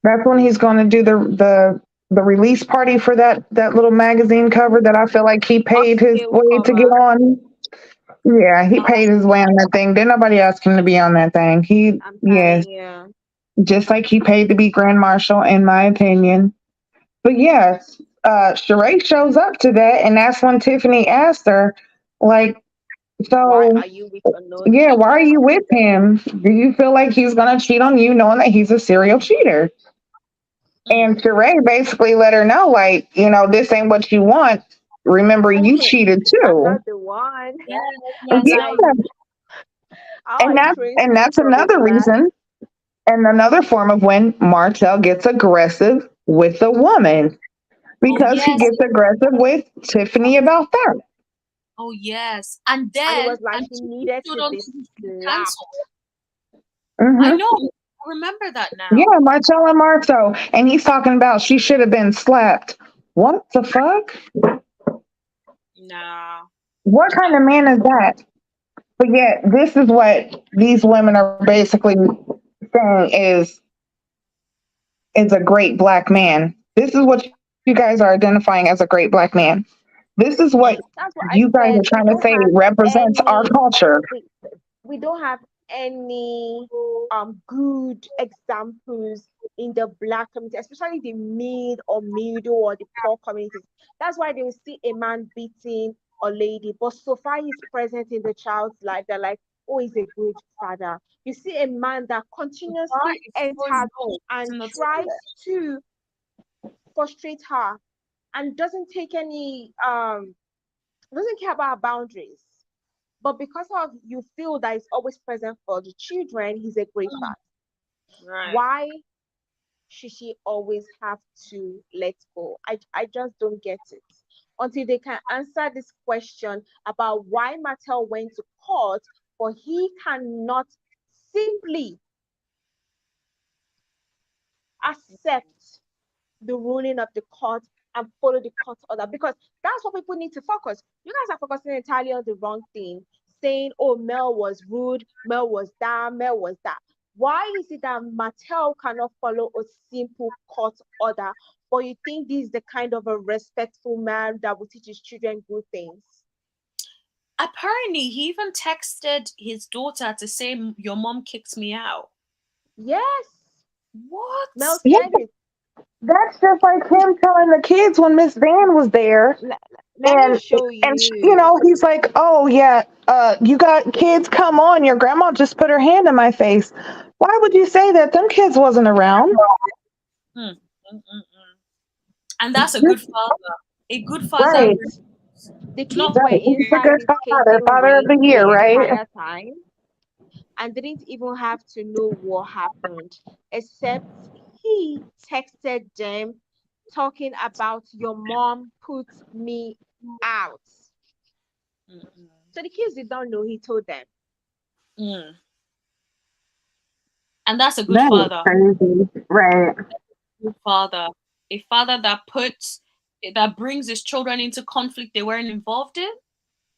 C: That's when he's going to do the release party for that little magazine cover that I feel like he paid his
A: Upscale
C: way to get
A: cover.
C: on. Yeah, he
B: Oh,
C: paid his way on that thing. Didn't nobody ask him to be on that thing. He
A: I'm
C: yes,
A: telling you.
C: just like he paid to be Grand Marshal, in my opinion. But yes, Sheree shows up to that, and that's when Tiffany asked her, like,
A: Why
C: so
A: are you with unknown
C: yeah, why are
A: cheater?
C: you with him? Do you feel like he's gonna cheat on you, knowing that he's a serial cheater? And
B: mm.
C: Sheree basically let her know, like, this ain't what you want. Remember, you cheated
A: I'm
C: too.
A: not the one.
B: Yes, yes.
C: Yeah,
A: Like, how are
C: and
A: you
C: that's
A: throwing
C: and
A: stones
C: that's
A: from a
C: another
A: glass?
C: reason, and another form of when Martell gets aggressive with a woman
B: Oh
C: because he
B: yes,
C: gets aggressive with Tiffany about that.
B: oh yes. And
A: And it
B: then
A: was like
B: and
A: he
B: she
A: needed
B: stood
A: to
B: on
A: be
B: to be
A: slapped.
B: cancelled. I
C: Hmm.
B: know. I remember that
C: Yeah,
B: now.
C: Martell and Martell, and he's talking about she should have been slapped. What the fuck?
B: Nah.
C: What kind of man is that? But yet, this is what these women are basically saying is a great black man. This is what you guys are identifying as a great black man. This is what
B: Mm.
A: That's what I
C: you guys are
A: said. We
C: trying to
A: don't
C: say
A: have
C: represents our
A: any.
C: culture.
A: We we don't have any good examples in the black community, especially the mid or middle or the poor communities. That's why they will see a man beating a lady, but so far he's present in the child's life. They're like, oh, he's a good father. You see a man that continuously
B: Right before you
A: enters
B: know it's
A: and
B: in the
A: tries
B: toilet.
A: to frustrate her and doesn't take any doesn't care about her boundaries. But because of you feel that he's always present for the children, he's a great
B: Mm.
A: father.
B: Right.
A: Why should she always have to let go? I just don't get it. Until they can answer this question about why Martell went to court, but he cannot simply accept the ruling of the court and follow the court order, because that's what people need to focus. You guys are focusing entirely on the wrong thing, saying, oh, Mel was rude, Mel was that, Mel was that. Why is it that Martell cannot follow a simple court order, but you think this is the kind of a respectful man that will teach his children good things?
B: Apparently, he even texted his daughter to say, "Your mom kicked me out."
A: Yes, Mel
B: What?
C: Yeah,
A: said it.
C: that's just like him telling the kids when Miss Van was there,
A: Let, let me
C: and
A: show
C: and
A: you.
C: he's like, oh yeah, you got kids, come on, your grandma just put her hand in my face. Why would you say that? Them kids wasn't around.
B: Mm, mm, mm, mm. And that's a good father. A good father
C: Right.
A: The
B: does not
A: kids were
C: Right. He's a
A: inside
C: good
A: the
C: father,
A: skating
C: father of
A: rink
C: the
A: the
C: year, right?
A: entire time and didn't even have to know what happened, except he texted them talking about your mom put me out.
B: mm, mm,
A: So the kids did not know he told them.
B: mm. And that's a good
C: That is
B: father.
C: crazy. Right.
B: Good father. A father that brings his children into conflict they weren't involved in.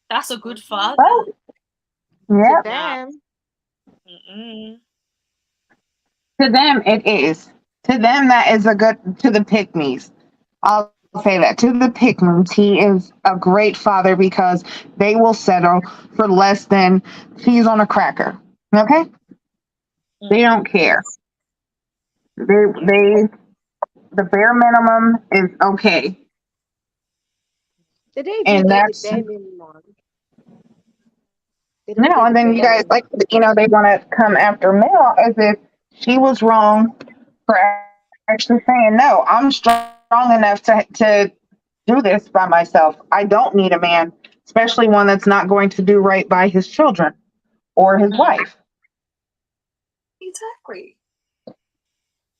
B: That's a good
A: Mhm.
B: father.
C: Well,
A: To
C: yep.
B: Nah.
A: them,
B: Mm-mm.
C: To them, it is. To them, that is a good, to the pygmies. I'll say that. To the pygmies, he is a great father because they will settle for less than cheese on a cracker. Okay? They don't
B: Mm-mm.
C: care.
B: Yeah.
C: They the bare minimum is okay.
A: they don't even
C: And
A: get the
C: that's
A: bare minimum. They don't
C: no,
A: get the
C: and then
A: bare
C: you guys
A: minimum.
C: like they want to come after Mel as if she was wrong for actually saying no. I'm strong enough to do this by myself. I don't need a man, especially one that's not going to do right by his children or his
B: Mm.
C: wife.
B: Exactly.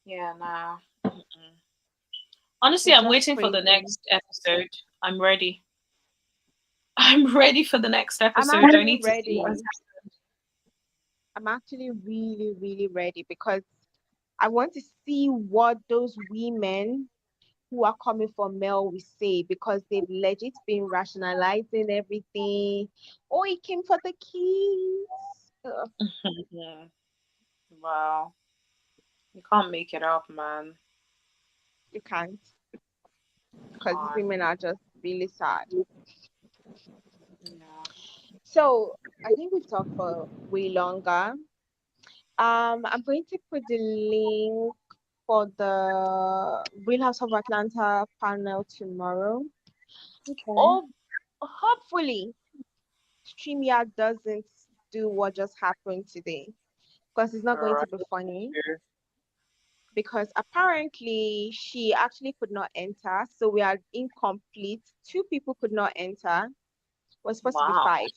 B: Yeah, nah. Mm-mm. Honestly,
A: It's
B: I'm
A: just
B: waiting for the
A: crazy.
B: next episode. I'm ready. I'm ready for the next
A: I'm
B: episode. I
A: actually
B: need to see what's
A: ready. I'm actually really, really ready because I want to see what those women who are coming for Mel will say because they've legit been rationalizing everything. Oh, he came for the keys. Ugh,
B: happening. Wow. You can't make it up, man.
A: you can't because these
B: Can't.
A: women are just really sad.
B: Yeah.
A: So I think we've talked for way longer. I'm going to put the link for the Real House of Atlanta panel tomorrow.
B: Okay.
A: Oh, hopefully StreamYard doesn't do what just happened today because it's not going
B: Alright.
A: to be funny. Because apparently she actually could not enter, so we are incomplete. Two people could not enter. Was supposed to be
B: Wow.
A: five.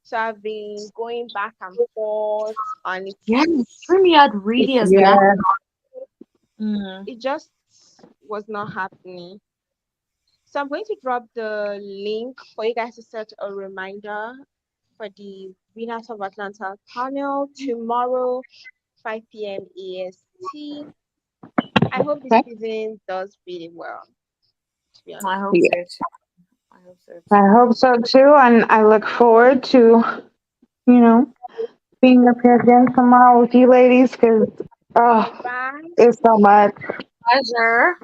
A: So I've been going back and forth, and
B: Yeah,
A: it's
B: StreamYard really has
C: Yeah.
B: messed. Mm.
A: it just was not happening. So I'm going to drop the link for you guys to set a reminder for the Winners of Atlanta panel tomorrow, 5 p.m. EST. I hope this
C: Okay.
A: season does really well, to be
B: I
A: honest.
B: hope
C: Yeah.
B: so too. I hope so
C: I
B: too.
C: hope so too, and I look forward to, you know, being up here again tomorrow with you ladies because,
A: All
C: oh,
A: right.
C: it's so much.
B: Pleasure.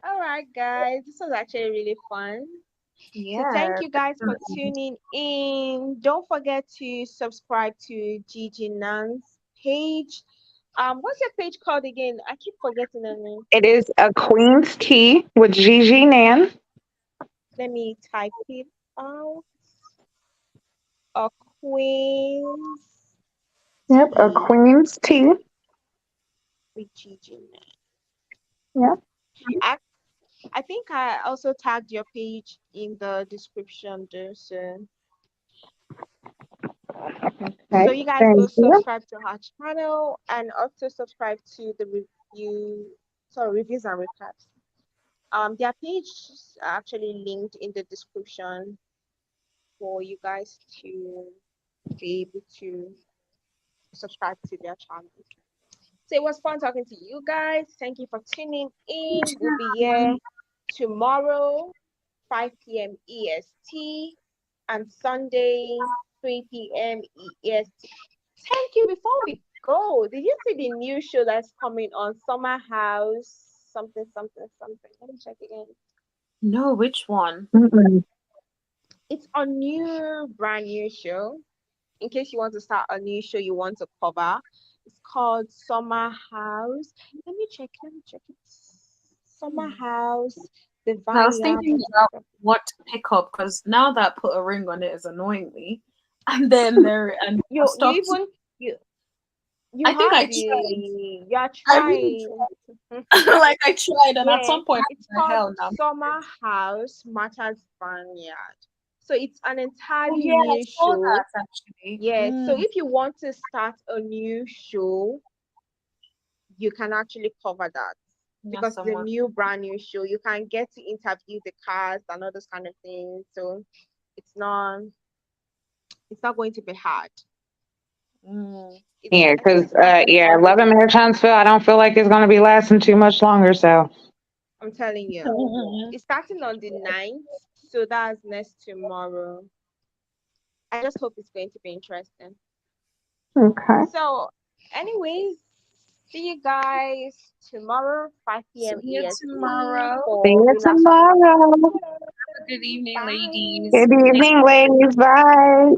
A: All right, guys. This was actually really fun. So thank
B: Yeah,
A: you guys for
B: definitely.
A: tuning in. Don't forget to subscribe to Gigi Nan's page. What's your page called again? I keep forgetting the name.
C: It is a Queen's Tea with Gigi Nan.
A: Let me type it out. A Queen's
C: Yep, a
A: Tea
C: Queen's Tea.
A: with Gigi Nan.
C: Yep.
A: I, I think I also tagged your page in the description there. So
C: Okay.
A: you guys go
C: Thank you.
A: subscribe to her channel and also subscribe to the reviews and recaps. Their page is actually linked in the description for you guys to be able to subscribe to their channel. So it was fun talking to you guys. Thank you for tuning in. We'll be here tomorrow, 5 p.m. EST, and Sunday, 3 p.m. EST. Thank you. Before we go, did you see the new show that's coming on Summer House? Something, something, something. Let me check again.
B: No, which one?
C: Mm-mm.
A: It's a brand new show. In case you want to start a new show you want to cover, it's called Summer House. Let me check it. Summer House, the
B: I was
A: vineyard,
B: thinking
A: something,
B: about
A: something.
B: what to pick up because now that Put a Ring on It is annoying me, and then there and I've
A: You
B: stopped.
A: even you
B: I think
A: have
B: I tried.
A: the you're
B: I really
A: trying.
B: like I tried, and at
A: Yeah,
B: some point,
A: it's
B: I was like,
A: called
B: hell no.
A: Summer House Martell's Vineyard. So it's an
B: Oh
A: entirely
B: yeah, I
A: new
B: saw
A: show.
B: that actually.
A: Yeah, so
B: Mm,
A: if you want to start a new show, you can actually cover that
B: yeah,
A: because it's a
B: someone.
A: brand new show. You can get to interview the cast and all those kind of things. So it's not it's not going to be hard.
B: Mm.
A: It's
C: Yeah,
A: I think
C: because
A: it's Martell's
C: yeah,
A: birthday
C: Love
A: this
C: Marriage
A: month.
C: Huntsville. I don't feel like it's gonna be lasting too much longer. So
A: I'm telling you. It's starting on the 9th, so that's next tomorrow. I just hope it's going to be interesting.
C: okay.
A: So, anyways, see you guys tomorrow, 5
B: See
A: p.m.
B: you
A: EST
B: tomorrow.
C: See
A: for
C: you
A: Relapse of Atlanta.
C: tomorrow.
B: Good evening, ladies.
C: Good
B: Thank
C: evening,
B: you.
C: ladies. Bye.